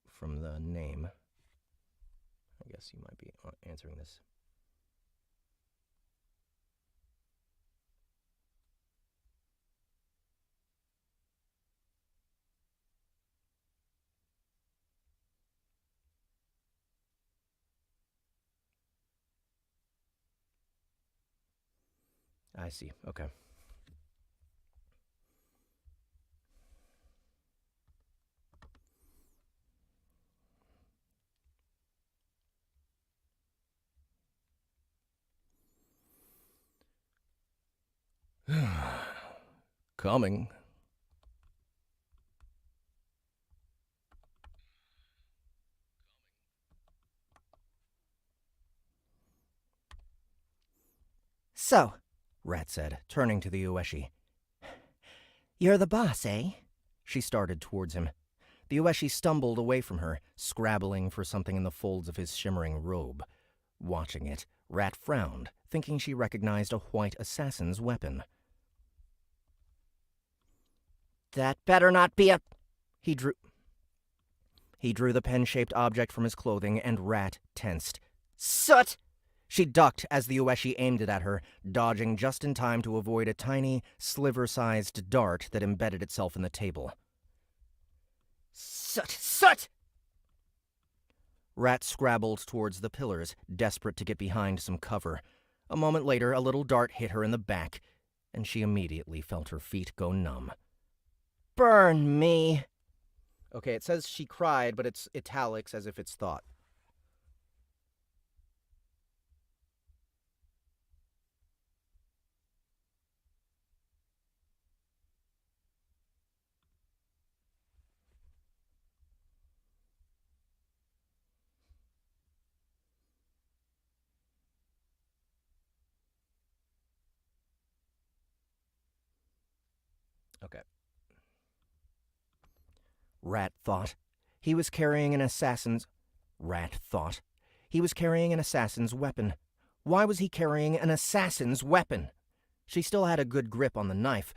from the name. I guess you might be answering this. I see. Okay. Coming. So, Rat said, turning to the Ueshi. you're the boss, eh? She started towards him. The Ueshi stumbled away from her, scrabbling for something in the folds of his shimmering robe. Watching it, Rat frowned, thinking she recognized a white assassin's weapon. That better not be a... He drew the pen-shaped object from his clothing, and Rat tensed. Soot! She ducked as the Ueshi aimed it at her, dodging just in time to avoid a tiny, sliver-sized dart that embedded itself in the table. Soot! Soot! Rat scrabbled towards the pillars, desperate to get behind some cover. A moment later, a little dart hit her in the back, and she immediately felt her feet go numb. Burn me! Okay, it says she cried, but it's italics as if it's thought. Okay. Rat thought. He was carrying an assassin's weapon. Why was he carrying an assassin's weapon? She still had a good grip on the knife.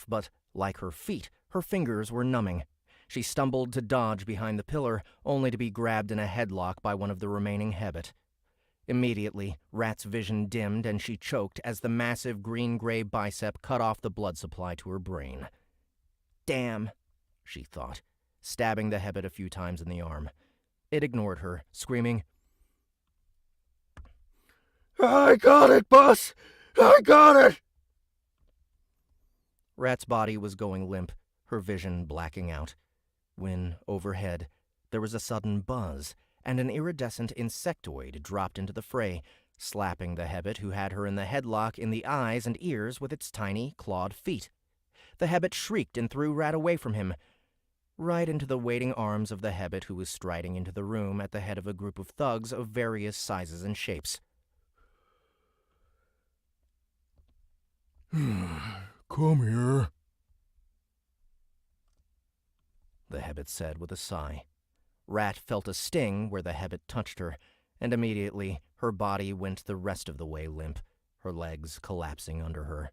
But, like her feet, her fingers were numbing. She stumbled to dodge behind the pillar, only to be grabbed in a headlock by one of the remaining Hebbet. Immediately, Rat's vision dimmed and she choked as the massive green-gray bicep cut off the blood supply to her brain. Damn, she thought, stabbing the Hebbet a few times in the arm. It ignored her, screaming, I got it, boss! I got it! Rat's body was going limp, her vision blacking out, when, overhead, there was a sudden buzz, and an iridescent insectoid dropped into the fray, slapping the Hebbet who had her in the headlock in the eyes and ears with its tiny, clawed feet. The Hebbet shrieked and threw Rat away from him, right into the waiting arms of the Hebbet who was striding into the room at the head of a group of thugs of various sizes and shapes. Come here. The Hebbet said with a sigh. Rat felt a sting where the Hebbet touched her, and immediately her body went the rest of the way limp, her legs collapsing under her.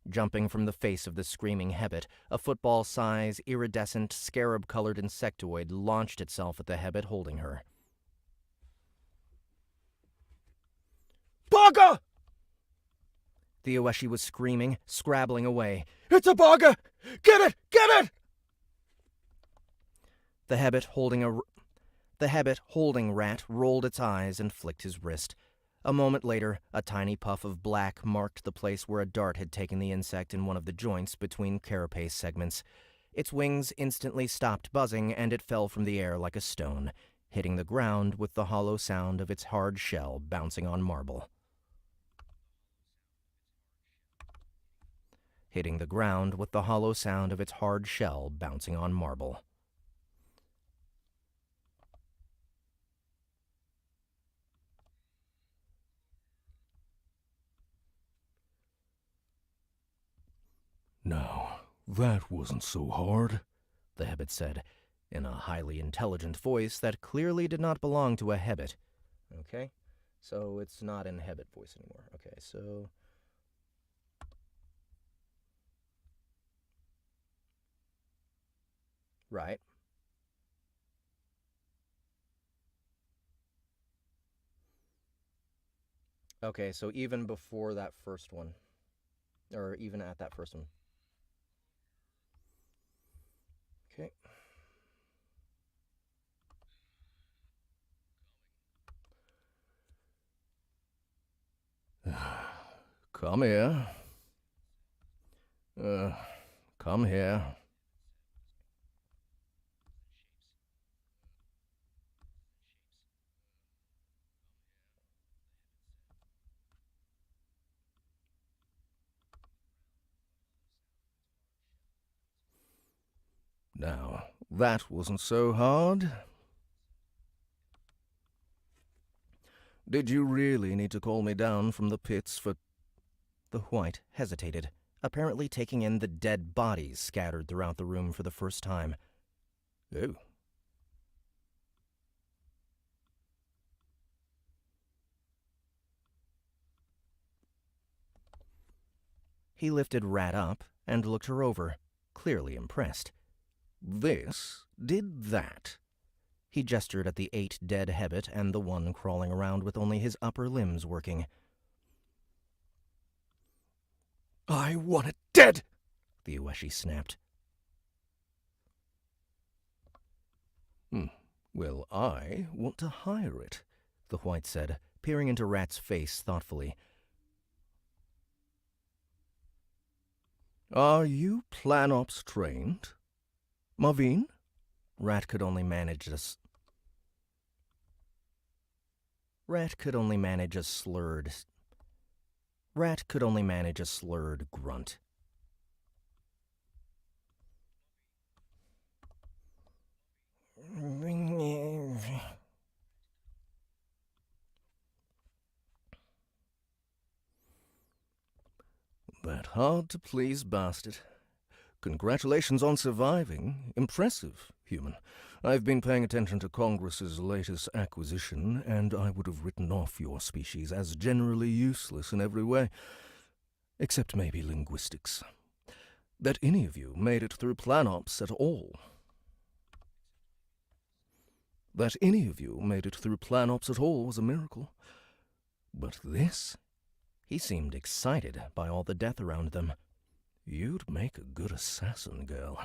Jumping from the face of the screaming Hebbet, a football-size, iridescent, scarab-colored insectoid launched itself at the Hebbet holding her. Baga! The Ueshi was screaming, scrabbling away. It's a baga! Get it! Get it! The Hebbet holding Rat rolled its eyes and flicked his wrist. A moment later, a tiny puff of black marked the place where a dart had taken the insect in one of the joints between carapace segments. Its wings instantly stopped buzzing, and it fell from the air like a stone, hitting the ground with the hollow sound of its hard shell bouncing on marble. Now, that wasn't so hard, The Hebbet said, in a highly intelligent voice that clearly did not belong to a Hebbet. Okay. So it's not in Hebbet voice anymore. Okay, so Right. Okay, so even before that first one, or even at that first one. Okay. Come here. Come here. Now, that wasn't so hard. Did you really need to call me down from the pits for... The White hesitated, apparently taking in the dead bodies scattered throughout the room for the first time. Oh. He lifted Rat up and looked her over, clearly impressed. This did that. He gestured at the 8 dead Hebbet and the one crawling around with only his upper limbs working. I want it dead! The Ueshi snapped. Well, I want to hire it, The White said, peering into Rat's face thoughtfully. Are you plan ops trained? Marvin? Rat could only manage a slurred grunt. That hard-to-please bastard. Congratulations on surviving. Impressive, human. I've been paying attention to Congress's latest acquisition, and I would have written off your species as generally useless in every way, except maybe linguistics. That any of you made it through PlanOps at all. That any of you made it through PlanOps at all was a miracle. But this? He seemed excited by all the death around them. You'd make a good assassin, girl.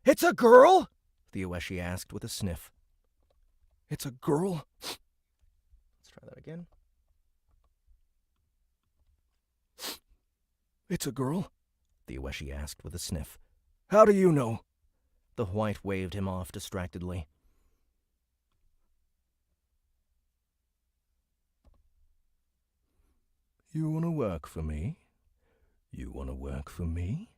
It's a girl? The Ueshi asked with a sniff. It's a girl? Let's try that again. It's a girl? The Ueshi asked with a sniff. How do you know? The White waved him off distractedly. You want to work for me? You want to work for me?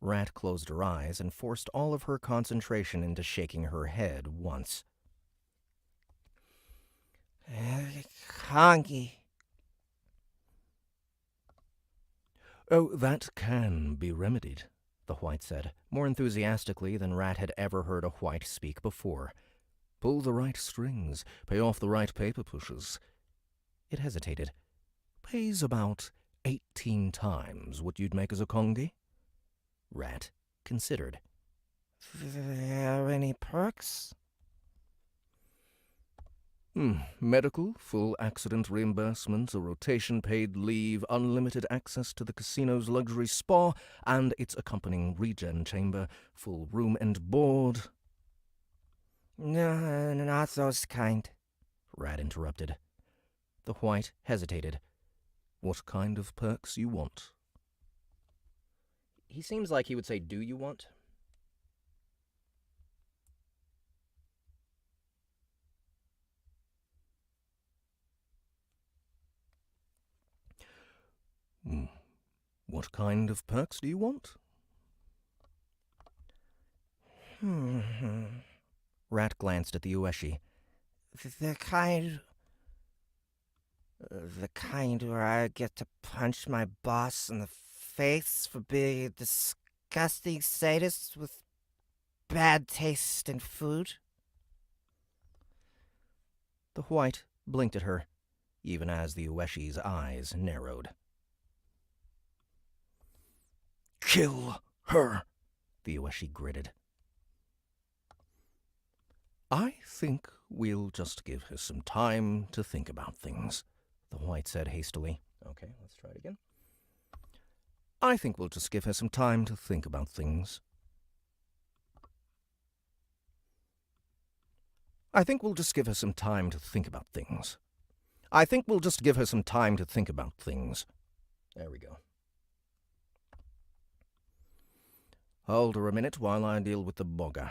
Rat closed her eyes and forced all of her concentration into shaking her head once. Kongi. Oh, that can be remedied, The White said, more enthusiastically than Rat had ever heard a White speak before. Pull the right strings, pay off the right paper pushers. It hesitated. Pays about 18 times what you'd make as a Kongi. Rat considered. There any perks? Medical, full accident reimbursement, a rotation paid leave, unlimited access to the casino's luxury spa, and its accompanying regen chamber, full room and board. No, not those kind. Rat interrupted. The White hesitated. What kind of perks you want? He seems like he would say, "Do you want?" What kind of perks do you want? Rat glanced at the Ueshi. The kind where I get to punch my boss in the face for being a disgusting sadist with bad taste in food. The White blinked at her, even as the Ueshi's eyes narrowed. Kill Her, the Ueshi gritted. I think we'll just give her some time to think about things, the White said hastily. Okay, let's try it again. I think we'll just give her some time to think about things. I think we'll just give her some time to think about things. I think we'll just give her some time to think about things. There we go. Hold her a minute while I deal with the bogger.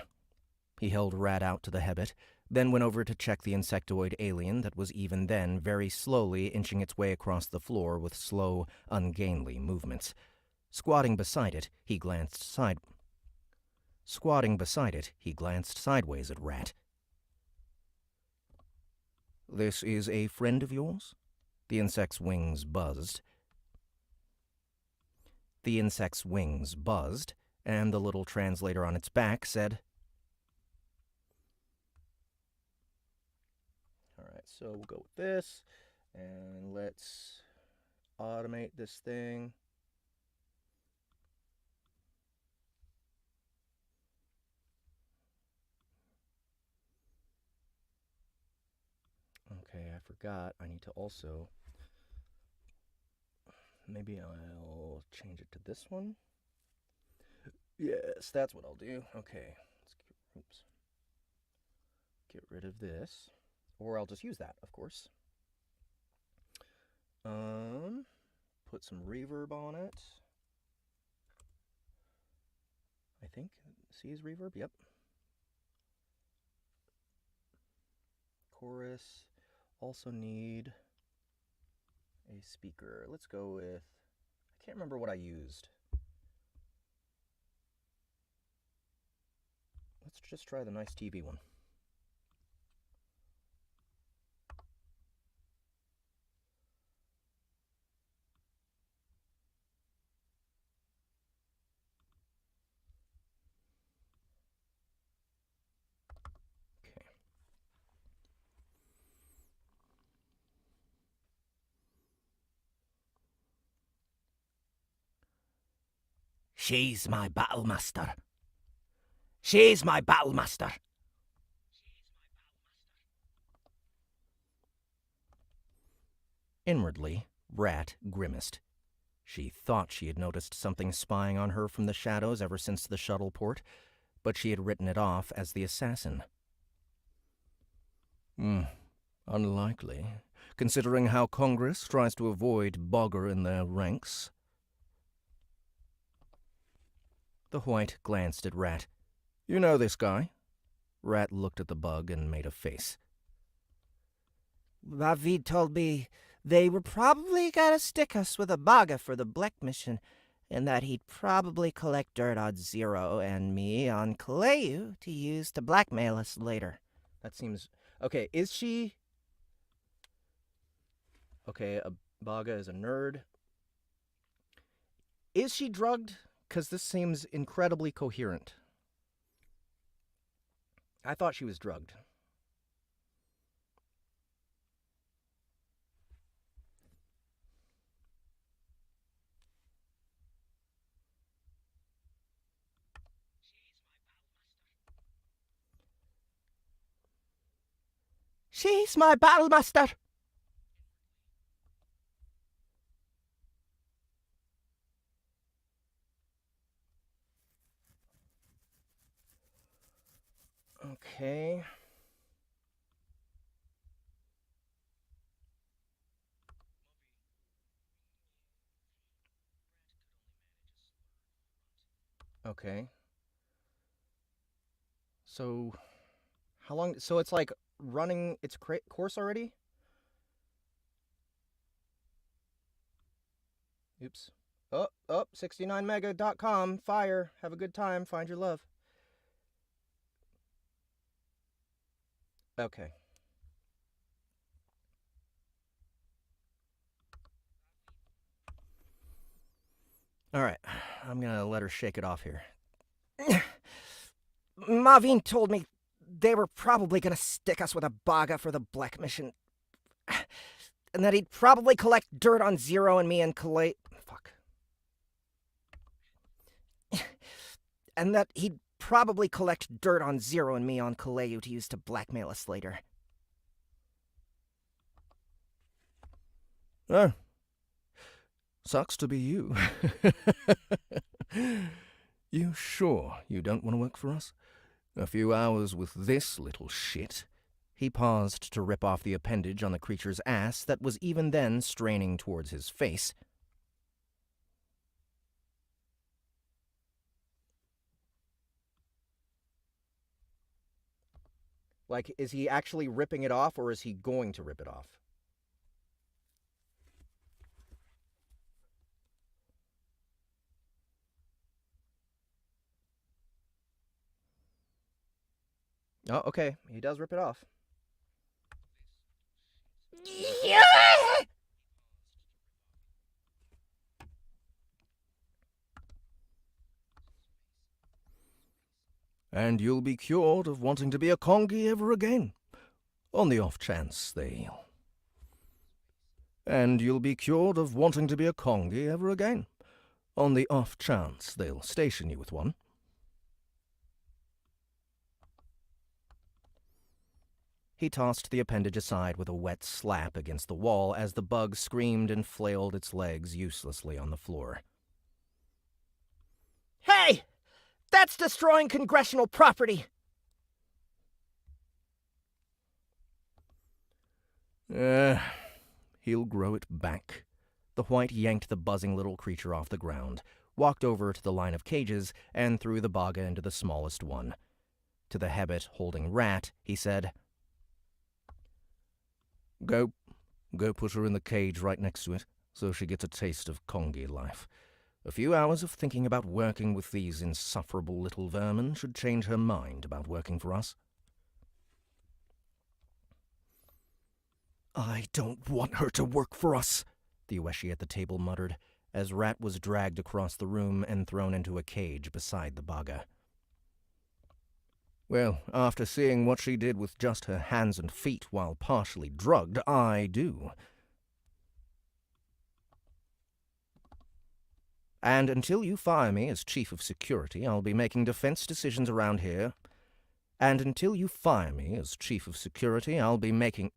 He held Rat out to the Hebbet, then went over to check the insectoid alien that was even then very slowly inching its way across the floor with slow, ungainly movements. Squatting beside it, he glanced sideways at Rat. This is a friend of yours? The insect's wings buzzed. And the little translator on its back said, Alright, so we'll go with this, and let's automate this thing. Okay, I forgot. I need to also... Maybe I'll change it to this one. Yes, that's what I'll do. Okay, let's get rid of this. Or I'll just use that, of course. Put some reverb on it. I think. C is reverb, yep. Chorus. Also need a speaker. Let's go with, I can't remember what I used. Let's just try the nice TV one. Okay. She's my battlemaster. She's my battlemaster. Inwardly, Rat grimaced. She thought she had noticed something spying on her from the shadows ever since the shuttle port, but she had written it off as the assassin. Unlikely, considering how Congress tries to avoid Bogger in their ranks. The White glanced at Rat. You know this guy? Rat looked at the bug and made a face. Ravid told me they were probably gonna stick us with a baga for the Black mission, and that he'd probably collect dirt on Zero and me on Kaleu to use to blackmail us later. That seems... Okay, is she... Okay, a Baga is a nerd. Is she drugged? Because this seems incredibly coherent. I thought she was drugged. She's my battlemaster! Okay. Okay. So, how long... So it's like running its course already? Oops. Oh, 69mega.com. Fire. Have a good time. Find your love. Okay. All right. I'm going to let her shake it off here. Mavin told me they were probably gonna stick us with a baga for the Black mission. And that he'd probably collect dirt on Zero and me and Kalei. Fuck. and that he'd probably collect dirt on Zero and me on Kaleu to use to blackmail us later. Oh. Sucks to be you. You sure you don't want to work for us? A few hours with this little shit? He paused to rip off the appendage on the creature's ass that was even then straining towards his face. Like, is he actually ripping it off, or is he going to rip it off? Oh, okay. He does rip it off. Yeah! And you'll be cured of wanting to be a congy ever again. On the off chance they'll... And you'll be cured of wanting to be a congy ever again. On the off chance they'll station you with one. He tossed the appendage aside with a wet slap against the wall as the bug screamed and flailed its legs uselessly on the floor. Hey! That's destroying congressional property! He'll grow it back. The white yanked the buzzing little creature off the ground, walked over to the line of cages, and threw the baga into the smallest one. To the habit holding Rat, he said, Go put her in the cage right next to it, so she gets a taste of congy life. A few hours of thinking about working with these insufferable little vermin should change her mind about working for us. I don't want her to work for us, the Ueshi at the table muttered, as Rat was dragged across the room and thrown into a cage beside the baga. Well, after seeing what she did with just her hands and feet while partially drugged, I do. And until you fire me as Chief of Security, I'll be making defense decisions around here. And until you fire me as Chief of Security, I'll be making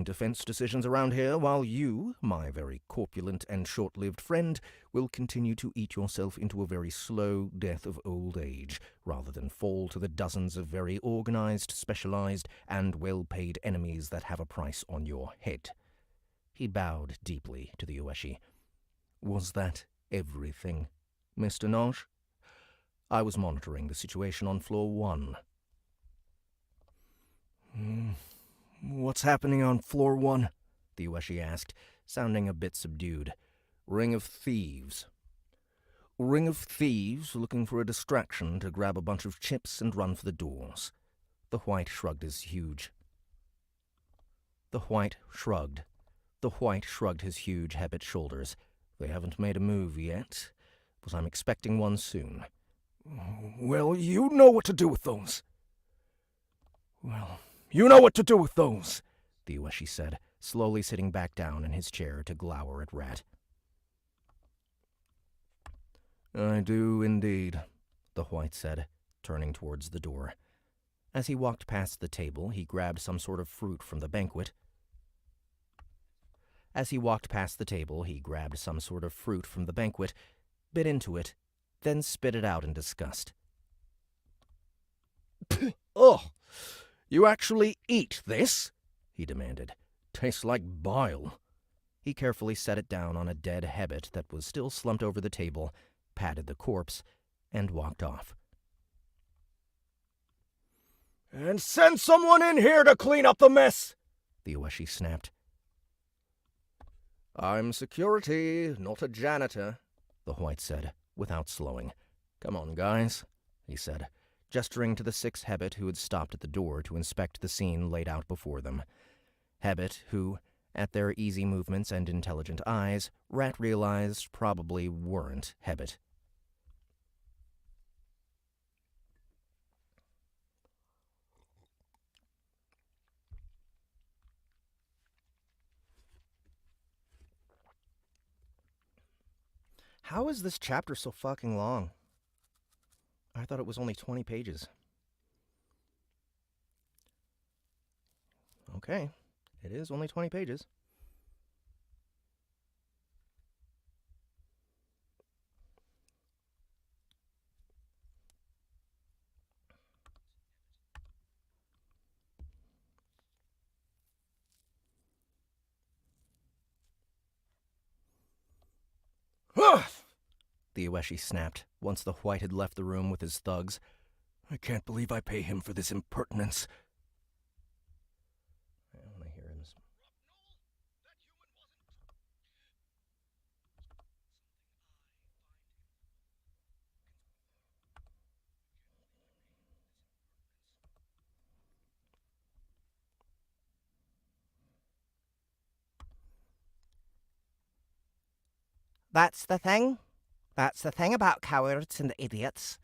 defense decisions around here while you, my very corpulent and short-lived friend, will continue to eat yourself into a very slow death of old age, rather than fall to the dozens of very organized, specialized, and well-paid enemies that have a price on your head. He bowed deeply to the Ueshi. Was that everything, Mr. Noj? I was monitoring the situation on floor 1. What's happening on floor 1? The Ueshi asked, sounding a bit subdued. Ring of thieves. Ring of thieves looking for a distraction to grab a bunch of chips and run for the doors. The white shrugged his huge habit shoulders. They haven't made a move yet, but I'm expecting one soon. Well, you know what to do with those. The Ueshi said, slowly sitting back down in his chair to glower at Rat. I do indeed, the white said, turning towards the door. As he walked past the table, he grabbed some sort of fruit from the banquet, bit into it, then spit it out in disgust. Ugh! You actually eat this? He demanded. Tastes like bile. He carefully set it down on a dead habit that was still slumped over the table, patted the corpse, and walked off. And send someone in here to clean up the mess, the Ueshi snapped. I'm security, not a janitor, the white said, without slowing. Come on, guys, he said, gesturing to the 6 habit who had stopped at the door to inspect the scene laid out before them. Habit who, at their easy movements and intelligent eyes, Rat realized probably weren't habit. How is this chapter so fucking long? I thought it was only 20 pages. Okay, it is only 20 pages. The Ueshi snapped, once the White had left the room with his thugs. I can't believe I pay him for this impertinence. I want to hear him. That's the thing. That's the thing about cowards and idiots.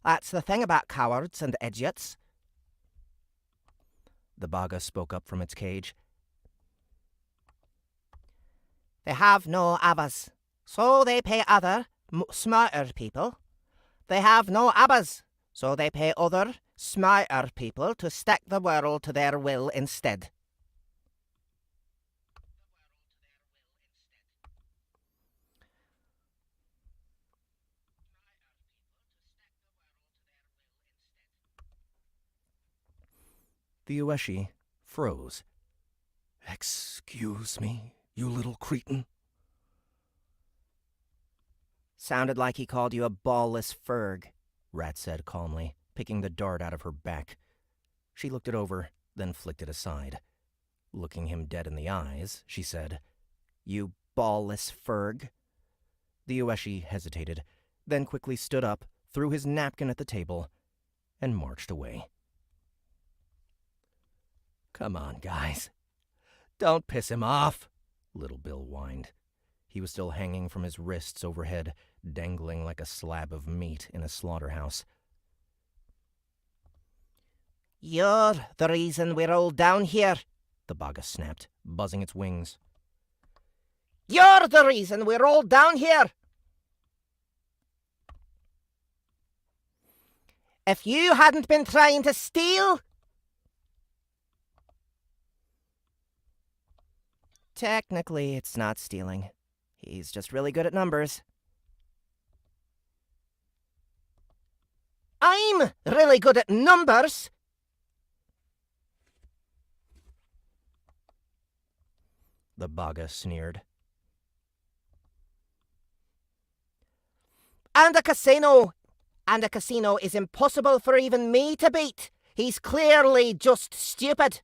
That's the thing about cowards and idiots. The Baga spoke up from its cage. They have no abbas, so they pay other, smarter people. They have no abbas, so they pay other, smarter people to stick the world to their will instead. The Ueshi froze. Excuse me, you little cretin. Sounded like he called you a ballless ferg, Rat said calmly, picking the dart out of her back. She looked it over, then flicked it aside. Looking him dead in the eyes, she said, "You ballless ferg." The Ueshi hesitated, then quickly stood up, threw his napkin at the table, and marched away. Come on, guys. Don't piss him off, Little Bill whined. He was still hanging from his wrists overhead, dangling like a slab of meat in a slaughterhouse. You're the reason we're all down here. The Baga snapped, buzzing its wings. You're the reason we're all down here. If you hadn't been trying to steal... Technically, it's not stealing. He's just really good at numbers. I'm really good at numbers. The Baga sneered. And a casino. And a casino is impossible for even me to beat. He's clearly just stupid.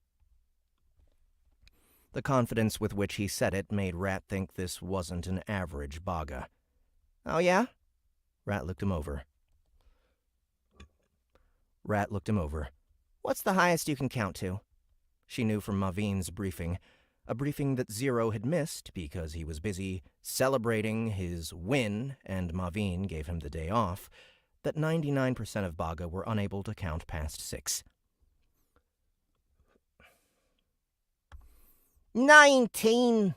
The confidence with which he said it made Rat think this wasn't an average Baga. Oh, yeah? Rat looked him over. What's the highest you can count to? She knew from Mavin's briefing, a briefing that Zero had missed because he was busy celebrating his win and Mavin gave him the day off, that 99% of Baga were unable to count past 6. 19.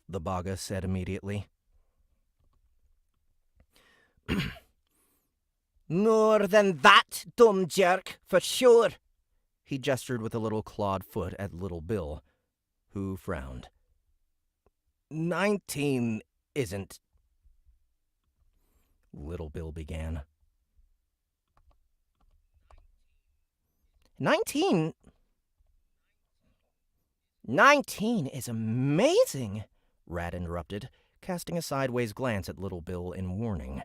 The Baga said immediately. More than that, dumb jerk, for sure. He gestured with a little clawed foot at Little Bill, who frowned. 19 isn't. Little Bill began. 19? 19 is amazing, Rat interrupted, casting a sideways glance at Little Bill in warning.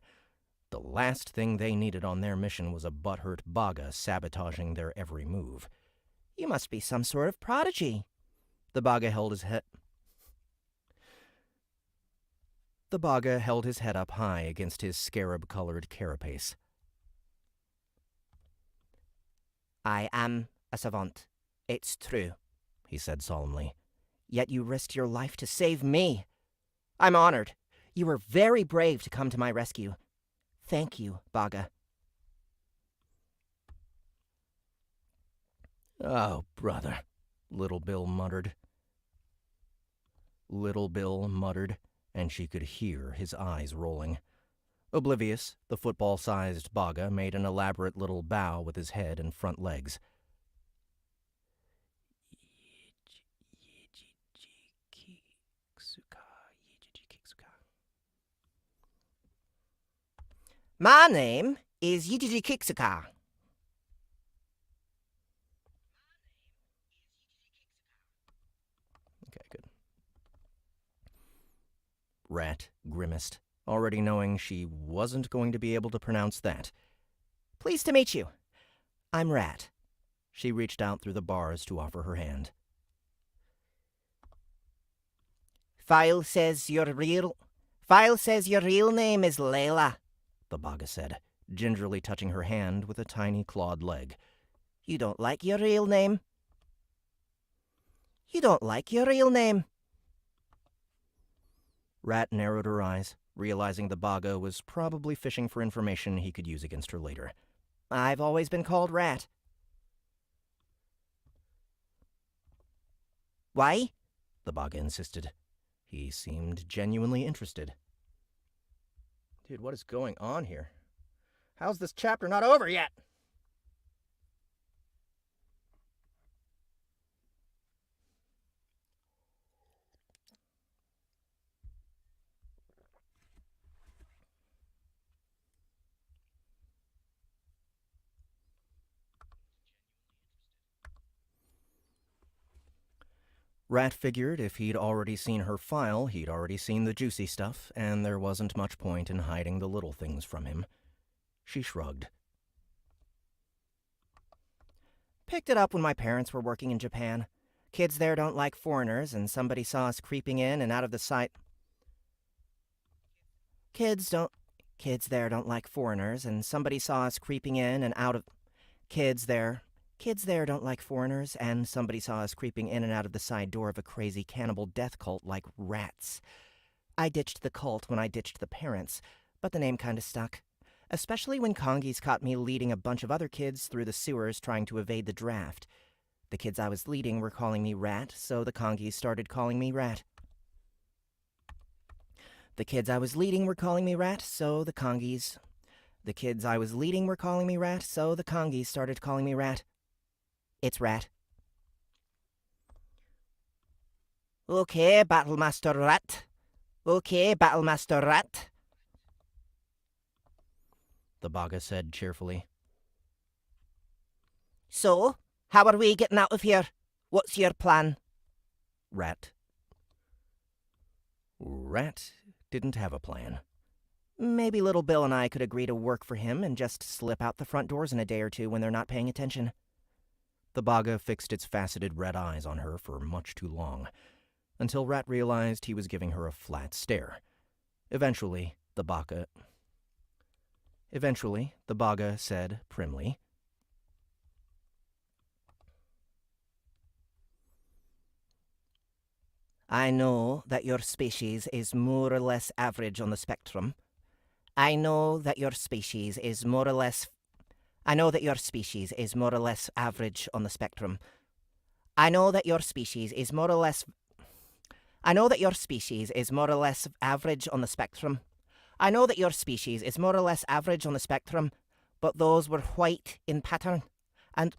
The last thing they needed on their mission was a butthurt Baga sabotaging their every move. You must be some sort of prodigy. The Baga held his head up high against his scarab-colored carapace. I am a savant. It's true, he said solemnly. Yet you risked your life to save me. I'm honored. You were very brave to come to my rescue. Thank you, Baga. Oh, brother, Little Bill muttered. Little Bill muttered, and she could hear his eyes rolling. Oblivious, the football-sized Baga made an elaborate little bow with his head and front legs. My name is Yijiji Kiksuka. Okay, good. Rat grimaced, already knowing she wasn't going to be able to pronounce that. Pleased to meet you. I'm Rat. She reached out through the bars to offer her hand. File says your real name is Layla, The Baga said, gingerly touching her hand with a tiny clawed leg. You don't like your real name? You don't like your real name? Rat narrowed her eyes, realizing the Baga was probably fishing for information he could use against her later. I've always been called Rat. Why? The Baga insisted. He seemed genuinely interested. Dude, what is going on here? How's this chapter not over yet? Rat figured if he'd already seen her file, he'd already seen the juicy stuff, and there wasn't much point in hiding the little things from him. She shrugged. Picked it up when my parents were working in Japan. Kids there don't like foreigners, and somebody saw us creeping in and out of the sight. Kids there don't like foreigners, and somebody saw us creeping in and out of... Kids there don't like foreigners, and somebody saw us creeping in and out of the side door of a crazy cannibal death cult like rats. I ditched the cult when I ditched the parents, but the name kinda stuck. Especially when Kongi's caught me leading a bunch of other kids through the sewers trying to evade the draft. The kids I was leading were calling me Rat, so the Kongis started calling me Rat. The kids I was leading were calling me Rat, so the Kongis... The kids I was leading were calling me Rat, so the Kongis started calling me Rat. It's Rat. Okay, Battlemaster Rat. Okay, Battlemaster Rat. The Baga said cheerfully. So, how are we getting out of here? What's your plan? Rat didn't have a plan. Maybe Little Bill and I could agree to work for him and just slip out the front doors in a day or two when they're not paying attention. The Baga fixed its faceted red eyes on her for much too long, until Rat realized he was giving her a flat stare. Eventually, the Baga said primly, I know that your species is more or less average on the spectrum. I know that your species is more or less average on the spectrum. I know that your species is more or less average on the spectrum. I know that your species is more or less average on the spectrum, but those were white in pattern. And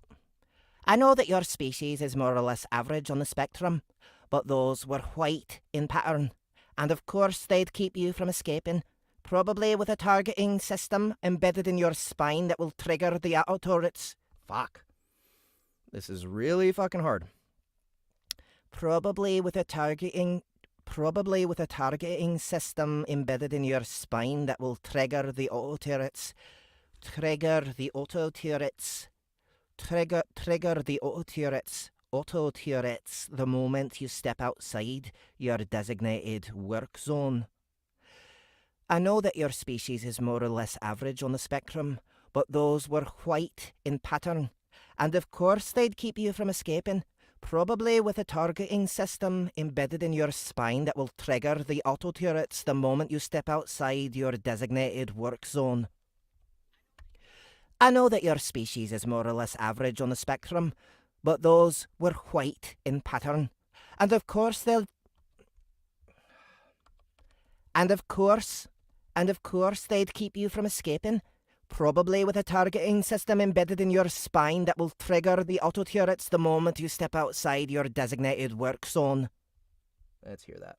I know that your species is more or less average on the spectrum, but those were white in pattern. And of course they'd keep you from escaping, probably with a targeting system embedded in your spine that will trigger the auto turrets. Fuck. This is really fucking hard. Probably with a targeting system embedded in your spine that will trigger the auto turrets. Trigger the auto turrets the moment you step outside your designated work zone. I know that your species is more or less average on the spectrum, but those were white in pattern, and of course they'd keep you from escaping, probably with a targeting system embedded in your spine that will trigger the auto turrets the moment you step outside your designated work zone. I know that your species is more or less average on the spectrum, but those were white in pattern, and of course they'll... And of course, they'd keep you from escaping. Probably with a targeting system embedded in your spine that will trigger the auto-turrets the moment you step outside your designated work zone. Let's hear that.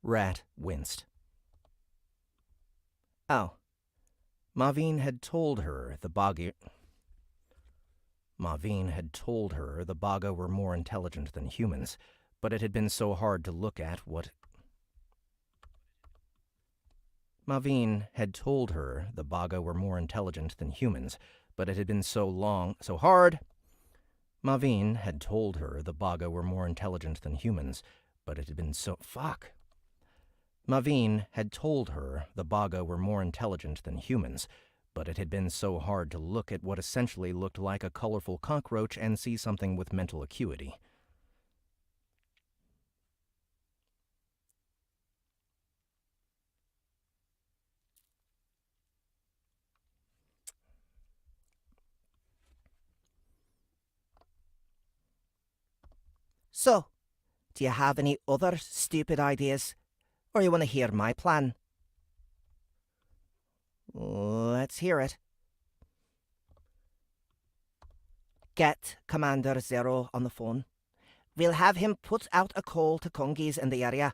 Rat winced. Oh. Maveen had told her the Baga were more intelligent than humans, but it had been so hard to look at what... Maveen had told her the Baga were more intelligent than humans, but it had been so hard... Maveen had told her the Baga were more intelligent than humans, but it had been so... Fuck. Maveen had told her the Baga were more intelligent than humans, but it had been so hard to look at what essentially looked like a colorful cockroach and see something with mental acuity. So, do you have any other stupid ideas? Or you want to hear my plan? Let's hear it. Get Commander Zero on the phone. We'll have him put out a call to Congies in the area.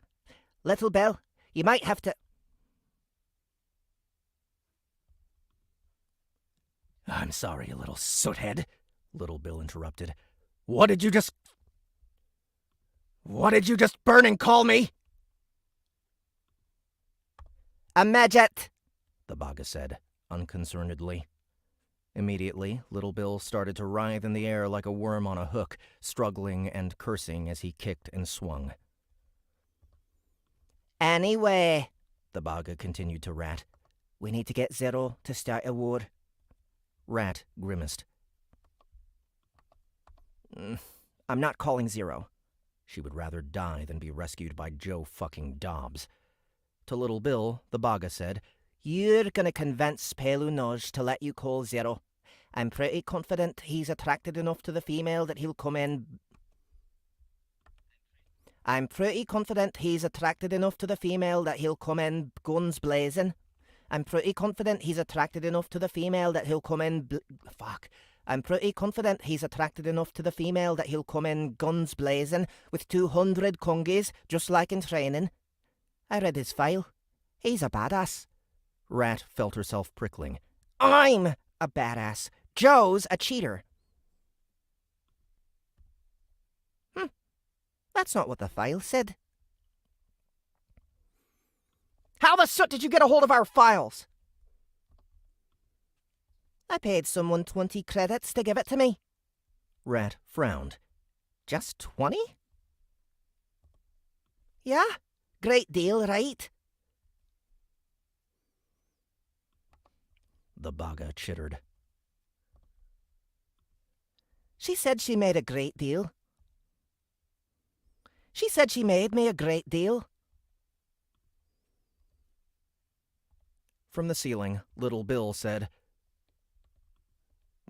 Little Bill, you might have to... I'm sorry, you little soothead, Little Bill interrupted. What did you just burn and call me? A midget, the Baga said, unconcernedly. Immediately, Little Bill started to writhe in the air like a worm on a hook, struggling and cursing as he kicked and swung. Anyway, the Baga continued to rat, we need to get Zero to start a war. Rat grimaced. I'm not calling Zero. She would rather die than be rescued by Joe fucking Dobbs. To Little Bill, the Baga said, You're gonna convince Pelu Noj to let you call Zero. I'm pretty confident he's attracted enough to the female that he'll come in... guns blazing. I'm pretty confident he's attracted enough to the female that he'll come in... I'm pretty confident he's attracted enough to the female that he'll come in guns blazing with 200 Congies, just like in training. I read his file. He's a badass. Rat felt herself prickling. I'm a badass. Joe's a cheater. That's not what the file said. How the soot did you get a hold of our files? I paid someone 20 credits to give it to me. Rat frowned. Just 20? Yeah, great deal, right? The Baga chittered. She said she made a great deal. She said she made me a great deal. From the ceiling, Little Bill said,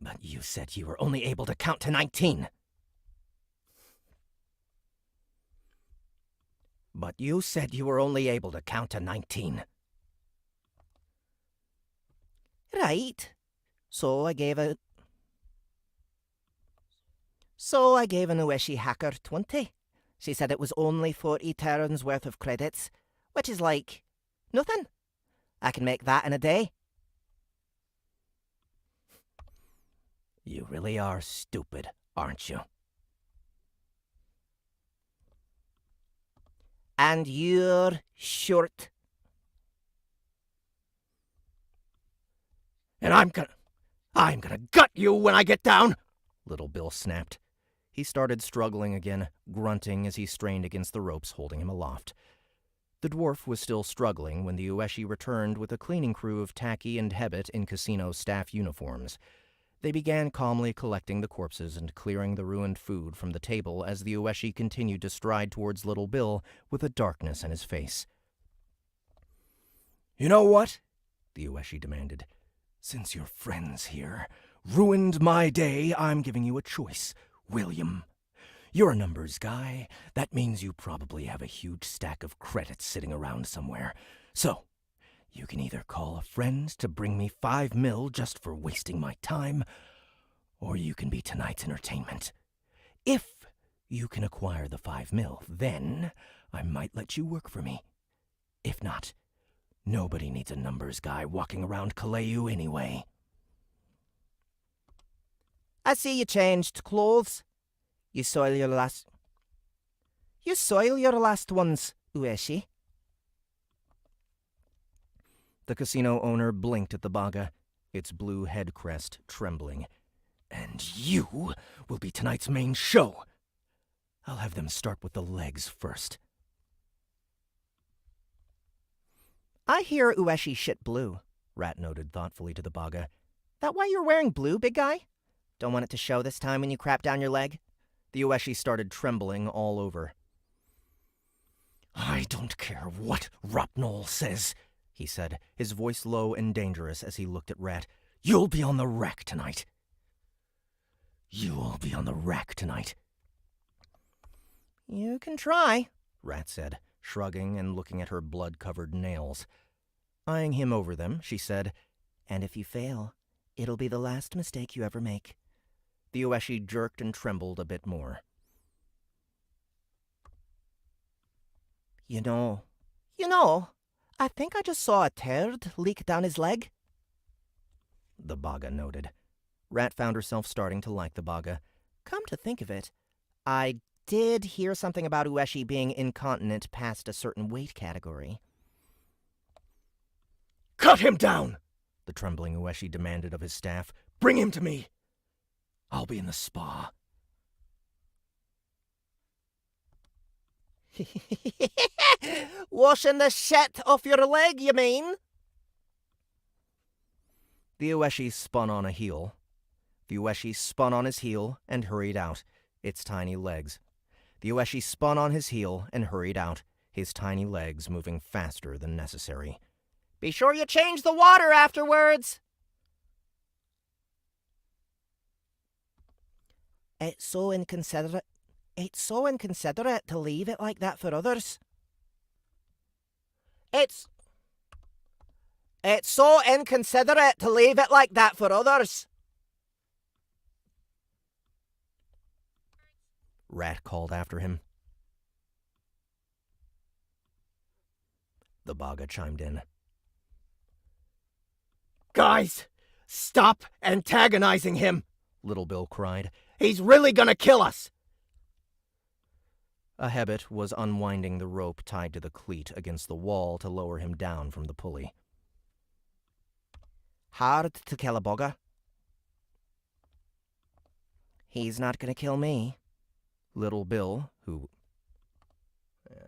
But you said you were only able to count to 19. But you said you were only able to count to 19. Right. So I gave an Ueshi hacker 20. She said it was only 40 turns worth of credits, which is like nothing. I can make that in a day. You really are stupid, aren't you? And you're short. And I'm gonna gut you when I get down! Little Bill snapped. He started struggling again, grunting as he strained against the ropes holding him aloft. The dwarf was still struggling when the Ueshi returned with a cleaning crew of Tacky and Hebbet in casino staff uniforms. They began calmly collecting the corpses and clearing the ruined food from the table as the Ueshi continued to stride towards Little Bill with a darkness in his face. You know what? The Ueshi demanded. Since your friends here ruined my day, I'm giving you a choice, William. You're a numbers guy. That means you probably have a huge stack of credits sitting around somewhere. So, you can either call a friend to bring me 5 mil just for wasting my time, or you can be tonight's entertainment. If you can acquire the 5 mil, then I might let you work for me. If not, nobody needs a numbers guy walking around Kaleu anyway. I see you changed clothes. You soil your last ones, Ueshi. The casino owner blinked at the Baga, its blue head crest trembling. And you will be tonight's main show. I'll have them start with the legs first. I hear Ueshi shit blue, Rat noted thoughtfully to the Baga. That why you're wearing blue, big guy? Don't want it to show this time when you crap down your leg? The Ueshi started trembling all over. I don't care what Ropnol says, he said, his voice low and dangerous as he looked at Rat. You'll be on the rack tonight. You'll be on the rack tonight. You can try, Rat said, shrugging and looking at her blood-covered nails. Eyeing him over them, she said, and if you fail, it'll be the last mistake you ever make. The Ueshi jerked and trembled a bit more. You know, I think I just saw a turd leak down his leg. The Baga noted. Rat found herself starting to like the Baga. Come to think of it, I did hear something about Ueshi being incontinent past a certain weight category. Cut him down! The trembling Ueshi demanded of his staff. Bring him to me! I'll be in the spa. Washing the shit off your leg, you mean? The Ueshi spun on a heel. The Ueshi spun on his heel and hurried out, its tiny legs. The Ueshi spun on his heel and hurried out, his tiny legs moving faster than necessary. Be sure you change the water afterwards! It's so inconsiderate to leave it like that for others. It's so inconsiderate to leave it like that for others. Rat called after him. The Baga chimed in. Guys, stop antagonizing him, Little Bill cried. He's really gonna kill us! A Hebbet was unwinding the rope tied to the cleat against the wall to lower him down from the pulley. Hard to kill a Baga. He's not gonna kill me. Little Bill, who...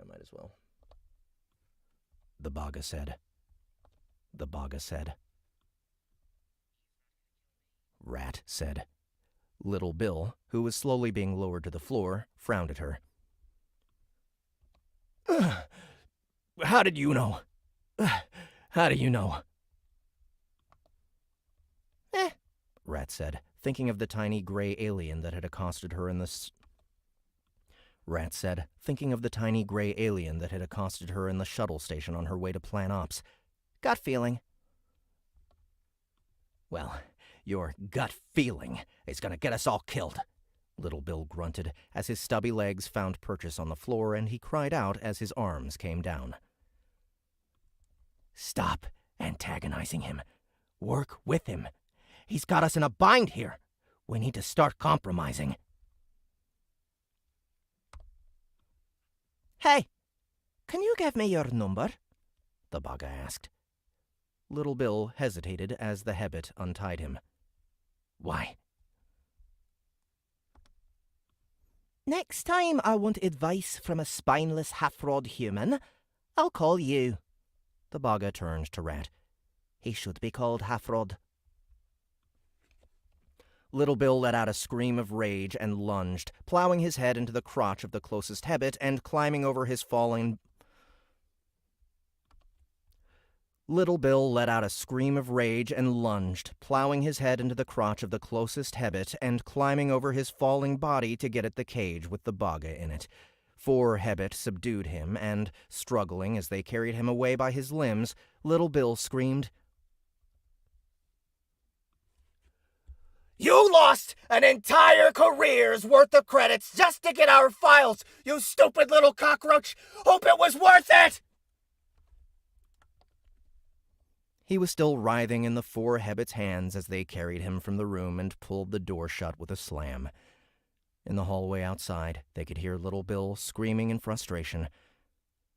might as well. The Baga said. The Baga said. Rat said. Little Bill, who was slowly being lowered to the floor, frowned at her. How did you know? How do you know? Rat said, thinking of the tiny gray alien that had accosted her in the shuttle station on her way to Plan Ops. Gut feeling. Well, your gut feeling is gonna get us all killed, Little Bill grunted as his stubby legs found purchase on the floor, and he cried out as his arms came down. Stop antagonizing him. Work with him. He's got us in a bind here. We need to start compromising. Hey, can you give me your number? The Baga asked. Little Bill hesitated as the Hebbit untied him. Why? Next time I want advice from a spineless half-rod human, I'll call you. The Baga turned to Rat. He should be called Half-Rod. Little Bill let out a scream of rage and lunged, plowing his head into the crotch of the closest Hebbit and climbing over his falling... Little Bill let out a scream of rage and lunged, plowing his head into the crotch of the closest Hebbit and climbing over his falling body to get at the cage with the Baga in it. 4 Hebbit subdued him, and, struggling as they carried him away by his limbs, Little Bill screamed, You lost an entire career's worth of credits just to get our files, you stupid little cockroach! Hope it was worth it! He was still writhing in the 4 Hebbits' hands as they carried him from the room and pulled the door shut with a slam. In the hallway outside, they could hear Little Bill screaming in frustration.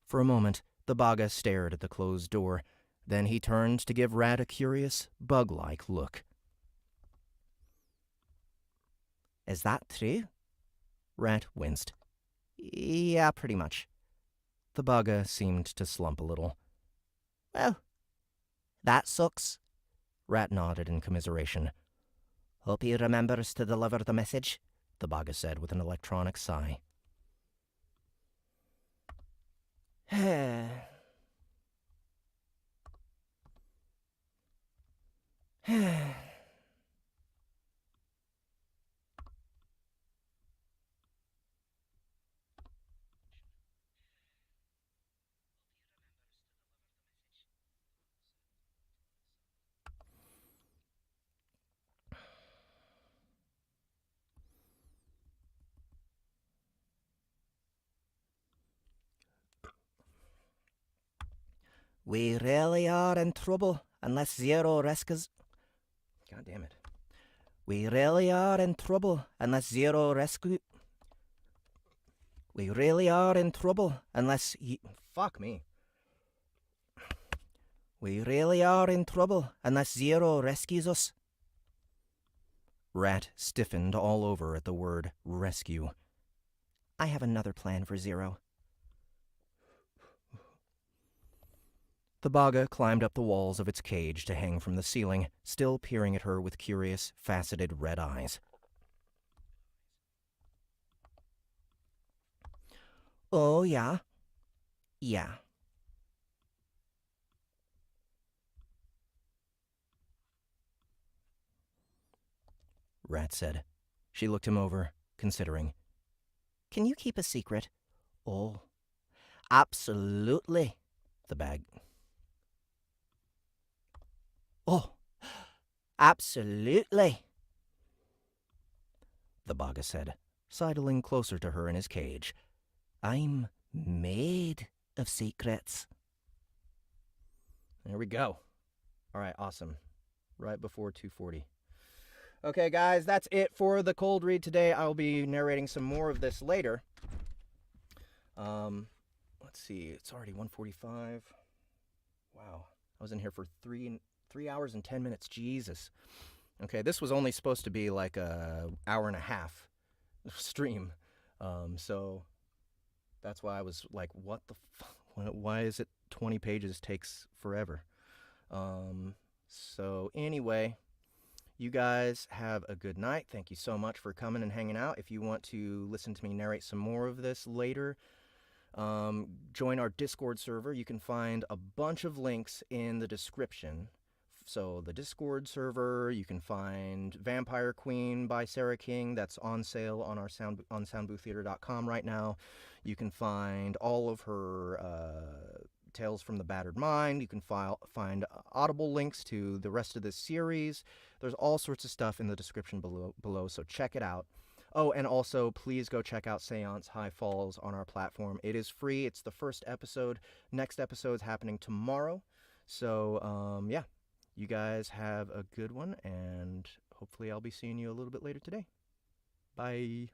For a moment, the Baga stared at the closed door. Then he turned to give Rat a curious, bug-like look. Is that true? Rat winced. Yeah, pretty much. The Baga seemed to slump a little. Well, that sucks. Rat nodded in commiseration. Hope he remembers to deliver the message, the Baga said with an electronic sigh. We really are in trouble unless Zero rescues... God damn it. We really are in trouble unless Zero rescue... We really are in trouble unless Fuck me. We really are in trouble unless Zero rescues us. Rat stiffened all over at the word rescue. I have another plan for Zero. The Baga climbed up the walls of its cage to hang from the ceiling, still peering at her with curious, faceted red eyes. Oh, yeah? Yeah. Rat said. She looked him over, considering. Can you keep a secret? Oh. Absolutely. The bag. Oh. Absolutely. The Baga said, sidling closer to her in his cage. I'm made of secrets. There we go. All right, awesome. Right before 2:40. Okay, guys, that's it for the cold read today. I'll be narrating some more of this later. Let's see. It's already 1:45. Wow. I was in here for 3 hours and 10 minutes. Jesus. Okay, this was only supposed to be like a hour and a half stream. So that's why I was like, what the fuck? Why is it 20 pages takes forever? So anyway, you guys have a good night. Thank you so much for coming and hanging out. If you want to listen to me narrate some more of this later, join our Discord server. You can find a bunch of links in the description. So the Discord server, you can find Vampire Queen by Sara King. That's on sale on our on soundbooththeater.com right now. You can find all of her Tales from the Battered Mind. You can find Audible links to the rest of this series. There's all sorts of stuff in the description below, so check it out. Oh, and also, please go check out Seance High Falls on our platform. It is free. It's the first episode. Next episode is happening tomorrow. So, yeah. You guys have a good one, and hopefully I'll be seeing you a little bit later today. Bye.